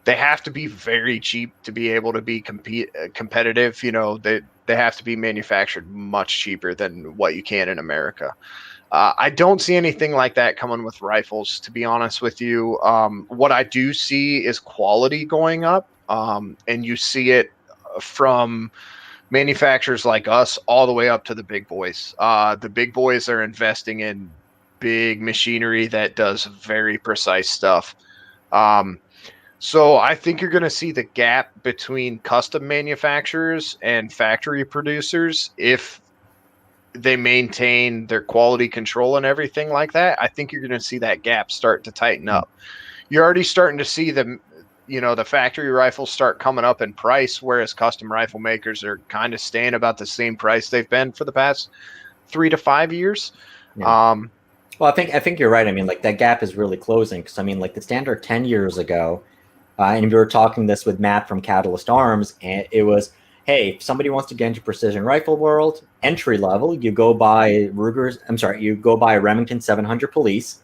they have to be very cheap to be able to be competitive. You know, they have to be manufactured much cheaper than what you can in America. I don't see anything like that coming with rifles, to be honest with you. What I do see is quality going up, and you see it from manufacturers like us all the way up to the big boys. The big boys are investing in big machinery that does very precise stuff. So I think you're going to see the gap between custom manufacturers and factory producers, if they maintain their quality control and everything like that. I think you're going to see that gap start to tighten up. You're already starting to see the factory rifles start coming up in price, whereas custom rifle makers are kind of staying about the same price they've been for the past 3 to 5 years. Yeah. Well, I think you're right. I mean, like, that gap is really closing, because I mean, like, the standard 10 years ago, and we were talking this with Matt from Catalyst Arms, and it was, hey, if somebody wants to get into precision rifle world, entry level, you go buy you go buy a Remington 700 Police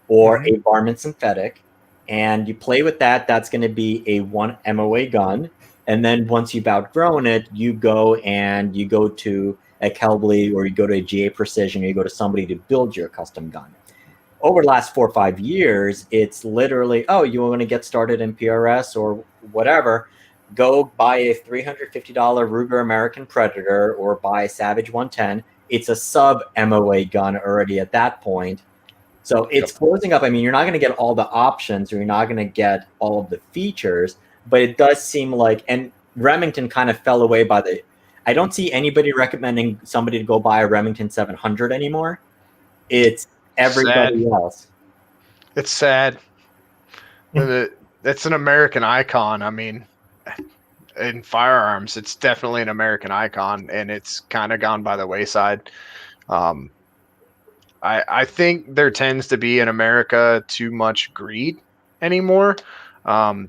or a Varmint Synthetic, and you play with that. That's going to be a 1 MOA gun. And then once you've outgrown it, you go to a Kelbly, or you go to a GA Precision, or you go to somebody to build your custom gun. Over the last 4 or 5 years, it's literally, oh, you want to get started in PRS or whatever, go buy a $350 Ruger American Predator or buy a Savage 110. It's a sub MOA gun already at that point. So it's closing up. I mean, you're not going to get all the options, or you're not going to get all of the features, but it does seem like, and Remington kind of fell away by the, I don't see anybody recommending somebody to go buy a Remington 700 anymore. It's everybody else. It's sad. It's an American icon. I mean, in firearms, it's definitely an American icon, and it's kind of gone by the wayside. I think there tends to be in America too much greed anymore,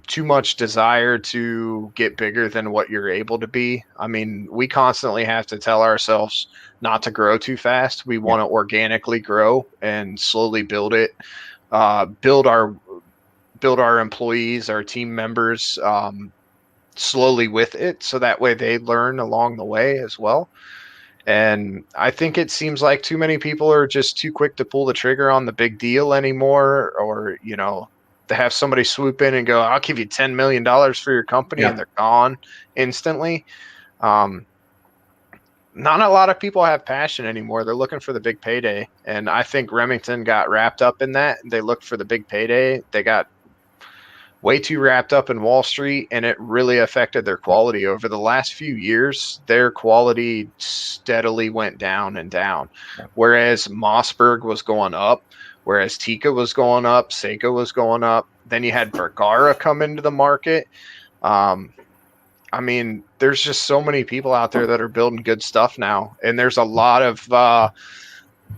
too much desire to get bigger than what you're able to be. I mean, we constantly have to tell ourselves not to grow too fast. We want to organically grow and slowly build it, build our employees, our team members, slowly with it, so that way they learn along the way as well. And I think it seems like too many people are just too quick to pull the trigger on the big deal anymore, or, you know, to have somebody swoop in and go, I'll give you $10 million for your company, and they're gone instantly. Not a lot of people have passion anymore. They're looking for the big payday. And I think Remington got wrapped up in that. They looked for the big payday. They got way too wrapped up in Wall Street, and it really affected their quality. Over the last few years, their quality steadily went down and down. Whereas Mossberg was going up, whereas Tikka was going up, Seiko was going up. Then you had Vergara come into the market. I mean, there's just so many people out there that are building good stuff now. And there's a lot of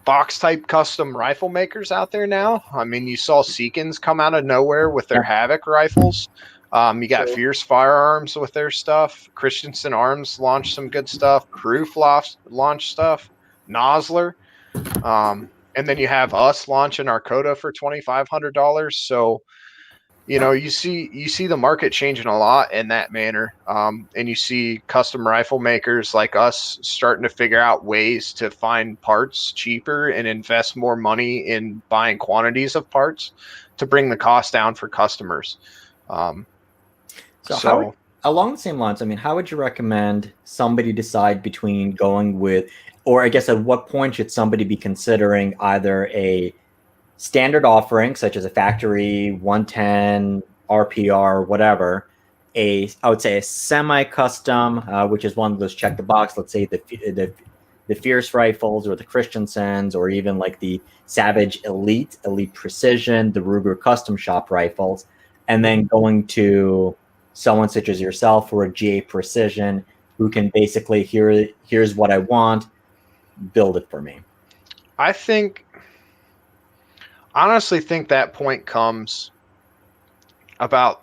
box type custom rifle makers out there now. I mean, you saw Seekins come out of nowhere with their Havoc rifles. You got Fierce Firearms with their stuff. Christensen Arms launched some good stuff. Proof launched stuff. Nosler. And then you have us launching our Koda for $2,500. So, you know, you see the market changing a lot in that manner. And you see custom rifle makers like us starting to figure out ways to find parts cheaper and invest more money in buying quantities of parts to bring the cost down for customers. So along the same lines, I mean, how would you recommend somebody decide between going with, or I guess at what point should somebody be considering either a standard offering, such as a factory 110 RPR, whatever, I would say a semi-custom, which is one of those check the box, let's say the Fierce rifles or the Christensens, or even like the Savage Elite Precision, the Ruger Custom Shop rifles, and then going to someone such as yourself or a GA Precision who can basically, here's what I want, build it for me. Honestly think that point comes about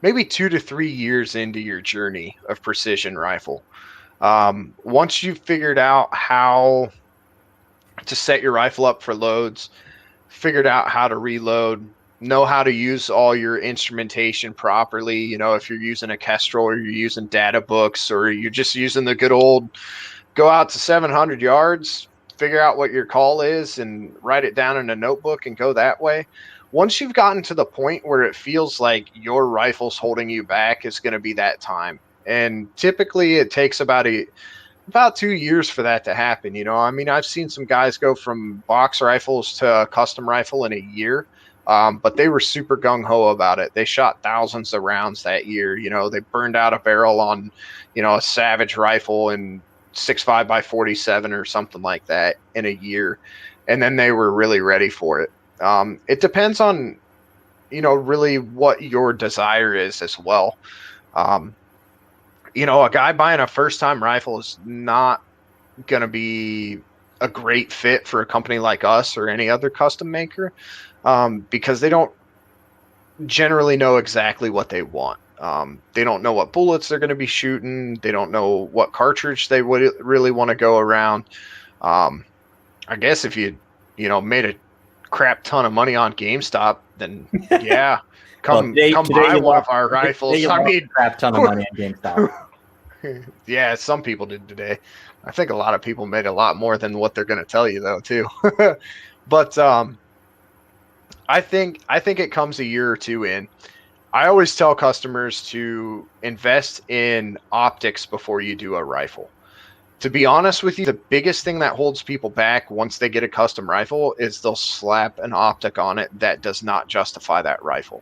maybe 2 to 3 years into your journey of precision rifle. Once you've figured out how to set your rifle up for loads, figured out how to reload, know how to use all your instrumentation properly, you know, if you're using a Kestrel or you're using data books or you're just using the good old go out to 700 yards, figure out what your call is and write it down in a notebook and go that way. Once you've gotten to the point where it feels like your rifle's holding you back, it's going to be that time. And typically it takes about 2 years for that to happen. You know, I mean, I've seen some guys go from box rifles to a custom rifle in a year, but they were super gung-ho about it. They shot thousands of rounds that year. You know, they burned out a barrel on, you know, a Savage rifle and 6.5 by 47 or something like that in a year. And then they were really ready for it. It depends on, you know, really what your desire is as well. You know, a guy buying a first time rifle is not going to be a great fit for a company like us or any other custom maker, because they don't generally know exactly what they want. They don't know what bullets they're going to be shooting. They don't know what cartridge they would really want to go around. I guess if you made a crap ton of money on GameStop, then yeah, come buy one of our rifles. I mean, crap ton of money on GameStop. Yeah, some people did today. I think a lot of people made a lot more than what they're going to tell you though too. But I think it comes a year or two in. I always tell customers to invest in optics before you do a rifle. To be honest with you, the biggest thing that holds people back once they get a custom rifle is they'll slap an optic on it that does not justify that rifle.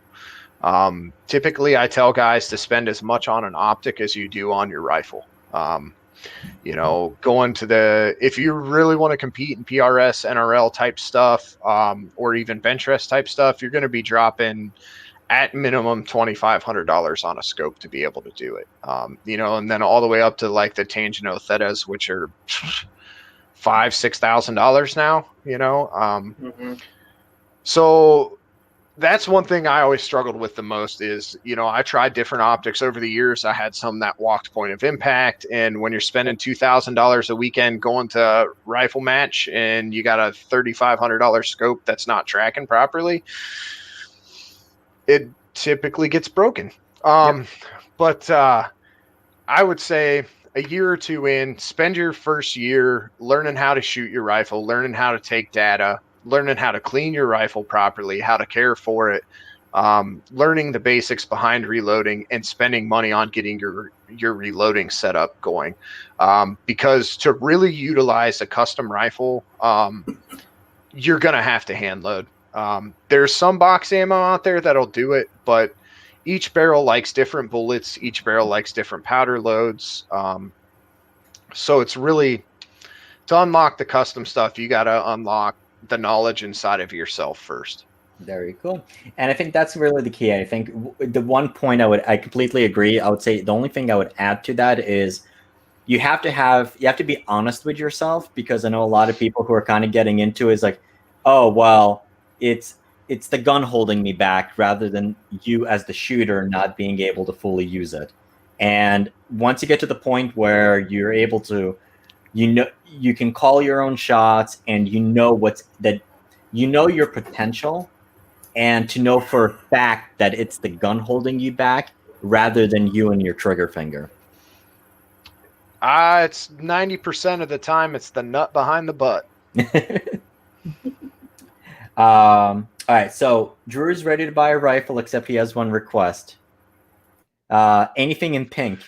Typically, I tell guys to spend as much on an optic as you do on your rifle. Going to if you really want to compete in PRS, NRL type stuff, or even bench rest type stuff, you're going to be dropping at minimum $2,500 on a scope to be able to do it. And then all the way up to like the Tangent Thetas, which are $5,000-$6,000 now. So that's one thing I always struggled with the most is, I tried different optics over the years. I had some that walked point of impact. And when you're spending $2,000 a weekend going to a rifle match and you got a $3,500 scope that's not tracking properly, it typically gets broken. But I would say a year or two in, spend your first year learning how to shoot your rifle, learning how to take data, learning how to clean your rifle properly, how to care for it, learning the basics behind reloading, and spending money on getting your reloading setup going. Because to really utilize a custom rifle, you're going to have to hand load. There's some box ammo out there that'll do it, but each barrel likes different bullets. Each barrel likes different powder loads. So it's really, to unlock the custom stuff, you got to unlock the knowledge inside of yourself first. Very cool. And I think that's really the key. I think the one point I completely agree. I would say the only thing I would add to that is you have to be honest with yourself, because I know a lot of people who are kind of getting into it is like, oh, well, it's the gun holding me back rather than you as the shooter not being able to fully use it. And once you get to the point where you're able to, you can call your own shots, and you know your potential, and to know for a fact that it's the gun holding you back rather than you and your trigger finger. It's 90% of the time it's the nut behind the butt. All right, so Drew's ready to buy a rifle, except he has one request. Anything in pink?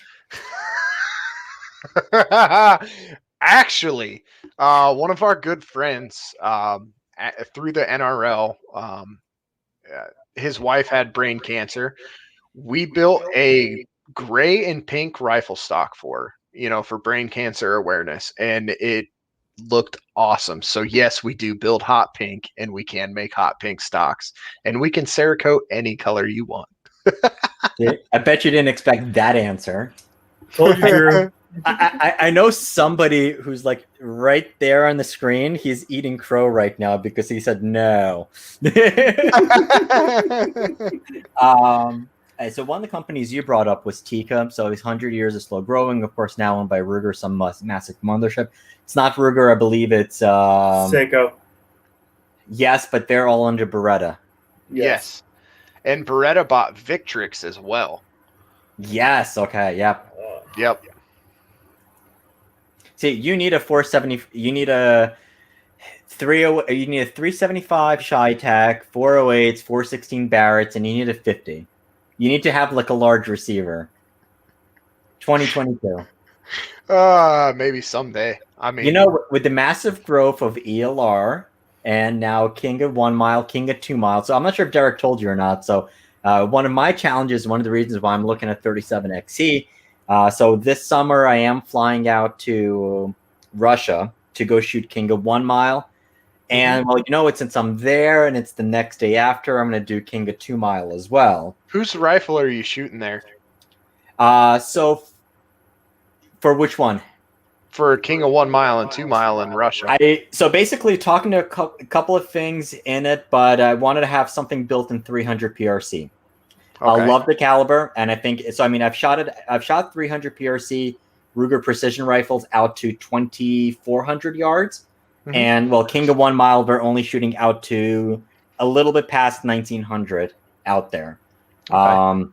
Actually, one of our good friends through the NRL, his wife had brain cancer. We built a gray and pink rifle stock for brain cancer awareness, and it looked awesome. So yes, we do build hot pink, and we can make hot pink stocks, and we can Cerakote any color you want. I bet you didn't expect that answer. Told you, Drew. I know somebody who's like right there on the screen. He's eating crow right now because he said no. So one of the companies you brought up was Tika. So it's 100 years of slow growing, of course, now owned by Ruger, some massive mothership. It's not Ruger, I believe it's Seiko. Yes, but they're all under Beretta. Yes. And Beretta bought Victrix as well. Yes. Okay. Yep. Yep. See, you need a 470. You need a 30. You need a 375 Shy-Tac, 408s, 416 Barretts, and you need a 50. You need to have like a large receiver. 2022. Maybe someday. I mean, with the massive growth of ELR and now King of 1 mile, King of 2 miles. So I'm not sure if Derek told you or not. So one of my challenges, one of the reasons why I'm looking at 37XC. So this summer I am flying out to Russia to go shoot King of 1 mile. And since I'm there and it's the next day after, I'm going to do King of 2 mile as well. Whose rifle are you shooting there? So for which one? For King of 1 mile and 2 mile in Russia. So basically talking to a couple of things in it, but I wanted to have something built in 300 PRC. Okay. I love the caliber, and I think so. I mean, I've shot 300 PRC Ruger precision rifles out to 2,400 yards. Mm-hmm. And King of 1 mile, we're only shooting out to a little bit past 1,900 out there. Okay.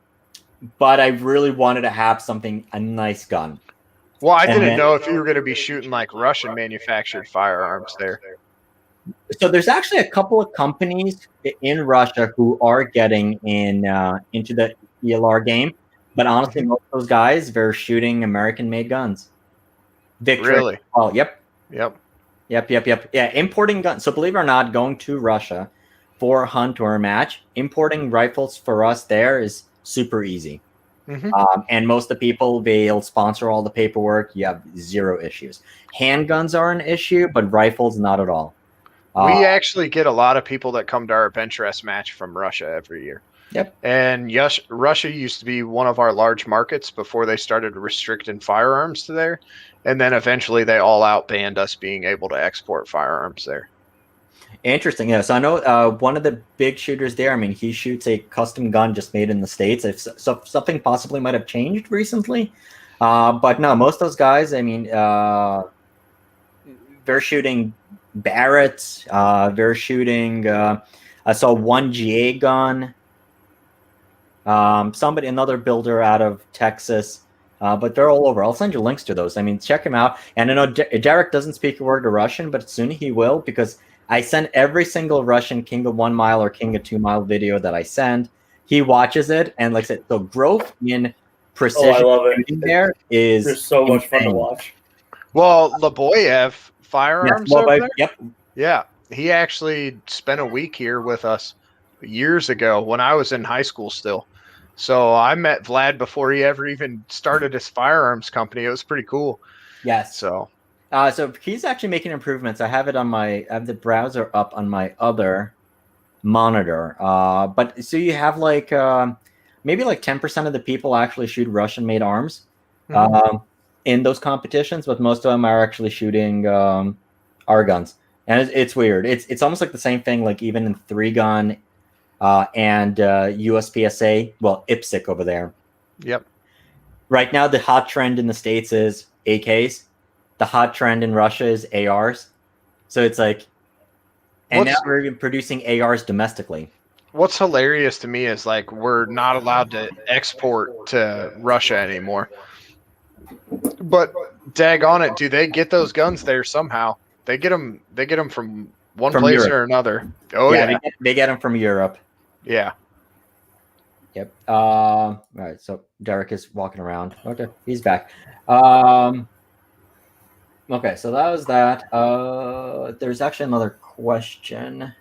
But I really wanted to have a nice gun. Well, I didn't know if you were going to be shooting like Russian manufactured firearms there. So there's actually a couple of companies in Russia who are getting into the ELR game, but honestly, most of those guys they're shooting American-made guns. Victor. Really? Oh, yep. Yep. Yeah, importing guns. So believe it or not, going to Russia for a hunt or a match, importing rifles for us there is super easy. And most of the people, they'll sponsor all the paperwork. You have zero issues. Handguns are an issue, but rifles, not at all. We actually get a lot of people that come to our bench rest match from Russia every year. Yep. And yes, Russia used to be one of our large markets before they started restricting firearms to there. And then eventually they all out banned us being able to export firearms there. Interesting. Yeah. So I know one of the big shooters there, I mean, he shoots a custom gun just made in the States. If something possibly might have changed recently. But no, most of those guys, I mean, they're shooting Barretts. They're shooting, I saw one GA gun. Another builder out of Texas. But they're all over. I'll send you links to those. I mean, check him out. And I know Derek doesn't speak a word of Russian, but soon he will, because I send every single Russian King of 1 Mile or King of 2 Mile video that I send. He watches it, and like I said, the growth in precision I love it. there is There's so much fun to insane. watch. Well, Laboyev Firearms Yes, over there? Yep. Yeah. He actually spent a week here with us years ago when I was in high school still. So I met Vlad before he ever even started his firearms company. It was pretty cool. Yes. So he's actually making improvements. I have the browser up on my other monitor. But so you have like maybe like 10% of the people actually shoot Russian-made arms in those competitions, but most of them are actually shooting our guns, and it's weird. It's almost like the same thing. Like even in 3-gun and USPSA, well, IPSC over there. Yep. Right now, the hot trend in the States is AKs. The hot trend in Russia is ARs. So it's like, and now we're even producing ARs domestically. What's hilarious to me is like we're not allowed to export to Russia anymore. But daggone it, do they get those guns there somehow? They get them from one place Europe. or another. Oh yeah. They get them from Europe. Yeah. Yep. All right. So Derek is walking around. Okay, he's back. Okay, so that was that. There's actually another question.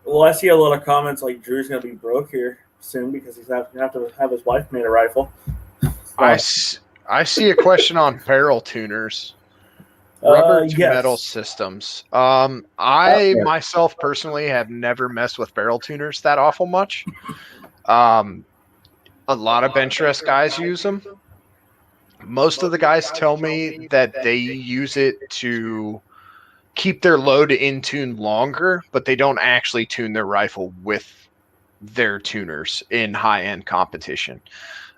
Well, I see a lot of comments like Drew's gonna be broke here soon because he's gonna have to have his wife made a rifle. I see a question on barrel tuners. Rubber to metal systems. I myself personally have never messed with barrel tuners that awful much. A lot of bench rest guys use them. Most of the guys tell me that they use it to keep their load in tune longer, but they don't actually tune their rifle with their tuners in high-end competition.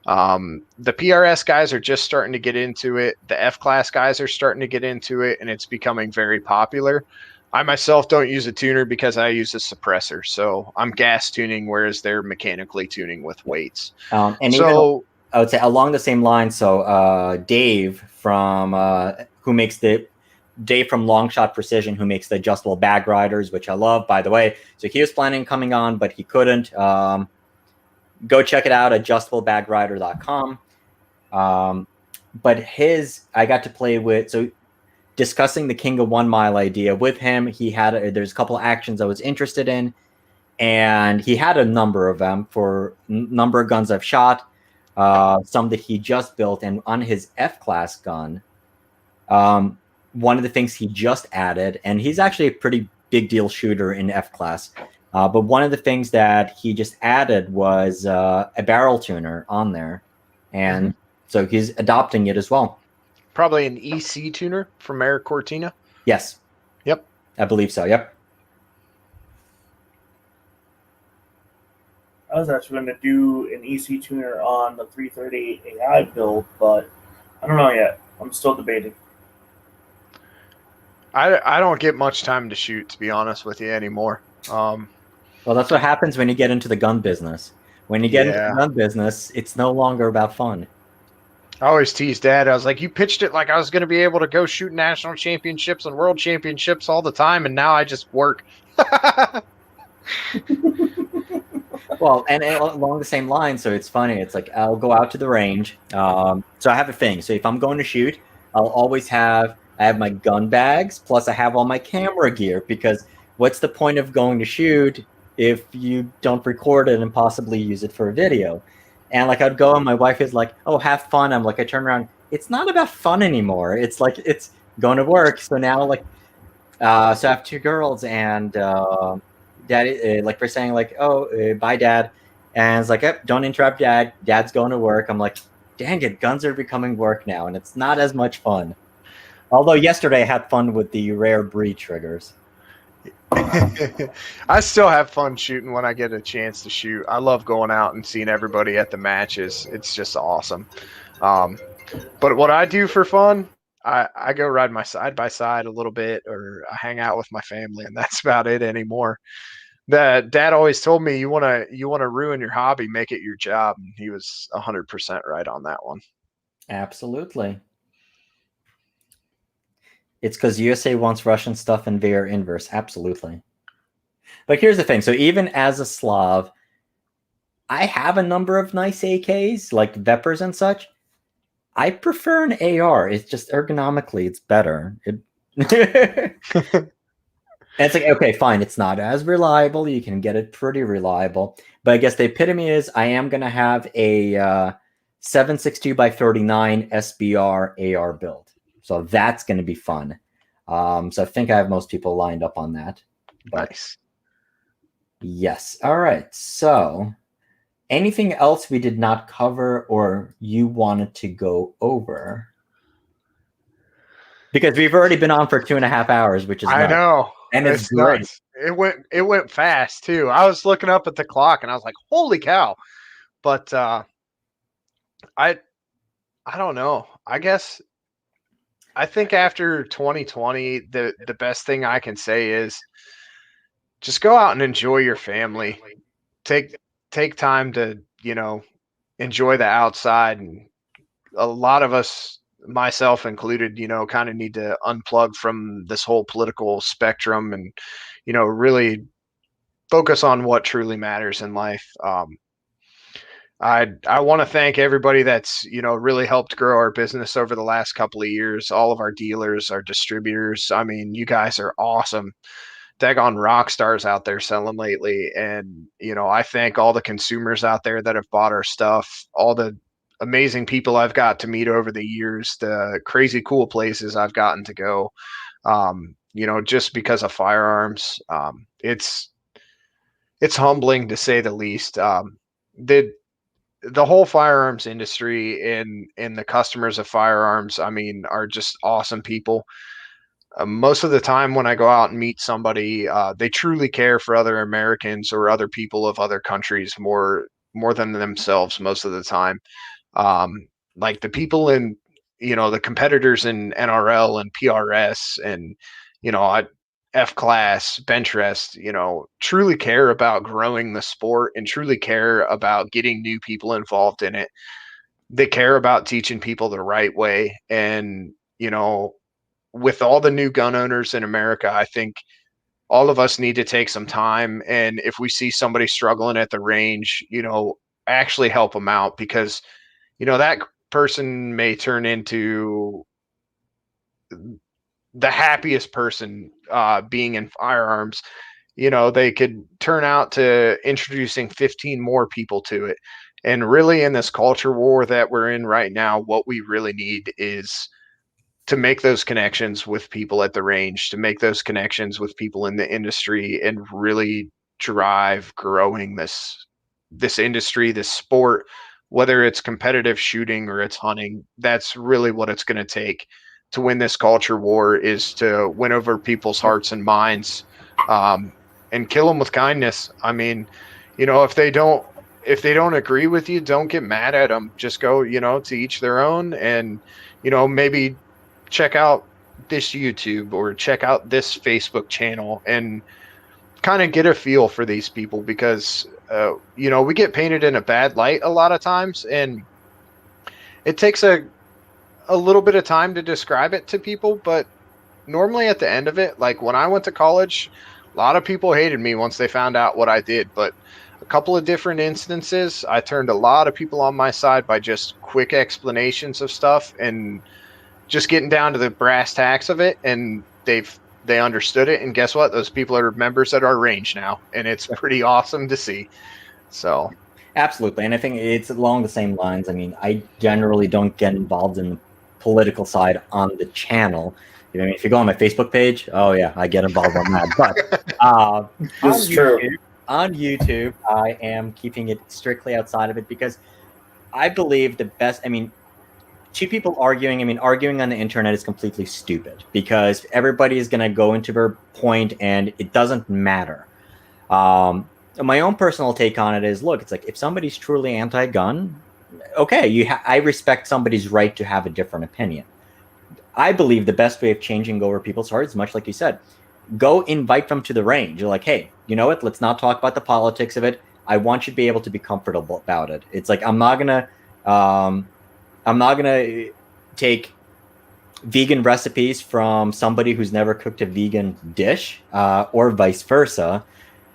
The PRS guys are just starting to get into it. The F-class guys are starting to get into it, and it's becoming very popular. I myself don't use a tuner because I use a suppressor, so I'm gas tuning, whereas they're mechanically tuning with weights. And so I would say along the same line. So Dave from Dave from Long Shot Precision, who makes the adjustable bag riders, which I love, by the way. So he was planning on coming on, but he couldn't. Go check it out, adjustablebagrider.com. But I got to play with, so discussing the King of 1 Mile idea with him, there's a couple of actions I was interested in, and he had a number of them for number of guns I've shot, some that he just built, and on his F-class gun, one of the things he just added, and he's actually a pretty big deal shooter in F-class, but one of the things that he just added was a barrel tuner on there. And so he's adopting it as well. Probably an EC tuner from Eric Cortina. Yes. Yep. I believe so. Yep. I was actually going to do an EC tuner on the 338 AI build, but I don't know yet. I'm still debating. I don't get much time to shoot, to be honest with you, anymore. Well, that's what happens when you get into the gun business. When you get into the gun business, it's no longer about fun. I always tease Dad. I was like, you pitched it like I was going to be able to go shoot national championships and world championships all the time, and now I just work. Well, and along the same line, so it's funny. It's like I'll go out to the range. So I have a thing. So if I'm going to shoot, I'll always I have my gun bags, plus I have all my camera gear, because what's the point of going to shoot if you don't record it and possibly use it for a video? And like I'd go and my wife is like, "Oh, have fun." I'm like, I turn around. It's not about fun anymore. It's like it's going to work. So now like, so I have two girls, and Daddy, like we're saying, like, "Oh, bye, Dad," and it's like, "Yep, don't interrupt, Dad. Dad's going to work." I'm like, "Dang it, guns are becoming work now, and it's not as much fun." Although yesterday I had fun with the rare breed triggers. I still have fun shooting when I get a chance to shoot. I love going out and seeing everybody at the matches. It's just awesome. But what I do for fun, I go ride my side by side a little bit, or I hang out with my family, and that's about it anymore. That Dad always told me, you wanna ruin your hobby, make it your job. And he was 100% right on that one. Absolutely. It's because USA wants Russian stuff and they are inverse. Absolutely. But here's the thing. So even as a Slav, I have a number of nice AKs, like Vepers and such. I prefer an AR. It's just ergonomically, it's better. And it's like, okay, fine. It's not as reliable. You can get it pretty reliable. But I guess the epitome is I am going to have a 7.62 by 39 SBR AR build. So that's going to be fun. So I think I have most people lined up on that. But Nice. yes. All right. So anything else we did not cover or you wanted to go over? Because we've already been on for 2.5 hours, which is I nuts. know. And it's great. Nuts. It went fast too. I was looking up at the clock and I was like, holy cow. But I don't know. I think after 2020, the best thing I can say is just go out and enjoy your family. Take time to, enjoy the outside. And a lot of us, myself included, kind of need to unplug from this whole political spectrum and, really focus on what truly matters in life. I want to thank everybody that's, really helped grow our business over the last couple of years. All of our dealers, our distributors. I mean, you guys are awesome. Daggone rock stars out there selling lately. And, I thank all the consumers out there that have bought our stuff, all the amazing people I've got to meet over the years, the crazy cool places I've gotten to go, just because of firearms. It's humbling to say the least. The whole firearms industry and the customers of firearms, I mean, are just awesome people. Most of the time when I go out and meet somebody, they truly care for other Americans or other people of other countries more than themselves most of the time. Like the people in, the competitors in NRL and PRS and, F class, bench rest, truly care about growing the sport and truly care about getting new people involved in it. They care about teaching people the right way. And, with all the new gun owners in America, I think all of us need to take some time. And if we see somebody struggling at the range, actually help them out, because, that person may turn into the happiest person being in firearms. They could turn out to introducing 15 more people to it. And really, in this culture war that we're in right now, what we really need is to make those connections with people at the range, to make those connections with people in the industry, and really drive growing this industry, this sport, whether it's competitive shooting or it's hunting. That's really what it's going to take to win this culture war, is to win over people's hearts and minds, and kill them with kindness. I mean, if they don't agree with you, don't get mad at them. Just go, to each their own. And, maybe check out this YouTube or check out this Facebook channel and kind of get a feel for these people, because, we get painted in a bad light a lot of times. And it takes a little bit of time to describe it to people, but normally at the end of it, like when I went to college, a lot of people hated me once they found out what I did, but a couple of different instances, I turned a lot of people on my side by just quick explanations of stuff and just getting down to the brass tacks of it, and they understood it. And guess what? Those people are members at our range now, and it's pretty awesome to see. So Absolutely, and I think it's along the same lines. I mean, I generally don't get involved in the political side on the channel. You know, if you go on my Facebook page, oh yeah, I get involved on that. But on This is true. YouTube, I am keeping it strictly outside of it because I believe the best. I mean, two people arguing. I mean, arguing on the internet is completely stupid because everybody is going to go into their point, and it doesn't matter. My own personal take on it is, look, it's like if somebody's truly anti-gun, okay, I respect somebody's right to have a different opinion. I believe the best way of changing over people's hearts, much like you said, go invite them to the range. You're like, hey, you know what? Let's not talk about the politics of it. I want you to be able to be comfortable about it. It's like I'm not gonna take vegan recipes from somebody who's never cooked a vegan dish, or vice versa.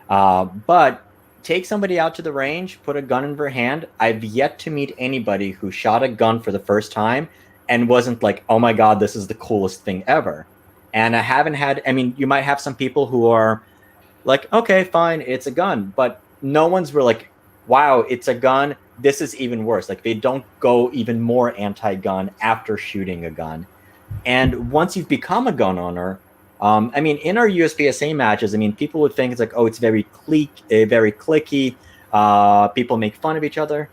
But take somebody out to the range, put a gun in their hand. I've yet to meet anybody who shot a gun for the first time and wasn't like, oh my God, this is the coolest thing ever. And I haven't had, I mean, you might have some people who are like, okay, fine, it's a gun. But no one's really like, wow, it's a gun. This is even worse. Like they don't go even more anti-gun after shooting a gun. And once you've become a gun owner, I mean, in our USPSA matches, I mean, people would think it's like, oh, it's very clicky. People make fun of each other.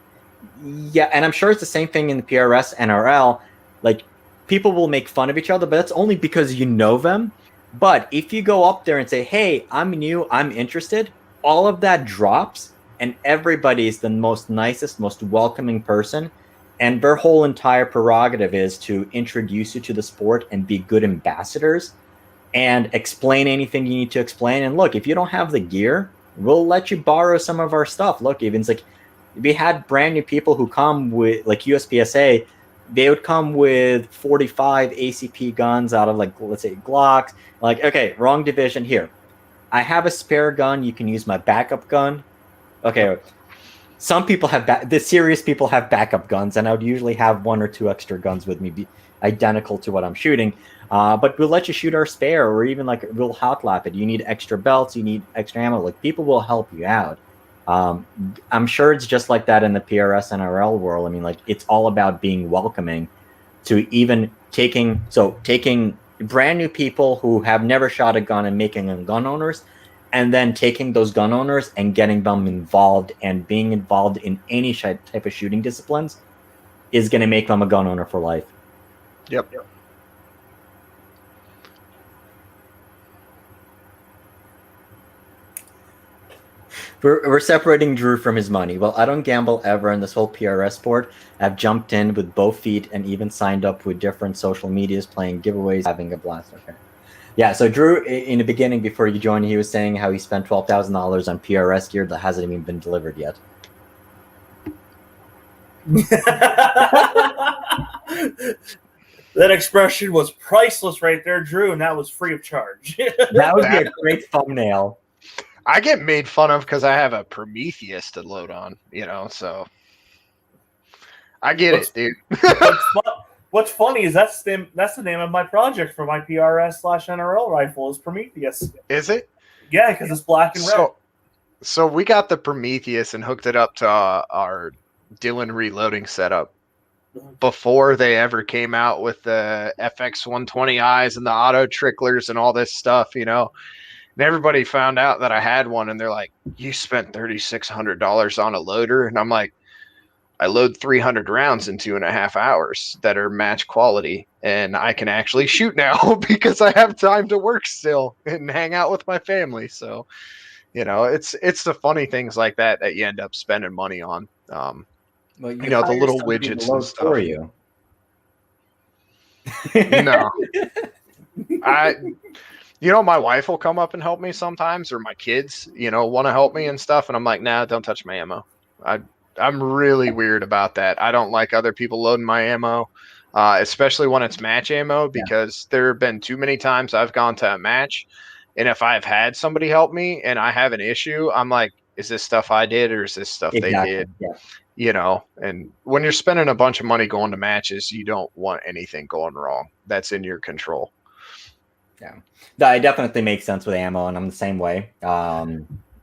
Yeah, and I'm sure it's the same thing in the PRS, NRL. Like, people will make fun of each other, but that's only because you know them. But if you go up there and say, hey, I'm new, I'm interested, all of that drops, and everybody is the most nicest, most welcoming person. And their whole entire prerogative is to introduce you to the sport and be good ambassadors and explain anything you need to explain. And look, if you don't have the gear, we'll let you borrow some of our stuff. Look, even it's like we had brand new people who come with like USPSA, they would come with 45 ACP guns out of like, let's say Glocks. Like, okay, wrong division here. I have a spare gun. You can use my backup gun. Okay. Some people have the serious people have backup guns, and I would usually have one or two extra guns with me, be identical to what I'm shooting. But we'll let you shoot our spare, or even like we'll hot lap it. You need extra belts, you need extra ammo. Like people will help you out. I'm sure it's just like that in the PRS NRL world. I mean, like it's all about being welcoming to even taking brand new people who have never shot a gun and making them gun owners, and then taking those gun owners and getting them involved and being involved in any type of shooting disciplines is going to make them a gun owner for life. Yep. We're separating Drew from his money. Well, I don't gamble ever in this whole PRS sport. I've jumped in with both feet and even signed up with different social medias, playing giveaways, having a blast. Okay. Yeah, so Drew, in the beginning, before you joined, he was saying how he spent $12,000 on PRS gear that hasn't even been delivered yet. That expression was priceless right there, Drew, and that was free of charge. That would be a great thumbnail. I get made fun of because I have a Prometheus to load on, you know, so I get it, dude. What's funny is that's the name of my project for my PRS/NRL rifle is Prometheus. Is it? Yeah, because it's black and red. So we got the Prometheus and hooked it up to our Dylan reloading setup before they ever came out with the FX120Is and the auto tricklers and all this stuff, you know. And everybody found out that I had one, and they're like, "You spent $3,600 on a loader?" And I'm like, "I load 300 rounds in 2.5 hours that are match quality, and I can actually shoot now because I have time to work still and hang out with my family." So, you know, it's the funny things like that you end up spending money on. Well, you know, the little widgets and stuff. For you. No, you know, my wife will come up and help me sometimes, or my kids, you know, want to help me and stuff. And I'm like, nah, don't touch my ammo. I'm really weird about that. I don't like other people loading my ammo, especially when it's match ammo, because there have been too many times I've gone to a match, and if I've had somebody help me and I have an issue, I'm like, is this stuff I did or is this stuff they Exactly. did? Yeah. You know, and when you're spending a bunch of money going to matches, you don't want anything going wrong. That's in your control. Yeah, that definitely makes sense with ammo, and I'm the same way.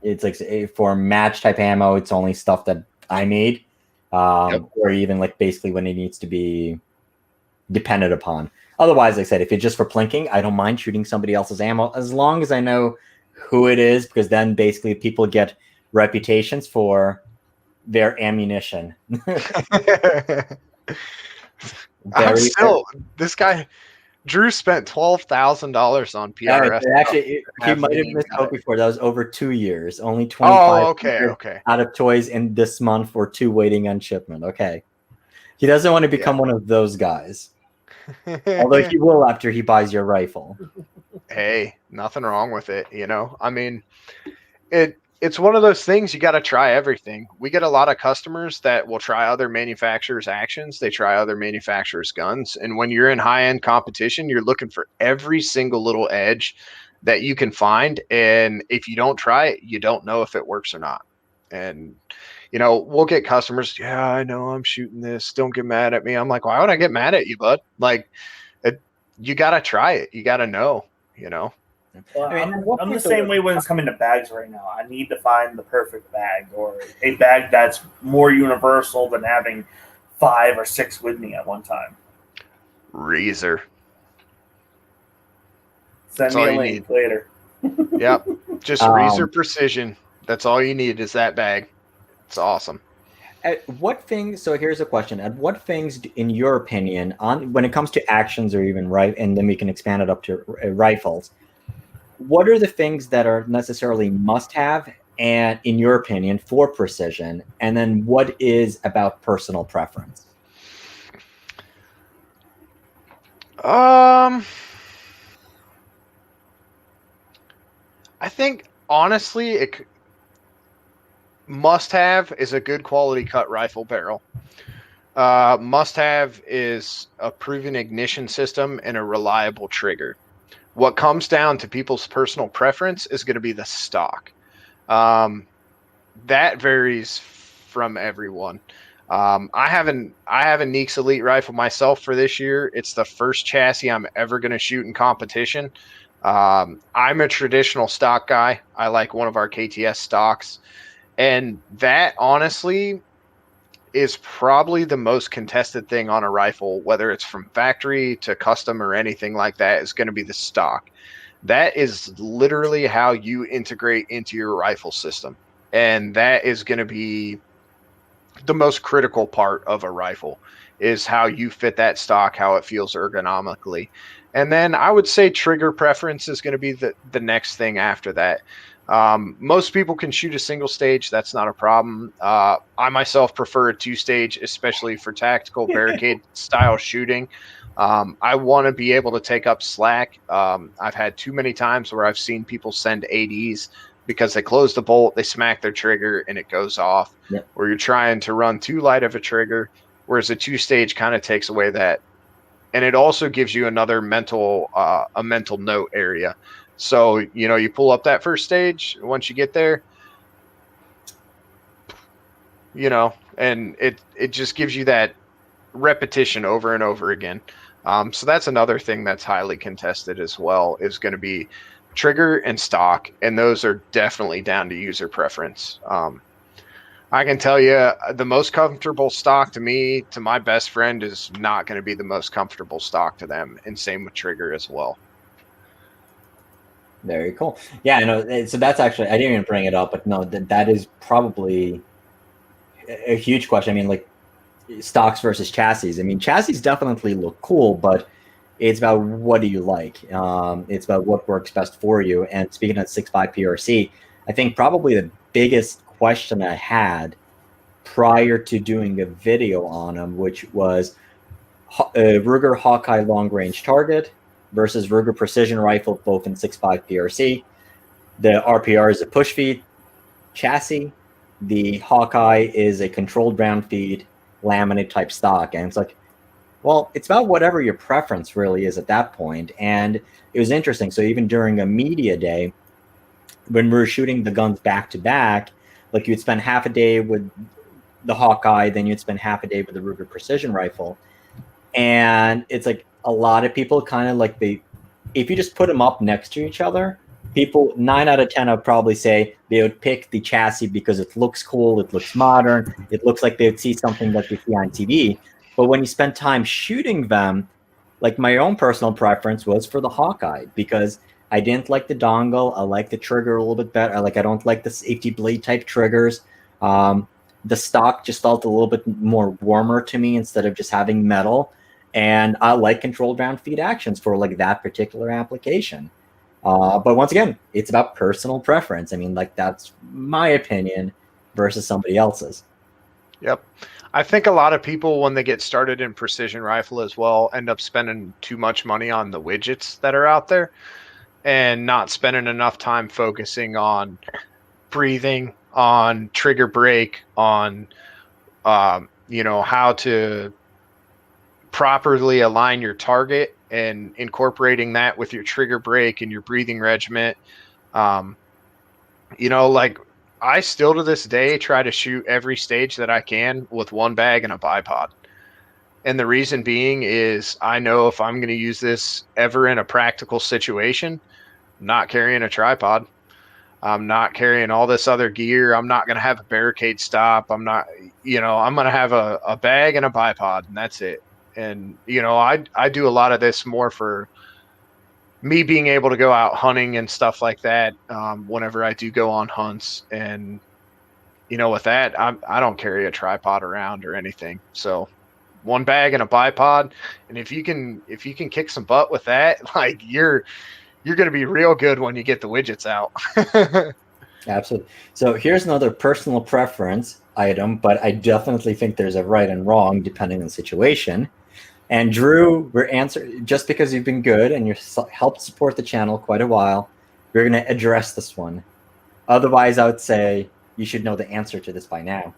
It's like for match type ammo, it's only stuff that I made, or even like basically when it needs to be depended upon. Otherwise, like I said, if it's just for plinking, I don't mind shooting somebody else's ammo as long as I know who it is, because then basically people get reputations for their ammunition. I'm still this guy. Drew spent $12,000 on PRS. Actually, he might have misspoke before. That was over 2 years. Only 25 out of toys in this month, or 2 waiting on shipment. Okay. He doesn't want to become one of those guys. Although he will after he buys your rifle. Hey, nothing wrong with it. You know, I mean, it's one of those things you got to try everything. We get a lot of customers that will try other manufacturers' actions. They try other manufacturers' guns. And when you're in high-end competition, you're looking for every single little edge that you can find. And if you don't try it, you don't know if it works or not. And, you know, we'll get customers, yeah, I know I'm shooting this. Don't get mad at me. I'm like, why would I get mad at you, bud? Like, you got to try it. You got to know, you know. Well, I'm the same way when it's coming to bags right now. I need to find the perfect bag, or a bag that's more universal than having 5 or 6 with me at one time. Razor. Send me a link later. Yep. Just Razor Precision. That's all you need is that bag. It's awesome. At what things? So here's a question: at what things, in your opinion, on when it comes to actions or even and then we can expand it up to rifles, what are the things that are necessarily must-have, and in your opinion, for precision, and then what is about personal preference? I think honestly, it must-have is a good quality cut rifle barrel. Must-have is a proven ignition system and a reliable trigger. What comes down to people's personal preference is going to be the stock. That varies from everyone. I have a Neeks Elite rifle myself for this year. It's the first chassis I'm ever going to shoot in competition. I'm a traditional stock guy. I like one of our KTS stocks. And that honestly is probably the most contested thing on a rifle, whether it's from factory to custom or anything like that, is going to be the stock. That is literally how you integrate into your rifle system. And that is going to be the most critical part of a rifle, is how you fit that stock, how it feels ergonomically. And then I would say trigger preference is going to be the next thing after that. Most people can shoot a single stage. That's not a problem. I myself prefer a 2-stage, especially for tactical barricade style shooting. I want to be able to take up slack. I've had too many times where I've seen people send ADs because they close the bolt, they smack their trigger, and it goes off. Yep. Or you're trying to run too light of a trigger, whereas a 2-stage kind of takes away that. And it also gives you another a mental note area. So, you know, you pull up that first stage, once you get there, you know, and it just gives you that repetition over and over again. So that's another thing that's highly contested as well, is going to be trigger and stock. And those are definitely down to user preference. I can tell you the most comfortable stock to me, to my best friend, is not going to be the most comfortable stock to them. And same with trigger as well. Very cool. Yeah, I know. So that's actually, I didn't even bring it up, but no, that is probably a huge question. I mean, like stocks versus chassis. I mean, chassis definitely look cool, but it's about what do you like? It's about what works best for you. And speaking of 6.5 PRC, I think probably the biggest question I had prior to doing a video on them, which was Ruger Hawkeye long range target versus Ruger precision rifle, both in 6.5 PRC. The RPR is a push feed chassis. the Hawkeye is a controlled round feed laminate type stock, and it's like, well, it's about whatever your preference really is at that point. And it was interesting. So even during a media day, when we were shooting the guns back to back, like you'd spend half a day with the Hawkeye, then you'd spend half a day with the Ruger precision rifle. And it's like a lot of people kind of like if you just put them up next to each other, people 9 out of 10 would probably say they would pick the chassis because it looks cool, it looks modern, it looks like they would see something that they see on TV. But when you spend time shooting them, like my own personal preference was for the Hawkeye, because I didn't like the dongle. I like the trigger a little bit better. I don't like the safety blade type triggers. The stock just felt a little bit more warmer to me instead of just having metal. And I like controlled round feed actions for like that particular application. But once again, it's about personal preference. I mean, like that's my opinion versus somebody else's. Yep. I think a lot of people, when they get started in precision rifle as well, end up spending too much money on the widgets that are out there and not spending enough time focusing on breathing, on trigger brake, on, how to properly align your target and incorporating that with your trigger brake and your breathing regiment. Like I still to this day try to shoot every stage that I can with one bag and a bipod. And the reason being is I know if I'm going to use this ever in a practical situation, I'm not carrying a tripod. I'm not carrying all this other gear. I'm not going to have a barricade stop. I'm not, I'm going to have a bag and a bipod, and that's it. And, I do a lot of this more for me being able to go out hunting and stuff like that whenever I do go on hunts. And, with that, I don't carry a tripod around or anything. So one bag and a bipod. And if you can kick some butt with that, like you're going to be real good when you get the widgets out. Absolutely. So here's another personal preference item, but I definitely think there's a right and wrong depending on the situation. And Drew, just because you've been good and you've helped support the channel quite a while, we're going to address this one. Otherwise, I would say you should know the answer to this by now.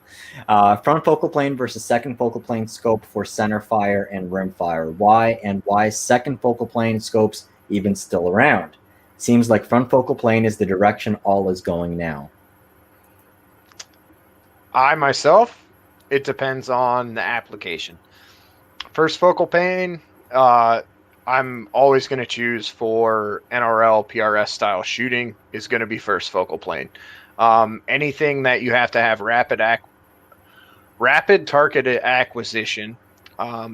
Front focal plane versus second focal plane scope for center fire and rim fire. Why and why second focal plane scopes even still around? Seems like front focal plane is the direction all is going now. It depends on the application. First focal plane, I'm always going to choose for NRL, PRS style shooting is going to be first focal plane. Anything that you have to have rapid targeted acquisition,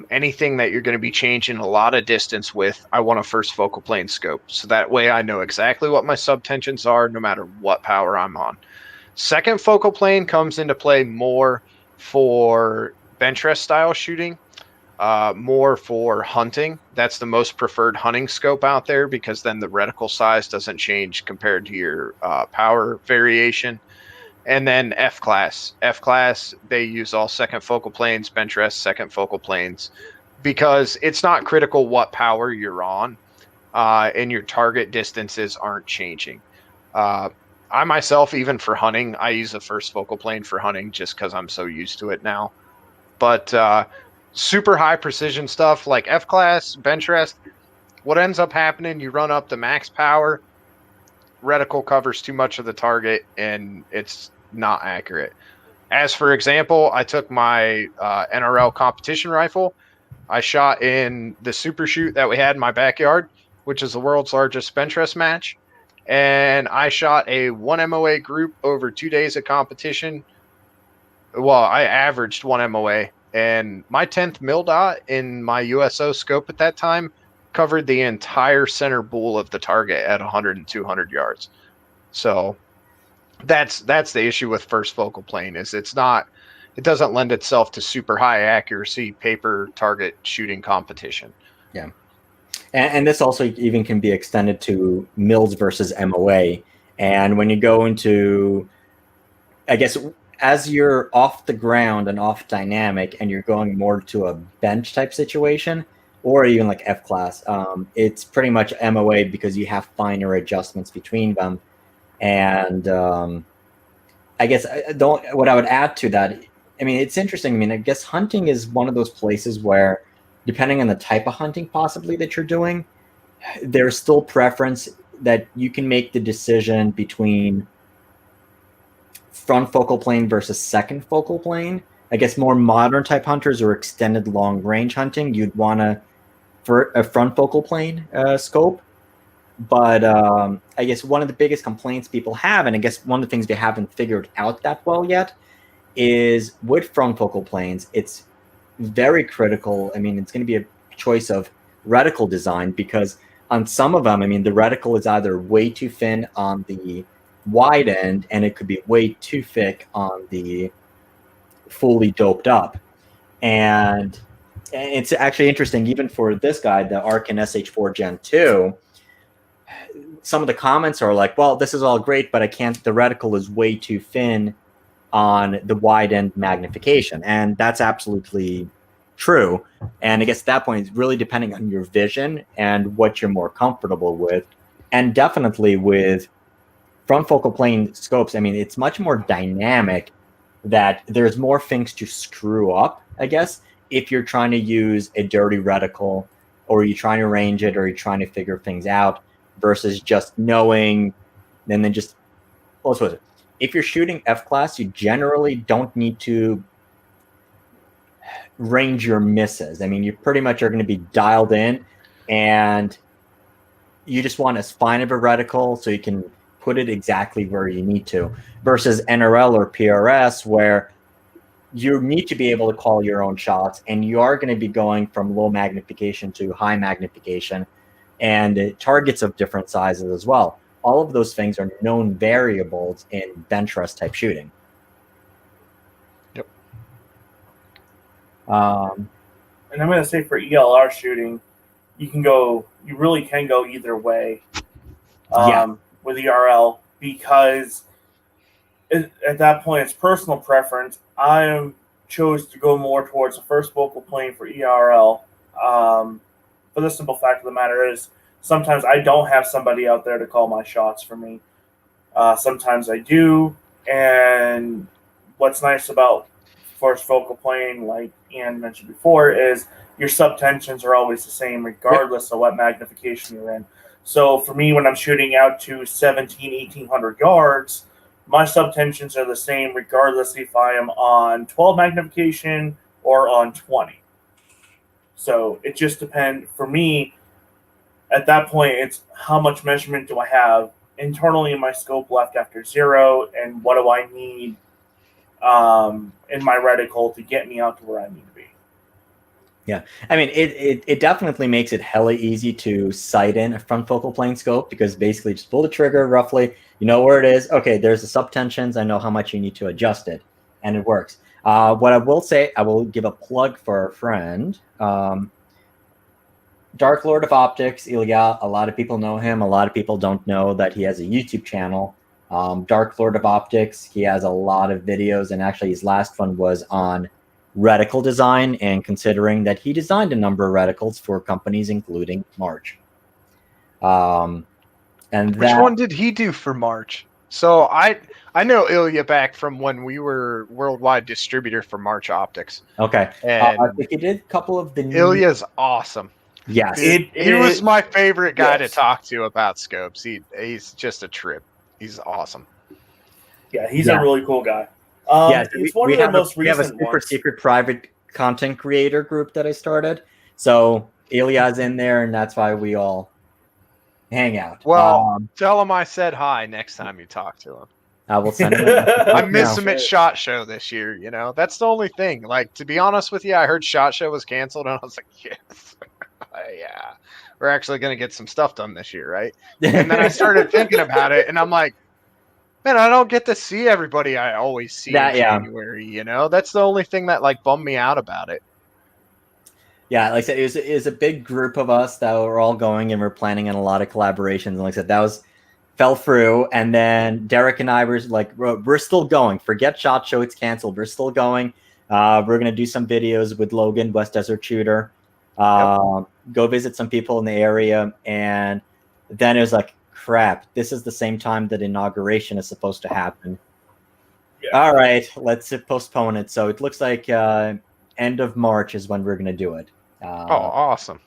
anything that you're going to be changing a lot of distance with, I want a first focal plane scope. So that way I know exactly what my subtensions are no matter what power I'm on. Second focal plane comes into play more for bench rest style shooting. More for hunting. That's the most preferred hunting scope out there because then the reticle size doesn't change compared to your power variation. And then F-class. F-class, they use all second focal planes, bench rest, second focal planes, because it's not critical what power you're on and your target distances aren't changing. I myself, even for hunting, I use a first focal plane for hunting just because I'm so used to it now. But super high precision stuff like F-class, bench rest, what ends up happening, you run up the max power, reticle covers too much of the target, and it's not accurate. As for example, I took my NRL competition rifle. I shot in the super shoot that we had in my backyard, which is the world's largest bench rest match. And I shot a 1 MOA group over 2 days of competition. Well, I averaged 1 MOA. And my 10th mil dot in my USO scope at that time covered the entire center bowl of the target at 100 and 200 yards. So that's the issue with first focal plane is it doesn't lend itself to super high accuracy paper target shooting competition. Yeah. And this also even can be extended to mils versus MOA. And when you go into, I guess, as you're off the ground and off dynamic and you're going more to a bench type situation or even like F-class, it's pretty much MOA because you have finer adjustments between them. And I guess what I would add to that, I mean, it's interesting. I mean, I guess hunting is one of those places where, depending on the type of hunting possibly that you're doing, there's still preference that you can make the decision between front focal plane versus second focal plane. I guess more modern type hunters or extended long range hunting, you'd want for a front focal plane scope. But I guess one of the biggest complaints people have, and I guess one of the things they haven't figured out that well yet, is with front focal planes, it's very critical. I mean, it's going to be a choice of reticle design, because on some of them, I mean, the reticle is either way too thin on the wide end, and it could be way too thick on the fully doped up. And it's actually interesting, even for this guy, the Arkin SH4 Gen 2, some of the comments are like, well, this is all great, but the reticle is way too thin on the wide end magnification. And that's absolutely true. And I guess at that point, it's really depending on your vision and what you're more comfortable with. And definitely with front focal plane scopes, I mean, it's much more dynamic, that there's more things to screw up, I guess, if you're trying to use a dirty reticle, or you're trying to range it, or you're trying to figure things out, versus just knowing, and then just, if you're shooting F-class, you generally don't need to range your misses. I mean, you pretty much are going to be dialed in, and you just want as fine of a reticle so you can put it exactly where you need to, versus NRL or PRS, where you need to be able to call your own shots, and you are going to be going from low magnification to high magnification, and targets of different sizes as well. All of those things are known variables in bench rest type shooting. Yep. And I'm going to say for ELR shooting, you really can go either way with ERL, because at that point it's personal preference. I chose to go more towards the first focal plane for ERL. But the simple fact of the matter is, sometimes I don't have somebody out there to call my shots for me. Sometimes I do. And what's nice about first focal plane, like Ian mentioned before, is your subtensions are always the same regardless of what magnification you're in. So for me, when I'm shooting out to 1,800 yards, my subtensions are the same regardless if I am on 12 magnification or on 20. So it just depends. For me, at that point, it's how much measurement do I have internally in my scope left after 0, and what do I need in my reticle to get me out to where I need to be. Yeah, I mean, it definitely makes it hella easy to sight in a front focal plane scope, because basically just pull the trigger roughly, you know where it is. Okay, there's the subtensions. I know how much you need to adjust it, and it works. What I will say, I will give a plug for our friend, Dark Lord of Optics, Ilya. A lot of people know him. A lot of people don't know that he has a YouTube channel, Dark Lord of Optics. He has a lot of videos, and actually his last one was on reticle design, and considering that he designed a number of reticles for companies including March. And which one did he do for March? So I know Ilya back from when we were worldwide distributor for March Optics. Okay, and I think he did a couple of the Ilya's awesome. Yes, he was my favorite guy to talk to about scopes. He's just a trip. He's awesome. Yeah, he's a really cool guy. It's one of the most recent ones. We have a super secret private content creator group that I started. So Ilya's in there, and that's why we all hang out. Well, tell him I said hi next time you talk to him. I will send him. I miss him at SHOT Show this year. You know, that's the only thing. Like, to be honest with you, I heard SHOT Show was canceled, and I was like, yes, yeah, we're actually going to get some stuff done this year, right? And then I started thinking about it, and I'm like, man, I don't get to see everybody I always see in January. You know, that's the only thing that like bummed me out about it. Yeah, like I said, it was a big group of us that were all going, and we're planning on a lot of collaborations. And like I said, fell through. And then Derek and I were like, we're still going. Forget SHOT Show, it's canceled. We're still going. We're gonna do some videos with Logan, West Desert Shooter. Go visit some people in the area, and then it was like, crap, this is the same time that inauguration is supposed to happen. All right, let's postpone it. So it looks like end of March is when we're going to do it. Awesome.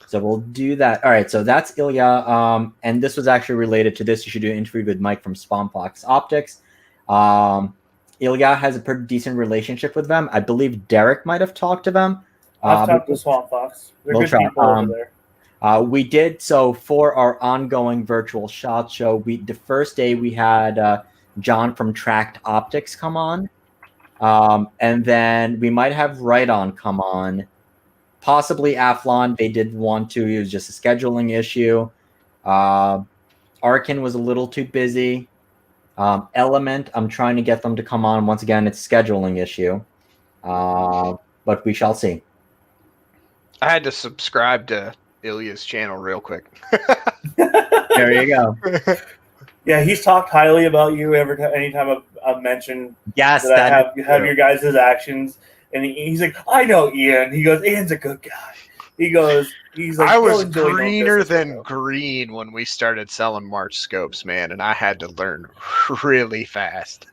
So we'll do that. All right, so that's Ilya. And this was actually related to this. You should do an interview with Mike from Spawnfox Optics. Ilya has a pretty decent relationship with them. I believe Derek might have talked to them. I've talked to Swamp Fox. They're good people over there. We did so for our ongoing virtual SHOT Show. The first day we had John from Tracked Optics come on, and then we might have Right On come on, possibly Athlon. They did want to. It was just a scheduling issue. Arkin was a little too busy. Element, I'm trying to get them to come on. Once again, it's a scheduling issue, but we shall see. I had to subscribe to Ilya's channel real quick. There you go. Yeah, he's talked highly about you anytime I've mentioned that I have your guys' actions, and he's like, I know Ian. He goes, Ian's a good guy. He's like, I was greener than green when we started selling March scopes, man, and I had to learn really fast.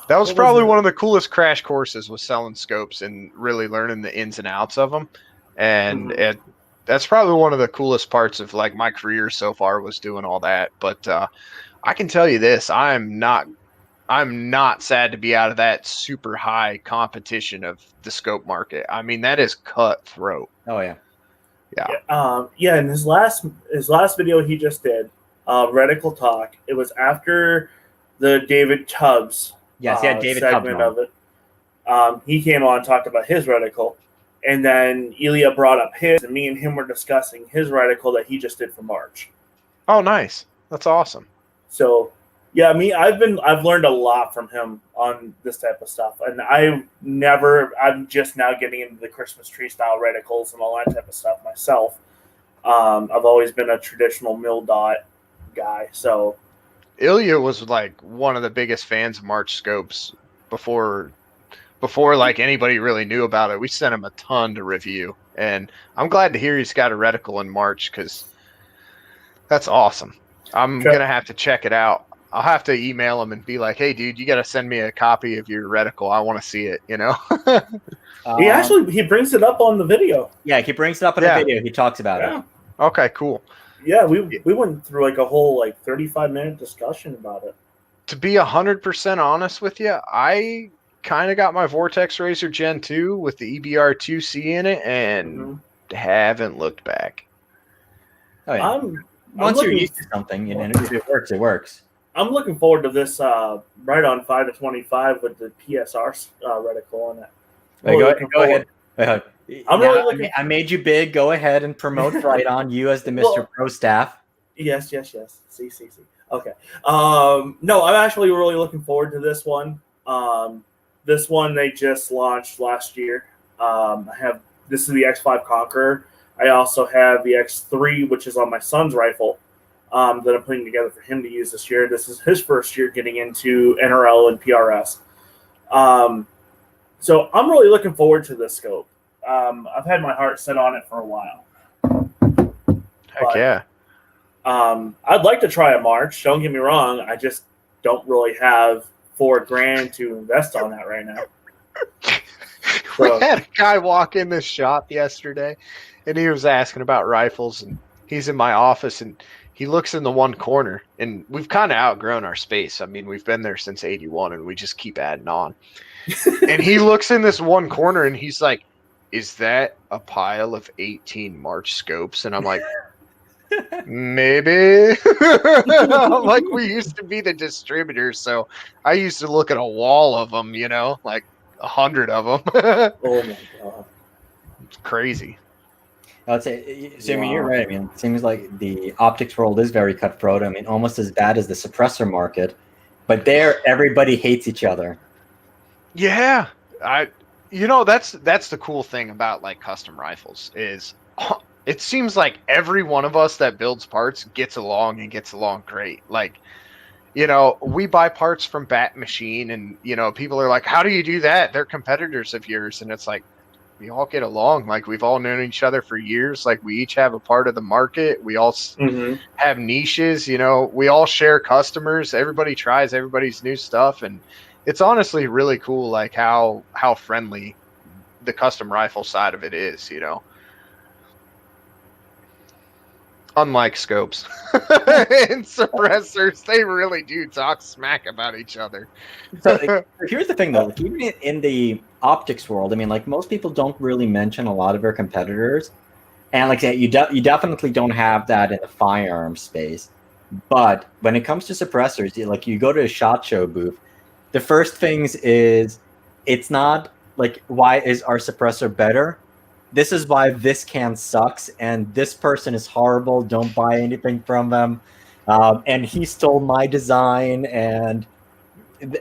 That was probably one of the coolest crash courses was selling scopes and really learning the ins and outs of them. And that's probably one of the coolest parts of like my career so far was doing all that. But I can tell you this, I'm not sad to be out of that super high competition of the scope market. I mean, that is cutthroat. Oh yeah. Yeah. And his last video he just did, Reticle Talk. It was after the David Tubbs David segment Tubbs of it. He came on and talked about his reticle, and then Ilya brought up his, and me and him were discussing his reticle that he just did for March. Oh, nice. That's awesome. So, yeah, I've learned a lot from him on this type of stuff, and I'm just now getting into the Christmas tree style reticles and all that type of stuff myself. I've always been a traditional mil dot guy, so. Ilya was like one of the biggest fans of March scopes before like anybody really knew about it. We sent him a ton to review, and I'm glad to hear he's got a reticle in March because that's awesome. I'm gonna have to check it out. I'll have to email him and be like, hey dude, you got to send me a copy of your reticle. I want to see it, you know? He brings it up on the video. Yeah, he brings it up in the video. He talks about it. Okay, cool. Yeah, we went through like a whole 35-minute discussion about it. To be 100% honest with you, I kind of got my Vortex Razor Gen 2 with the EBR2C in it and haven't looked back. Oh yeah. Once you're used to something, if it works, it works. I'm looking forward to this right on 5 to 25 with the PSR reticle on it. Go ahead. I made you big. Go ahead and promote Right On, you as the Mr. Pro staff. Yes. See. Okay. No, I'm actually really looking forward to this one. This one they just launched last year. This is the X5 Conqueror. I also have the X3, which is on my son's rifle, that I'm putting together for him to use this year. This is his first year getting into NRL and PRS. So I'm really looking forward to this scope. I've had my heart set on it for a while. Yeah. I'd like to try a March. Don't get me wrong. I just don't really have $4,000 to invest on that right now. We had a guy walk in this shop yesterday, and he was asking about rifles, and he's in my office, and he looks in the one corner, and we've kind of outgrown our space. I mean, we've been there since 81, and we just keep adding on. And he looks in this one corner, and he's like, is that a pile of 18 March scopes? And I'm like, maybe. Like, we used to be the distributors, so I used to look at a wall of them, like 100 of them. Oh my god, it's crazy. I'd say, so, I mean, you're right. I mean, it seems like the optics world is very cutthroat. I mean, almost as bad as the suppressor market, but there, everybody hates each other. Yeah, that's the cool thing about like custom rifles is it seems like every one of us that builds parts gets along and gets along great. Like, we buy parts from Bat Machine, and people are like, how do you do that? They're competitors of yours. And it's like, we all get along. Like, we've all known each other for years. Like, we each have a part of the market. We all have niches. You know, we all share customers. Everybody tries everybody's new stuff, and it's honestly really cool. Like how friendly the custom rifle side of it is. You know. Unlike scopes and suppressors, they really do talk smack about each other. So here's the thing, though. Like, even in the optics world, I mean, like, most people don't really mention a lot of their competitors, and like you definitely don't have that in the firearm space. But when it comes to suppressors, you go to a SHOT Show booth, the first things is, it's not like, why is our suppressor better? This is why this can sucks, and this person is horrible. Don't buy anything from them. And he stole my design, and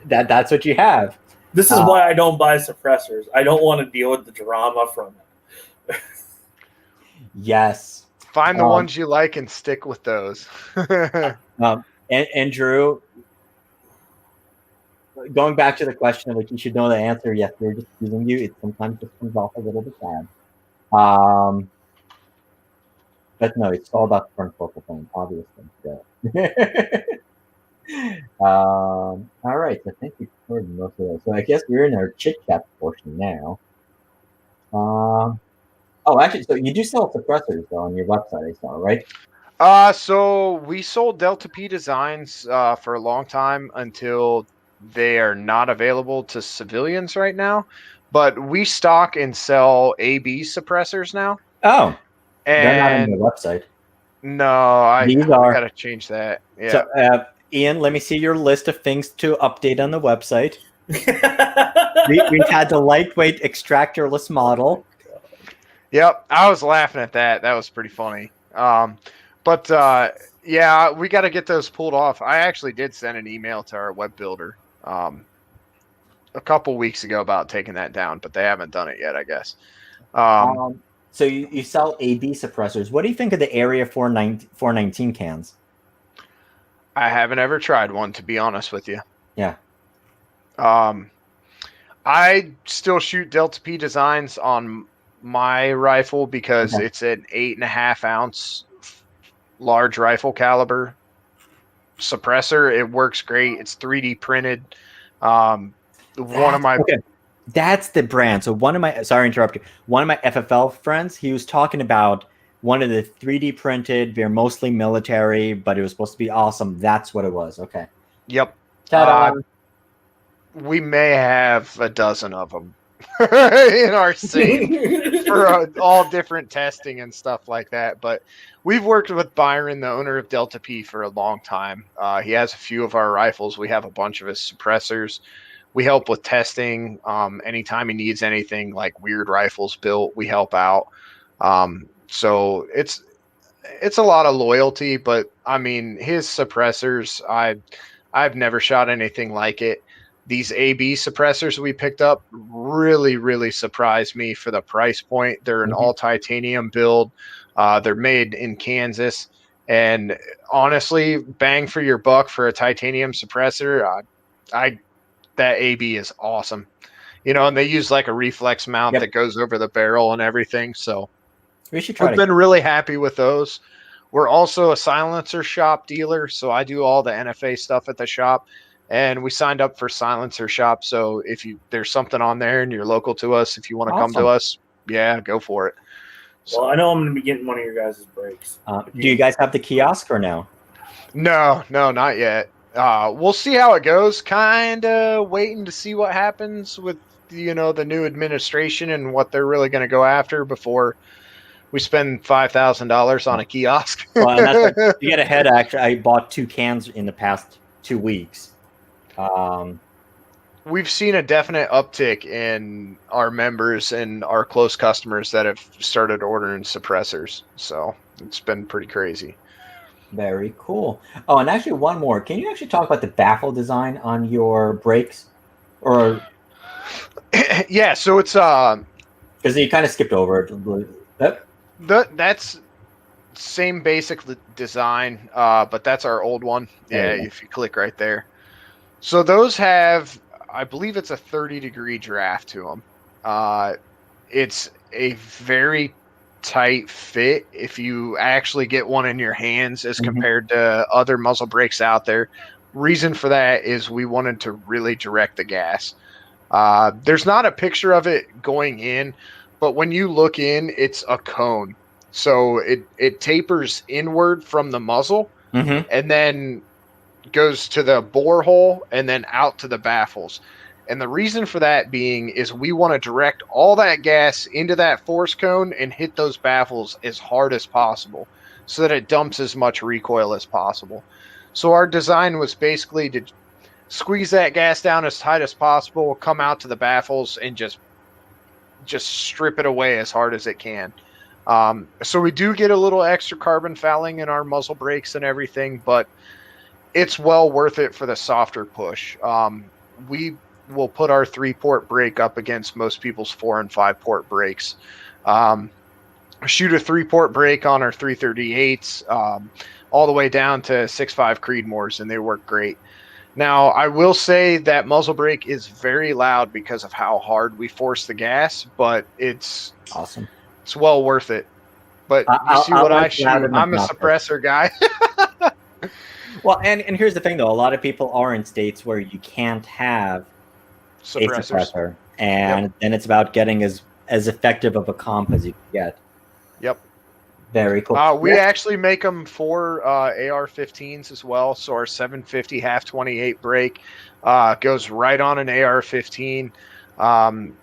that's what you have. This is why I don't buy suppressors. I don't want to deal with the drama from it. Yes. Find the ones you like and stick with those. And Drew, going back to the question of, like, you should know the answer. Yes, they're just using you. It sometimes just comes off a little bit bad. But no, it's all about the front focal point, obviously. So. All right, so I think we covered most of those. So I guess we're in our chit chat portion now. Oh, actually, so you do sell suppressors though on your website, I saw, right? So we sold Delta P designs for a long time until they are not available to civilians right now. But we stock and sell AB suppressors now. Oh, and they're not on the website. No, I gotta change that. Yeah. So, Ian, let me see your list of things to update on the website. we had the lightweight extractorless model. Yep, I was laughing at that. That was pretty funny. But yeah, we got to get those pulled off. I actually did send an email to our web builder a couple weeks ago about taking that down, but they haven't done it yet, I guess. So you sell AB suppressors. What do you think of the Area 419 cans? I haven't ever tried one, to be honest with you. Yeah. I still shoot Delta P designs on my rifle because it's an 8.5 ounce large rifle caliber suppressor. It works great. It's 3D printed. That's the brand. So sorry to interrupt you. One of my FFL friends, he was talking about one of the 3D printed. They're mostly military, but it was supposed to be awesome. That's what it was. Okay. Yep. We may have a dozen of them in our safe for all different testing and stuff like that. But we've worked with Byron, the owner of Delta P, for a long time. He has a few of our rifles. We have a bunch of his suppressors. We help with testing. Anytime he needs anything like weird rifles built, we help out. So it's a lot of loyalty, but I mean, his suppressors, I've never shot anything like it. These AB suppressors we picked up really, really surprised me for the price point. They're an all titanium build. They're made in Kansas, and honestly, bang for your buck for a titanium suppressor. That AB is awesome, you know, and they use like a reflex mount that goes over the barrel and everything. So we've been really happy with those. We're also a silencer shop dealer, so I do all the NFA stuff at the shop, and we signed up for silencer shop. So if there's something on there and you're local to us, if you want to come to us, yeah, go for it. Well, I know I'm going to be getting one of your guys' breaks. Do you guys have the kiosk or no? No, not yet. We'll see how it goes. Kind of waiting to see what happens with, you know, the new administration and what they're really going to go after before we spend $5,000 on a kiosk. Well, and that's like, you get ahead. Actually, I bought 2 cans in the past 2 weeks. We've seen a definite uptick in our members and our close customers that have started ordering suppressors. So it's been pretty crazy. Very cool. Oh, and actually one more. Can you actually talk about the baffle design on your brakes? Or yeah, so it's because you kind of skipped over it. That's same basic design, but that's our old one. Yeah, if you click right there. So those have, I believe it's a 30-degree draft to them. it's a very tight fit if you actually get one in your hands as compared to other muzzle brakes out there. Reason for that is we wanted to really direct the gas. There's not a picture of it going in, but when you look in, it's a cone. So it tapers inward from the muzzle and then goes to the bore hole and then out to the baffles. And the reason for that being is we want to direct all that gas into that force cone and hit those baffles as hard as possible so that it dumps as much recoil as possible. So our design was basically to squeeze that gas down as tight as possible, come out to the baffles, and just strip it away as hard as it can. So we do get a little extra carbon fouling in our muzzle brakes and everything, but it's well worth it for the softer push. We will put our 3-port brake up against most people's 4 and 5-port brakes. Shoot a 3-port brake on our 338s, all the way down to 6.5 Creedmoors, and they work great. Now, I will say that muzzle brake is very loud because of how hard we force the gas, but it's awesome. It's well worth it. But you see what I shoot. I'm a suppressor guy. Well, and here's the thing, though. A lot of people are in states where you can't have a suppressor, and then it's about getting as effective of a comp as you can get. Yep. Very cool. We actually make them for AR-15s as well. So our 750 half 28 brake goes right on an AR-15.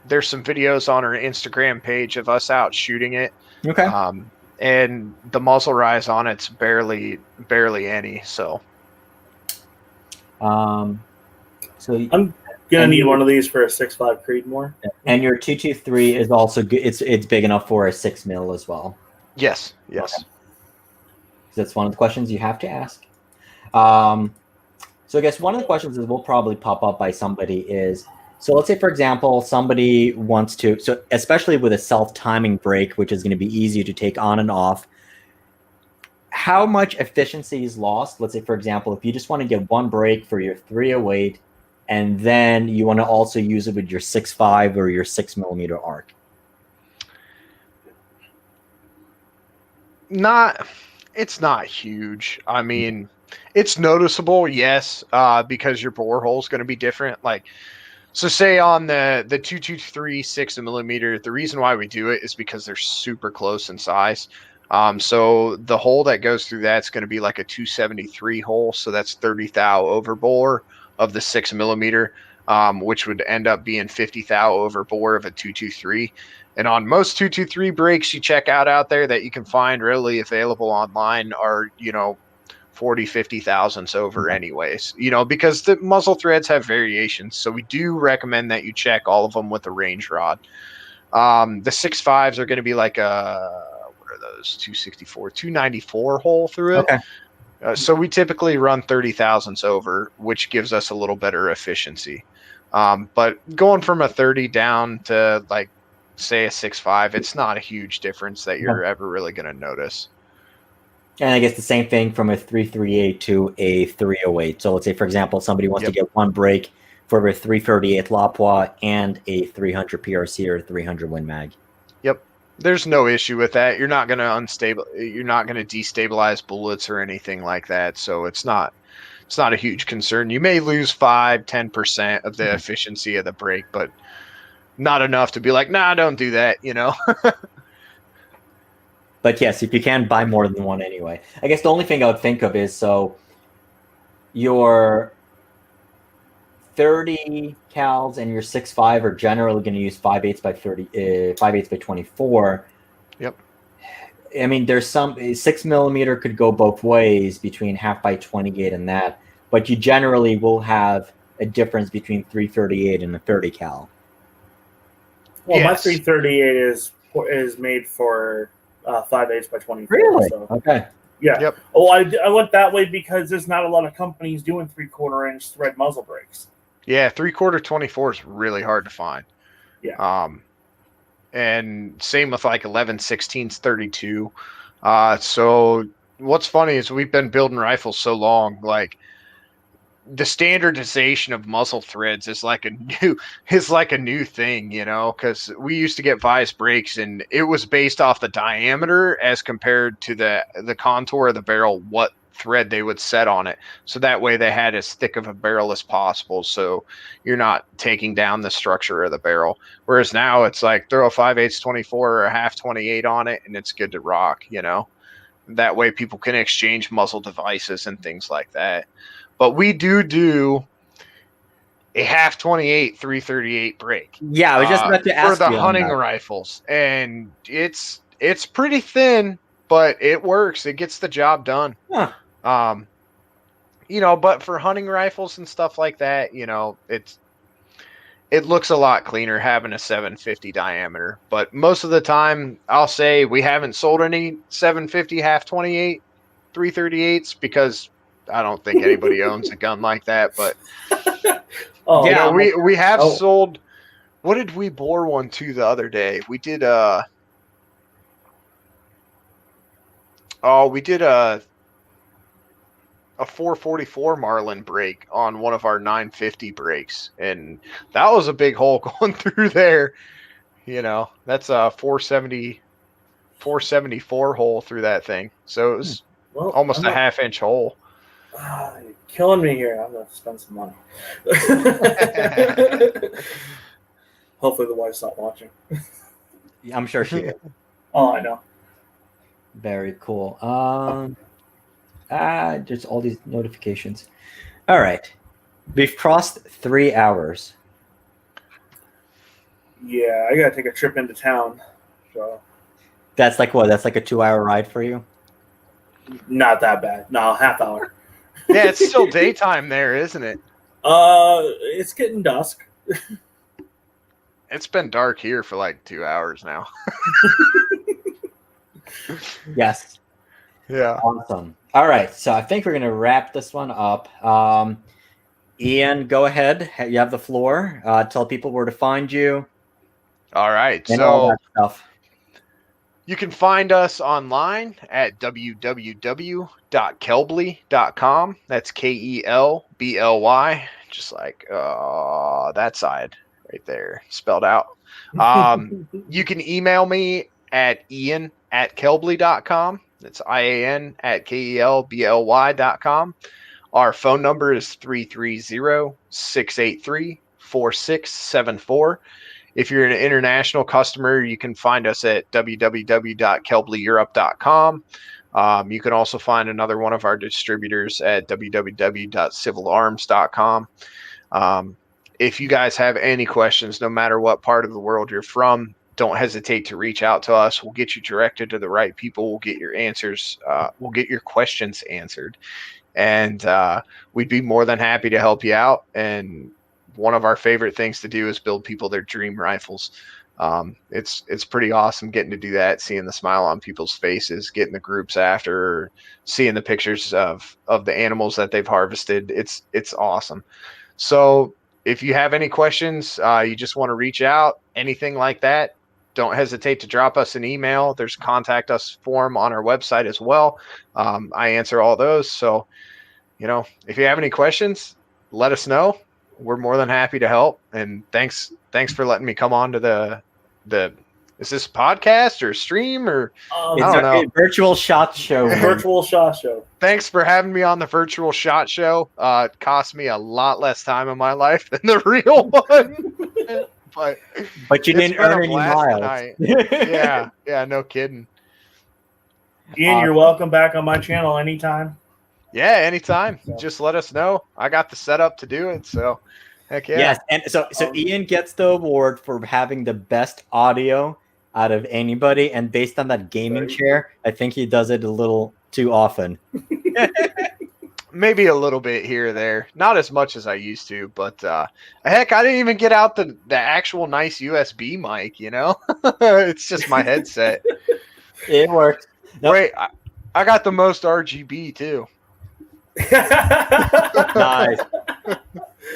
There's some videos on our Instagram page of us out shooting it. Okay. And the muzzle rise on it's barely any. So. So I'm gonna need one of these for a 6.5 Creedmoor. And your 223 is also good. It's big enough for a 6 mil as well. Yes. Okay. That's one of the questions you have to ask. So I guess one of the questions that will probably pop up by somebody is, so let's say, for example, somebody wants to, so especially with a self-timing brake, which is going to be easy to take on and off, how much efficiency is lost? Let's say, for example, if you just want to get one brake for your 308, and then you want to also use it with your 6.5 or your 6 millimeter arc. It's not huge. I mean, it's noticeable, yes, because your bore hole is going to be different. Like, so say on the 223 6 millimeter, the reason why we do it is because they're super close in size. So the hole that goes through that's going to be like a 273 hole, so that's 30 thou over bore of the 6 millimeter, which would end up being 50 thou over bore of a 223. And on most 223 brakes you check out there that you can find readily available online are, 40, 50 thousandths over anyways, because the muzzle threads have variations. So we do recommend that you check all of them with a range rod. The 6.5s are going to be like what are those? 264, 294 hole through it. Okay. So we typically run 30 thousandths over, which gives us a little better efficiency. But going from a 30 down to like, say a 6.5, it's not a huge difference that you're ever really going to notice. And I guess the same thing from a 338 to a 308. So let's say, for example, somebody wants to get one brake for a 338 Lapua and a 300 PRC or 300 Win Mag. Yep. There's no issue with that. You're not going to destabilize bullets or anything like that. So it's not a huge concern. You may lose 5-10% of the efficiency of the brake, but not enough to be like, nah, don't do that, But yes, if you can, buy more than one anyway. I guess the only thing I would think of is, so your 30 cals and your 6.5 are generally going to use 5/8 by 30, 5/8 by 24. Yep. I mean, there's some 6 millimeter could go both ways between half by 28 and that, but you generally will have a difference between 338 and a 30 cal. Well, my 338 is made for 5/8 by 24. Really? So. Okay. Yeah. Yep. Oh, I went that way because there's not a lot of companies doing 3/4 inch thread muzzle brakes. Yeah, 3/4 24 is really hard to find. Yeah. And same with like 11/16 32. So what's funny is we've been building rifles so long, like the standardization of muzzle threads is like a new thing, you know, because we used to get vice brakes and it was based off the diameter as compared to the contour of the barrel, what thread they would set on it. So that way they had as thick of a barrel as possible. So you're not taking down the structure of the barrel. Whereas now it's like throw a 5/8 24 or a half 28 on it and it's good to rock, you know. That way people can exchange muzzle devices and things like that. But we do a half 28 338 break. Yeah, I was just about to ask for the you on hunting that. rifles, and it's pretty thin, but it works. It gets the job done. Huh. You know, but for hunting rifles and stuff like that, you know, it looks a lot cleaner having a 750 diameter. But most of the time, I'll say we haven't sold any 750 half 28 338s because I don't think anybody owns a gun like that. But Oh, you know, yeah. we have sold. What did we bore one to the other day? We did a 444 Marlin break on one of our 950 breaks, and that was a big hole going through there. You know, that's a 474 hole through that thing. So it was almost a half-inch hole. You're killing me here. I'm gonna spend some money. Hopefully the wife's not watching. I'm sure she is. Oh, I know. Very cool. Just all these notifications. All right. We've crossed 3 hours. Yeah, I gotta take a trip into town. So That's like what? That's like a 2-hour ride for you? not that bad. No, half hour. Yeah, it's still daytime there, isn't it? It's getting dusk. It's been dark here for like 2 hours now. Yes. Yeah. Awesome. All right. So I think we're going to wrap this one up. Ian, go ahead. You have the floor. Tell people where to find you. All right. And all that stuff. You can find us online at www.kelbly.com. That's Kelbly, just like that side right there, spelled out. You can email me at ian@kelbly.com. That's IAN@KELBLY.com. Our phone number is 330-683-4674. If you're an international customer, you can find us at www.kelblyeurope.com. You can also find another one of our distributors at www.civilarms.com. If you guys have any questions, no matter what part of the world you're from, don't hesitate to reach out to us. We'll get you directed to the right people. We'll get your answers. We'll get your questions answered. And we'd be more than happy to help you out. And one of our favorite things to do is build people their dream rifles. It's pretty awesome getting to do that, seeing the smile on people's faces, getting the groups after, seeing the pictures of the animals that they've harvested. It's awesome. So if you have any questions, you just want to reach out, anything like that, don't hesitate to drop us an email. There's a contact us form on our website as well. I answer all those. So, you know, if you have any questions, let us know. We're more than happy to help. And thanks for letting me come on to the is this podcast or stream or I don't know. Virtual shot show. Virtual shot show. Thanks for having me on the virtual shot show. It cost me a lot less time in my life than the real one. But you didn't earn any miles. Yeah, no kidding. Ian, you're welcome back on my channel anytime. Yeah, anytime. Just let us know. I got the setup to do it, so heck yeah. Yes, and so Ian gets the award for having the best audio out of anybody, and based on that gaming chair, I think he does it a little too often. Maybe a little bit here or there. Not as much as I used to, but heck, I didn't even get out the actual nice USB mic, you know? It's just my headset. It works. Nope. Wait, I got the most RGB too. Nice.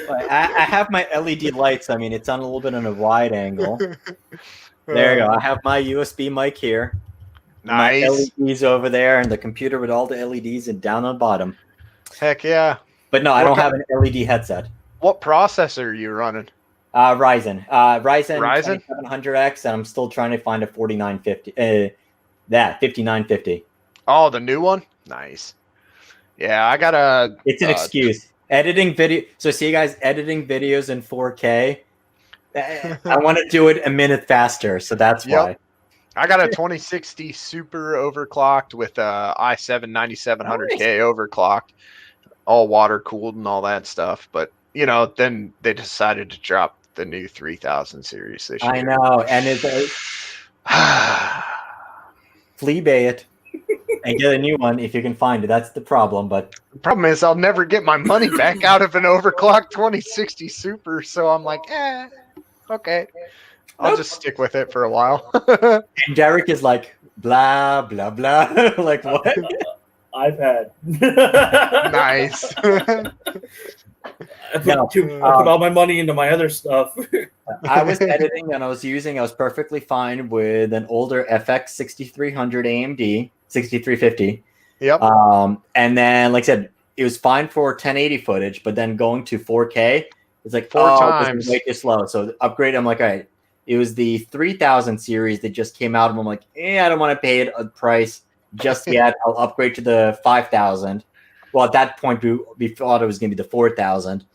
I have my LED lights. I mean, it's on a little bit on a wide angle. There you go. I have my USB mic here. Nice. My LEDs over there, and the computer with all the LEDs and down on the bottom. Heck yeah. But no, I don't have an LED headset. What processor are you running? Ryzen Ryzen? 2700X, and I'm still trying to find a 4950. That 5950. Oh, the new one? Nice. Yeah, I got a... It's an excuse. Editing video. So see, guys, editing videos in 4K. I want to do it a minute faster, so that's why. I got a 2060 super overclocked with a i7 9700K overclocked, all water cooled and all that stuff. But, you know, then they decided to drop the new 3000 series this year. I know. And it's fleabay it and get a new one if you can find it. That's the problem. But the problem is I'll never get my money back out of an overclocked 2060 super. So I'm like, okay. I'll just stick with it for a while. And Derek is like, blah, blah, blah. Like, what? iPad. Nice. I put all my money into my other stuff. I was editing and I was perfectly fine with an older FX 6300 AMD 6350. Yep. And then, like I said, it was fine for 1080 footage, but then going to 4K, it's like, Four times. This is way too slow. So the upgrade, I'm like, all right. It was the 3000 series that just came out, and I'm like, I don't want to pay a price just yet. I'll upgrade to the 5000. Well, at that point, we thought it was going to be the 4000.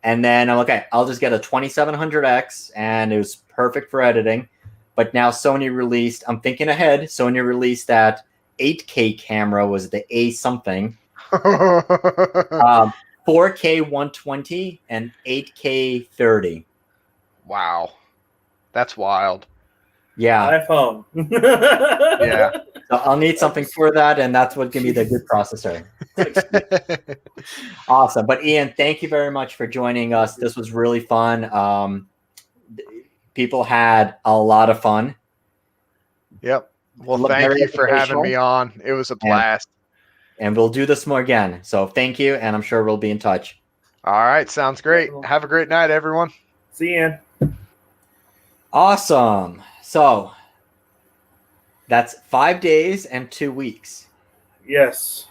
And then I'm like, okay, I'll just get a 2700X, and it was perfect for editing. But now Sony released, I'm thinking ahead, Sony released that 8K camera, was the A something. 4K 120 and 8K 30. Wow. That's wild. Yeah. iPhone. Yeah. So I'll need something for that, and that's what give me the good processor. Awesome. But Ian, thank you very much for joining us. This was really fun. People had a lot of fun. Yep. Well, thank you for having me on. It was a blast. And we'll do this more again. So thank you, and I'm sure we'll be in touch. All right. Sounds great. Have a great night, everyone. See you. Awesome. So that's 5 days and 2 weeks. Yes.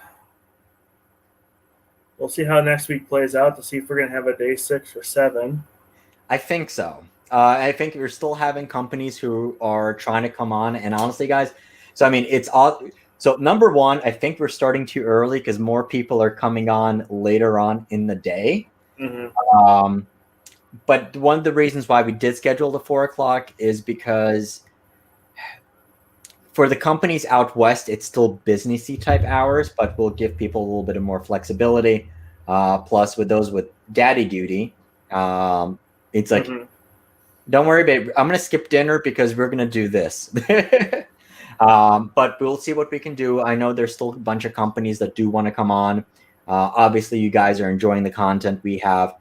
We'll see how next week plays out to see if we're going to have a day 6 or 7. I think so. I think we're still having companies who are trying to come on. And honestly, guys, so I mean, it's all. So number one, I think we're starting too early because more people are coming on later on in the day. Mm-hmm. But one of the reasons why we did schedule the 4 o'clock is because for the companies out west, it's still businessy type hours, but we'll give people a little bit of more flexibility. Plus, with those with daddy duty, it's like, don't worry, babe. I'm going to skip dinner because we're going to do this. But we'll see what we can do. I know there's still a bunch of companies that do want to come on. Obviously, you guys are enjoying the content. We have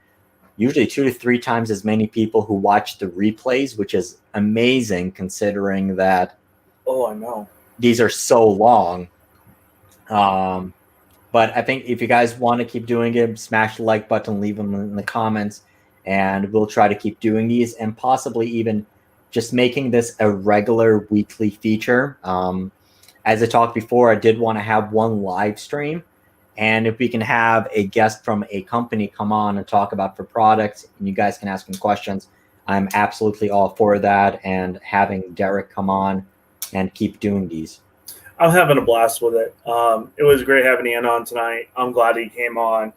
usually 2 to 3 times as many people who watch the replays, which is amazing considering that. Oh, I know. These are so long. But I think if you guys want to keep doing it, smash the like button, leave them in the comments, and we'll try to keep doing these and possibly even just making this a regular weekly feature. As I talked before, I did want to have one live stream. And if we can have a guest from a company come on and talk about for products, and you guys can ask them questions, I'm absolutely all for that. And having Derek come on and keep doing these. I'm having a blast with it. It was great having Ian on tonight. I'm glad he came on.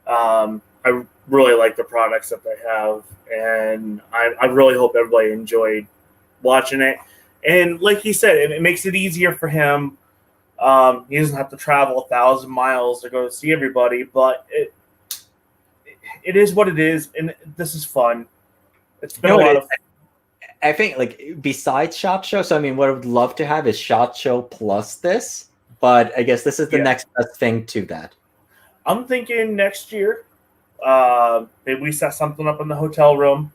I really like the products that they have, and I really hope everybody enjoyed watching it. And like he said, it makes it easier for him. He doesn't have to travel 1,000 miles to go see everybody, but it is what it is, and this is fun. It's been a lot of fun. I think, like, besides SHOT Show, so I mean, what I would love to have is SHOT Show plus this, but I guess this is the next best thing to that. I'm thinking next year, maybe we set something up in the hotel room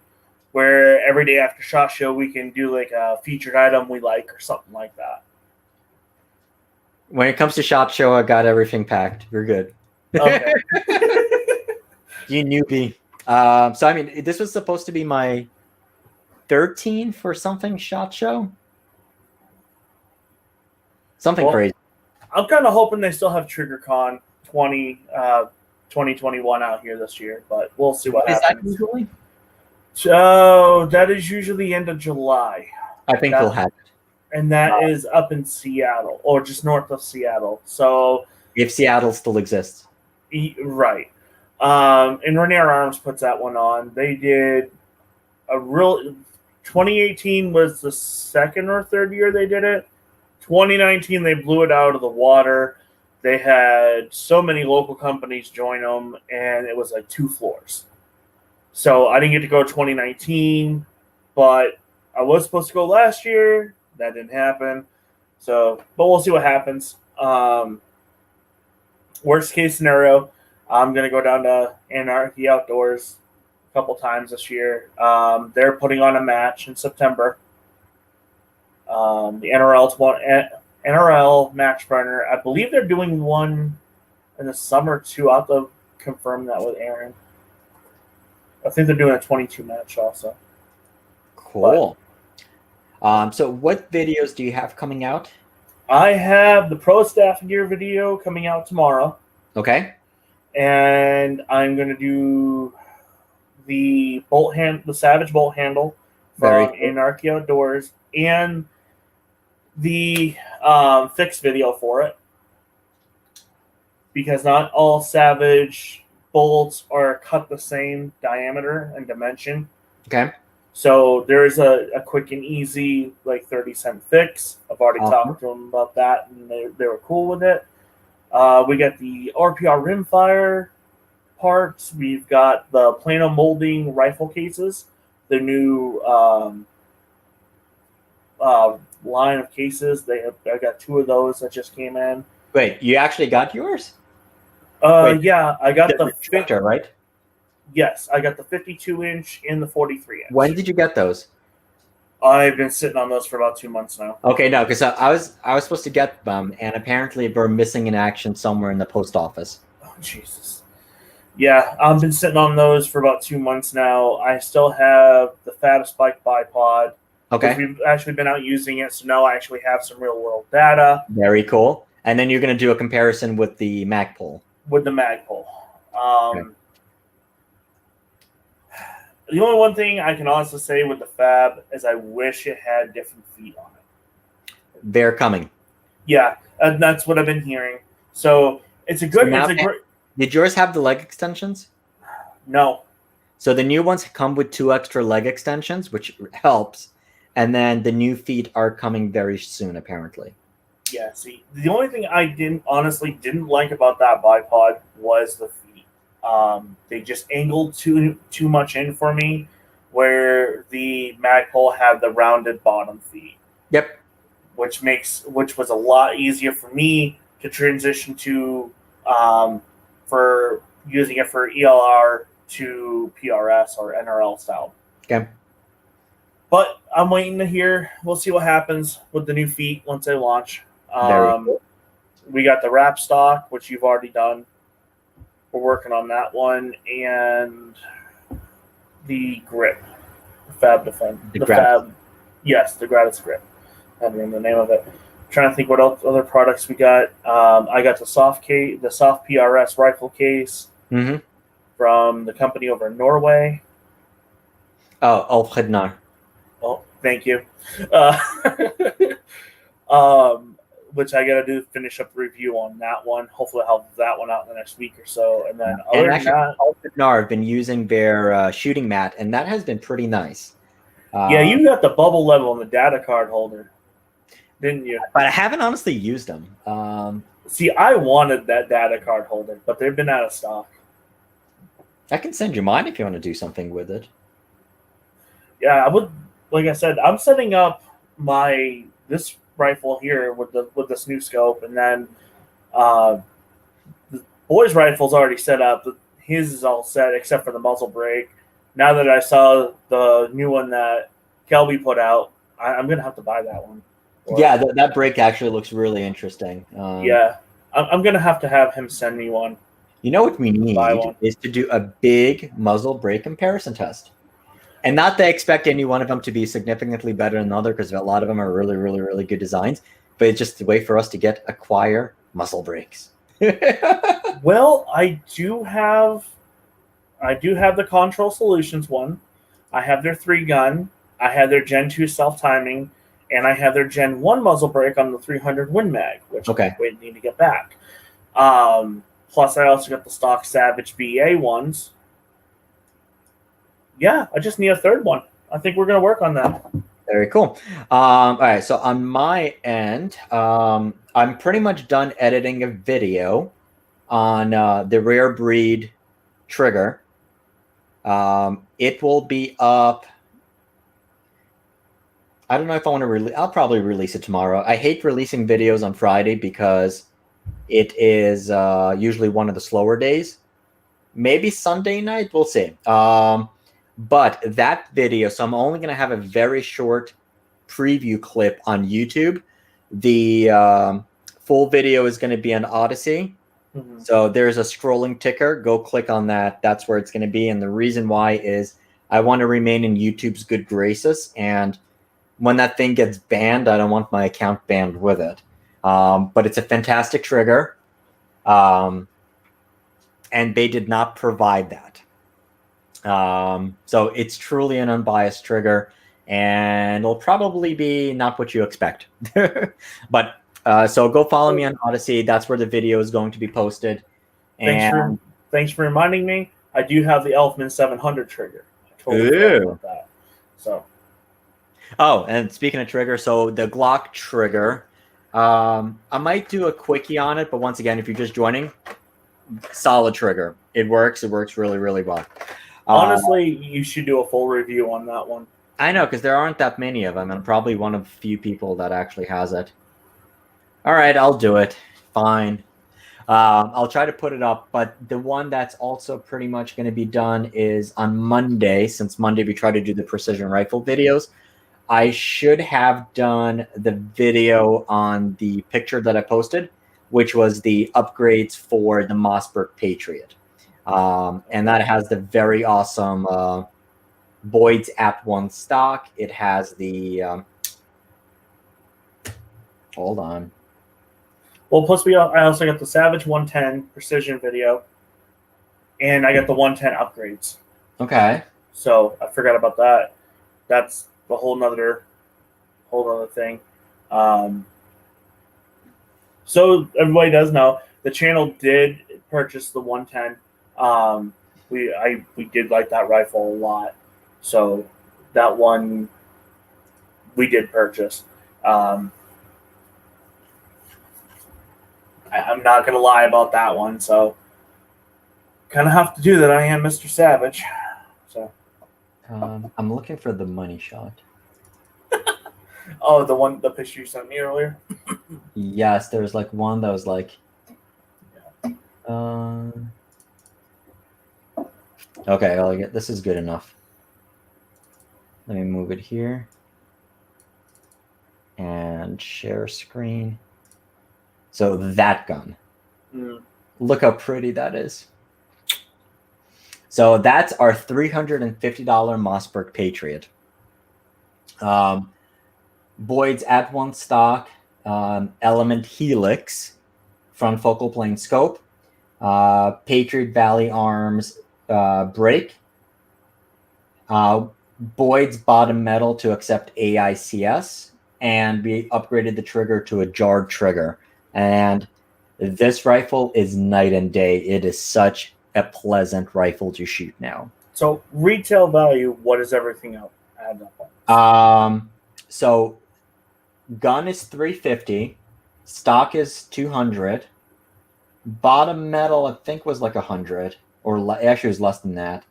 where every day after SHOT Show we can do like a featured item we like or something like that. When it comes to SHOT Show, I got everything packed. We're good. Okay. You newbie. So I mean, this was supposed to be my 13 for something SHOT Show. Something crazy. I'm kind of hoping they still have TriggerCon 20 2021 out here this year, but we'll see what Is that happens. usually? So that is usually end of July, I think we'll have it. and that is up in Seattle or just north of Seattle. So If Seattle still exists. right. And Rainier Arms puts that one on. They did a real 2018 was the second or third year they did it. 2019 they blew it out of the water. They had so many local companies join them, and it was like 2 floors. So I didn't get to go 2019, but I was supposed to go last year. That didn't happen. So, but we'll see what happens. Worst case scenario, I'm going to go down to Anarchy Outdoors a couple times this year. They're putting on a match in September. The NRL match partner. I believe they're doing one in the summer too. I'll have to confirm that with Aaron. I think they're doing a 22 match also. Cool. So what videos do you have coming out? I have the Pro Staff Gear video coming out tomorrow. Okay. And I'm going to do the Savage bolt handle from Anarchy Outdoors and the fixed video for it, because not all Savage bolts are cut the same diameter and dimension. Okay. So there is a quick and easy, like 30-cent fix. I've already talked to them about that, and they were cool with it. We got the RPR rimfire parts. We've got the Plano molding rifle cases. The new line of cases. I got 2 of those that just came in. Wait, you actually got yours? Yeah, I got the retractor, right? Yes, I got the 52-inch and the 43-inch. When did you get those? I've been sitting on those for about 2 months now. Okay, no, because I was supposed to get them, and apparently they're missing in action somewhere in the post office. Oh, Jesus. Yeah, I've been sitting on those for about 2 months now. I still have the fattest bike bipod. Okay. We've actually been out using it, so now I actually have some real-world data. Very cool. And then you're going to do a comparison with the Magpul. With the Magpul. Okay. The only one thing I can honestly say with the Fab is I wish it had different feet on it. They're coming. Yeah, and that's what I've been hearing. So it's a good. Did yours have the leg extensions? No. So the new ones come with 2 extra leg extensions, which helps. And then the new feet are coming very soon, apparently. Yeah, see, the only thing I honestly didn't like about that bipod was the feet. They just angled too much in for me, where the Magpul had the rounded bottom feet. Yep. Which was a lot easier for me to transition to for using it for ELR to PRS or NRL style. Okay. But I'm waiting to hear. We'll see what happens with the new feet once they launch. Cool. We got the wrap stock, which you've already done. We're working on that one, and the grip, Fab Defend, Fab. Yes, the Gratis grip. I don't remember the name of it. I'm trying to think what else, other products we got. I got the soft PRS rifle case from the company over in Norway. Oh, Alfrednar. Oh, thank you. Which I got to finish up the review on that one. Hopefully I'll have that one out in the next week or so. And then Alfrednar have been using their shooting mat, and that has been pretty nice. Yeah, you got the bubble level in the data card holder, didn't you? But I haven't honestly used them. See, I wanted that data card holder, but they've been out of stock. I can send you mine if you want to do something with it. Yeah, I would. Like I said, I'm setting up this rifle here with this new scope, and then the boy's rifle's already set up. His is all set except for the muzzle brake. Now that I saw the new one that Kelby put out, I'm gonna have to buy that one. Yeah, that brake actually looks really interesting. Yeah, I'm gonna have to have him send me one. You know what we need is to do a big muzzle brake comparison test. And not to expect any one of them to be significantly better than another, because a lot of them are really, really, really good designs. But it's just a way for us to acquire muzzle brakes. Well, I do have the Control Solutions one. I have their 3-gun. I have their Gen 2 self-timing, and I have their Gen 1 muzzle brake on the 300 Win Mag, which we need to get back. Plus, I also got the stock Savage BA ones. Yeah, I just need a third one. I think we're going to work on that. Very cool. All right, so on my end, I'm pretty much done editing a video on the rare breed trigger. It will be up. I don't know if I want to release. I'll probably release it tomorrow. I hate releasing videos on Friday because it is usually one of the slower days. Maybe Sunday night, we'll see. But that video, so I'm only going to have a very short preview clip on YouTube. The full video is going to be on Odyssey. Mm-hmm. So there's a scrolling ticker. Go click on that. That's where it's going to be. And the reason why is I want to remain in YouTube's good graces. And when that thing gets banned, I don't want my account banned with it. But it's a fantastic trigger. And they did not provide that. So it's truly an unbiased trigger, and it'll probably be not what you expect. But so go follow me on Odyssey. That's where the video is going to be posted. And thanks for reminding me. I do have the Elfman 700 trigger. I totally forgot about that. So. Oh, and speaking of trigger, so the Glock Trigger, I might do a quickie on it, but once again, if you're just joining, solid trigger. It works. It works really, really well. Honestly, you should do a full review on that one. I know, because there aren't that many of them. I'm probably one of the few people that actually has it. All right, I'll do it. Fine. I'll try to put it up, but the one that's also pretty much going to be done is on Monday. Since Monday we try to do the precision rifle videos, I should have done the video on the picture that I posted, which was the upgrades for the Mossberg Patriot. And that has the very awesome Boyd's At 1 stock. It has the hold on. Well, plus I also got the Savage 110 precision video, and I got the 110 upgrades. Okay. So I forgot about that. That's a whole nother thing. So everybody does know the channel did purchase the 110. We did like that rifle a lot, so that one we did purchase. I'm not gonna lie about that one, so kind of have to do that. I am Mr. Savage, so I'm looking for the money shot. Oh, the picture you sent me earlier. Yes, there was like one that was like. Okay, this is good enough. Let me move it here and share screen. So that gun, look how pretty that is. So that's our $350 Mossberg Patriot. Boyd's At 1 stock, Element Helix, front focal plane scope, Patriot Valley Arms brake, Boyd's bottom metal to accept AICS, and we upgraded the trigger to a jarred trigger. And this rifle is night and day. It is such a pleasant rifle to shoot now. So retail value, what is everything else add up on? So gun is $350, stock is $200, bottom metal I think was like $100, or actually it was less than that.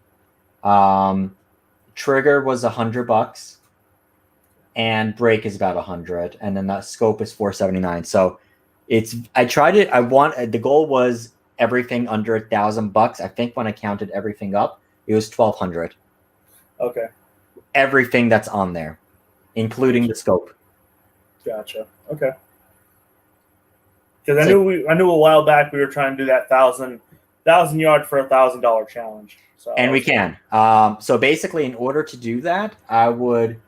Trigger was $100, and brake is about $100, and then that scope is $479. So the goal was everything under $1,000. I think when I counted everything up, it was $1,200. Okay. Everything that's on there, including the scope. Gotcha. Okay. Because I knew a while back we were trying to do that 1,000 yard for $1,000 challenge. So and we can. So basically, in order to do that, I would.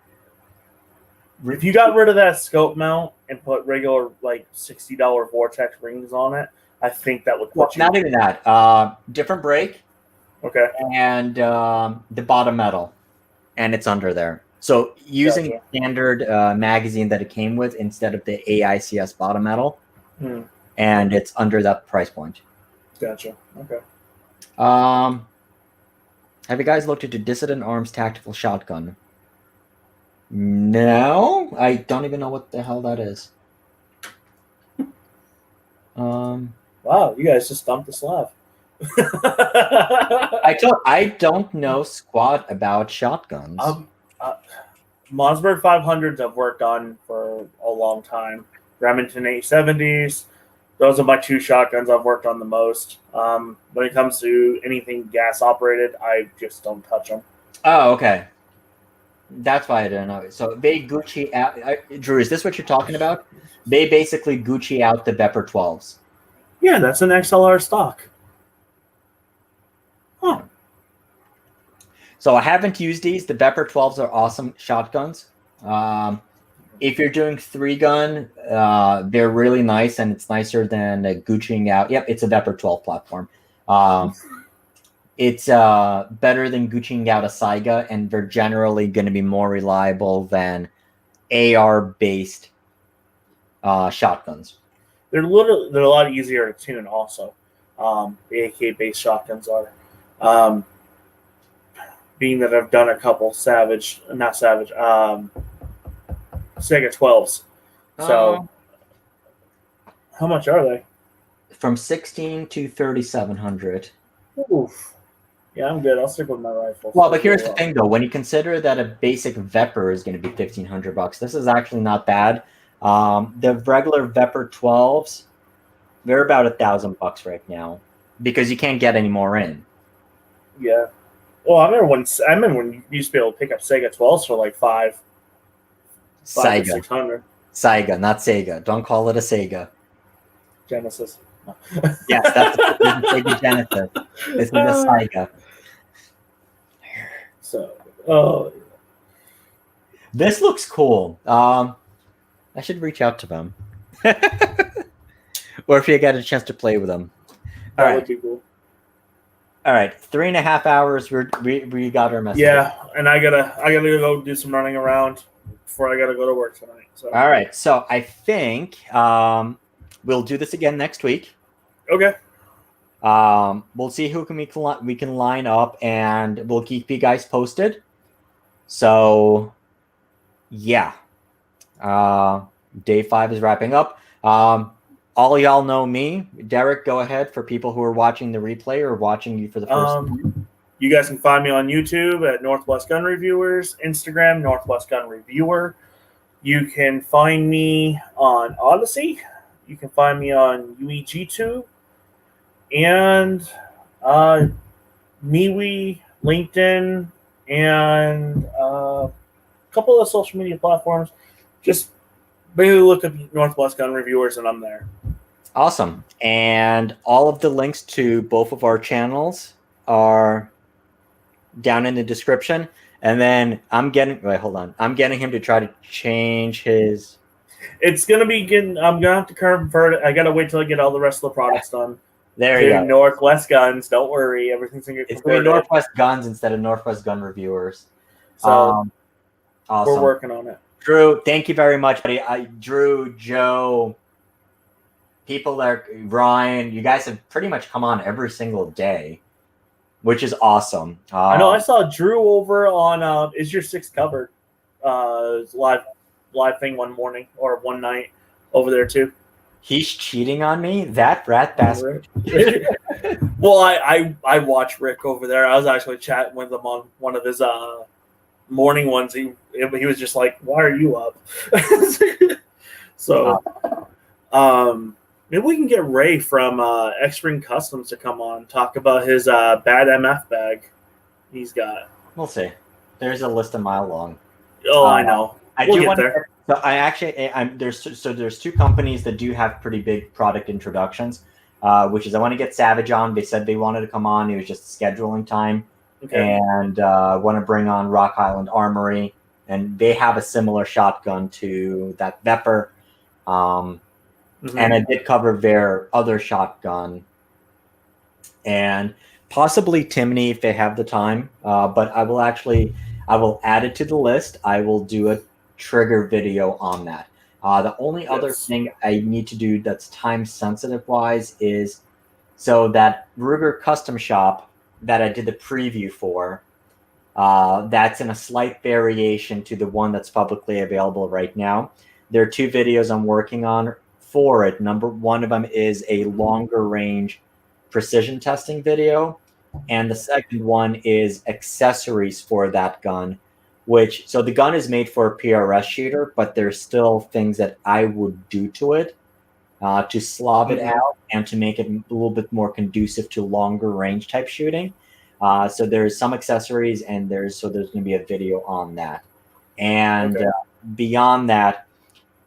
If you got rid of that scope mount and put regular like $60 Vortex rings on it, I think that would Well, put you. not even that. Different brake Okay. and the bottom metal, and it's under there. So using Gotcha. standard magazine that it came with instead of the AICS bottom metal, and it's under that price point. Gotcha. Okay. Have you guys looked into Dissident Arms tactical shotgun? No, I don't even know what the hell that is. Wow, you guys just dumped the Slav. I don't know squat about shotguns. Mossberg 500s I've worked on for a long time. Remington 870s. Those are my two shotguns I've worked on the most. When it comes to anything gas operated, I just don't touch them. Oh, okay. That's why I didn't know. So they Gucci out. Drew, is this what you're talking about? They basically Gucci out the Vepr 12s. Yeah, that's an XLR stock. Huh. So I haven't used these. The Vepr 12s are awesome shotguns. If you're doing 3-gun, they're really nice, and it's nicer than Gucciing out. Yep, it's a Vepr 12 platform. It's better than Gucciing out a Saiga, and they're generally going to be more reliable than AR-based shotguns. They're a lot easier to tune also. The AK-based shotguns are. Being that I've done a couple Sega 12s. So, how much are they? From 16 to 3,700. Oof. Yeah, I'm good. I'll stick with my rifle. Well, but here's the thing, though. When you consider that a basic Vepr is going to be $1,500, this is actually not bad. The regular Vepr 12s, they're about $1,000 right now because you can't get any more in. Yeah. Well, I remember when you used to be able to pick up Sega 12s for like $500 or $600. Saiga, not Sega. Don't call it a Sega. Genesis. Yes, that's a Sega Genesis. This is a Saiga. So, this looks cool. I should reach out to them, or if you get a chance to play with them. All right. Would be cool. All right, 3.5 hours. We got our message. Yeah, and I gotta go do some running around before I gotta go to work tonight. So. All right, so I think we'll do this again next week. Okay. We'll see who we can line up, and we'll keep you guys posted. So, yeah. Day 5 is wrapping up. All y'all know me. Derek, go ahead for people who are watching the replay or watching you for the first time. You guys can find me on YouTube at Northwest Gun Reviewers, Instagram, Northwest Gun Reviewer. You can find me on Odyssey. You can find me on UEG2 and MeWe, LinkedIn, and a couple of social media platforms. Just basically look up Northwest Gun Reviewers, and I'm there. Awesome. And all of the links to both of our channels are down in the description. And then I'm getting him to try to change his. It's gonna be getting. I'm gonna have to convert it. I gotta wait till I get all the rest of the products done. There you go. Northwest Guns. Don't worry, everything's gonna get converted. It's gonna be Northwest Guns instead of Northwest Gun Reviewers. So awesome. We're working on it. Drew, thank you very much, buddy. Drew, Joe, people like Ryan, you guys have pretty much come on every single day, which is awesome. I know. I saw Drew over on Is Your Six Covered live thing one morning or one night over there too. He's cheating on me? That rat bastard. Well, I watched Rick over there. I was actually chatting with him on one of his morning ones. He was just like, "Why are you up?" So, maybe we can get Ray from X-Spring Customs to come on, talk about his bad MF bag he's got. We'll see. There's a list a mile long. Oh, I know. We'll get there. So there's two companies that do have pretty big product introductions, which is I want to get Savage on. They said they wanted to come on. It was just scheduling time. Okay. And want to bring on Rock Island Armory, and they have a similar shotgun to that Vepr. and I did cover their other shotgun, and possibly Timney if they have the time. But I will add it to the list. I will do a trigger video on that. The only other thing I need to do that's time sensitive wise is so that Ruger custom shop that I did the preview for. That's in a slight variation to the one that's publicly available right now. There are 2 videos I'm working on for it. One of them is a longer range precision testing video, and the second one is accessories for that gun, so the gun is made for a PRS shooter, but there's still things that I would do to it to Slav it out and to make it a little bit more conducive to longer range type shooting. So there's some accessories, and there's going to be a video on that. And beyond that,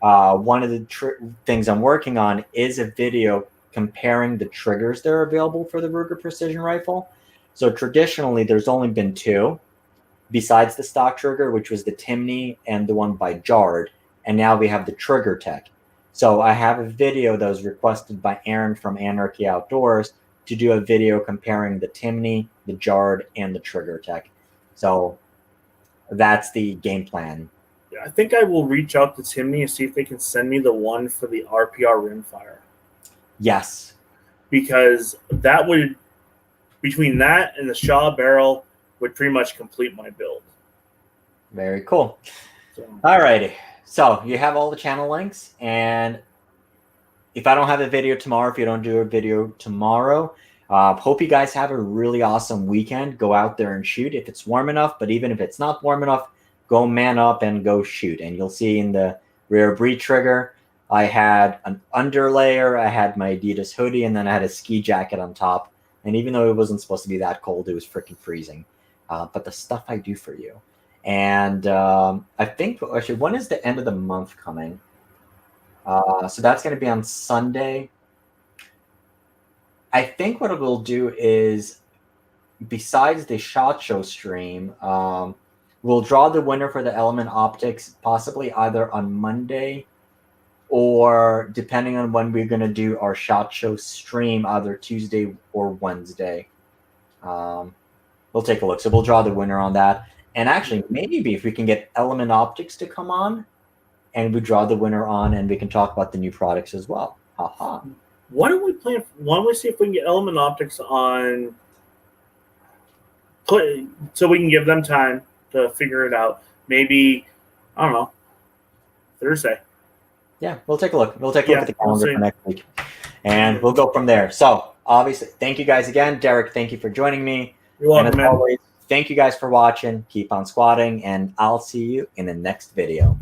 one of the things I'm working on is a video comparing the triggers that are available for the Ruger Precision Rifle. So traditionally, there's only been 2, besides the stock trigger, which was the Timney and the one by Jard, and now we have the Trigger Tech. So I have a video that was requested by Aaron from Anarchy Outdoors to do a video comparing the Timney, the Jard, and the Trigger Tech. So that's the game plan. Yeah, I think I will reach out to Timney and see if they can send me the one for the RPR rimfire. Yes. Because that would, between that and the Shaw barrel, would pretty much complete my build. Very cool. So. All righty. So you have all the channel links, and if I don't have a video tomorrow, if you don't do a video tomorrow, hope you guys have a really awesome weekend. Go out there and shoot if it's warm enough, but even if it's not warm enough, go man up and go shoot. And you'll see in the rear breed trigger, I had an underlayer, I had my Adidas hoodie, and then I had a ski jacket on top. And even though it wasn't supposed to be that cold, it was freaking freezing. But the stuff I do for you. And I think, actually, when is the end of the month coming? So that's going to be on Sunday. I think what we'll do is, besides the SHOT Show stream, we'll draw the winner for the Element Optics possibly either on Monday or, depending on when we're going to do our SHOT Show stream, either Tuesday or Wednesday. We'll take a look. So we'll draw the winner on that. And actually, maybe if we can get Element Optics to come on, and we draw the winner on, and we can talk about the new products as well. Haha. Why don't we see if we can get Element Optics on, so we can give them time to figure it out. Maybe, I don't know, Thursday. Yeah, we'll take a look. We'll take a look at the calendar for next week, and we'll go from there. So, obviously, thank you guys again. Derek, thank you for joining me. You're welcome, and as always, thank you guys for watching. Keep on squatting, and I'll see you in the next video.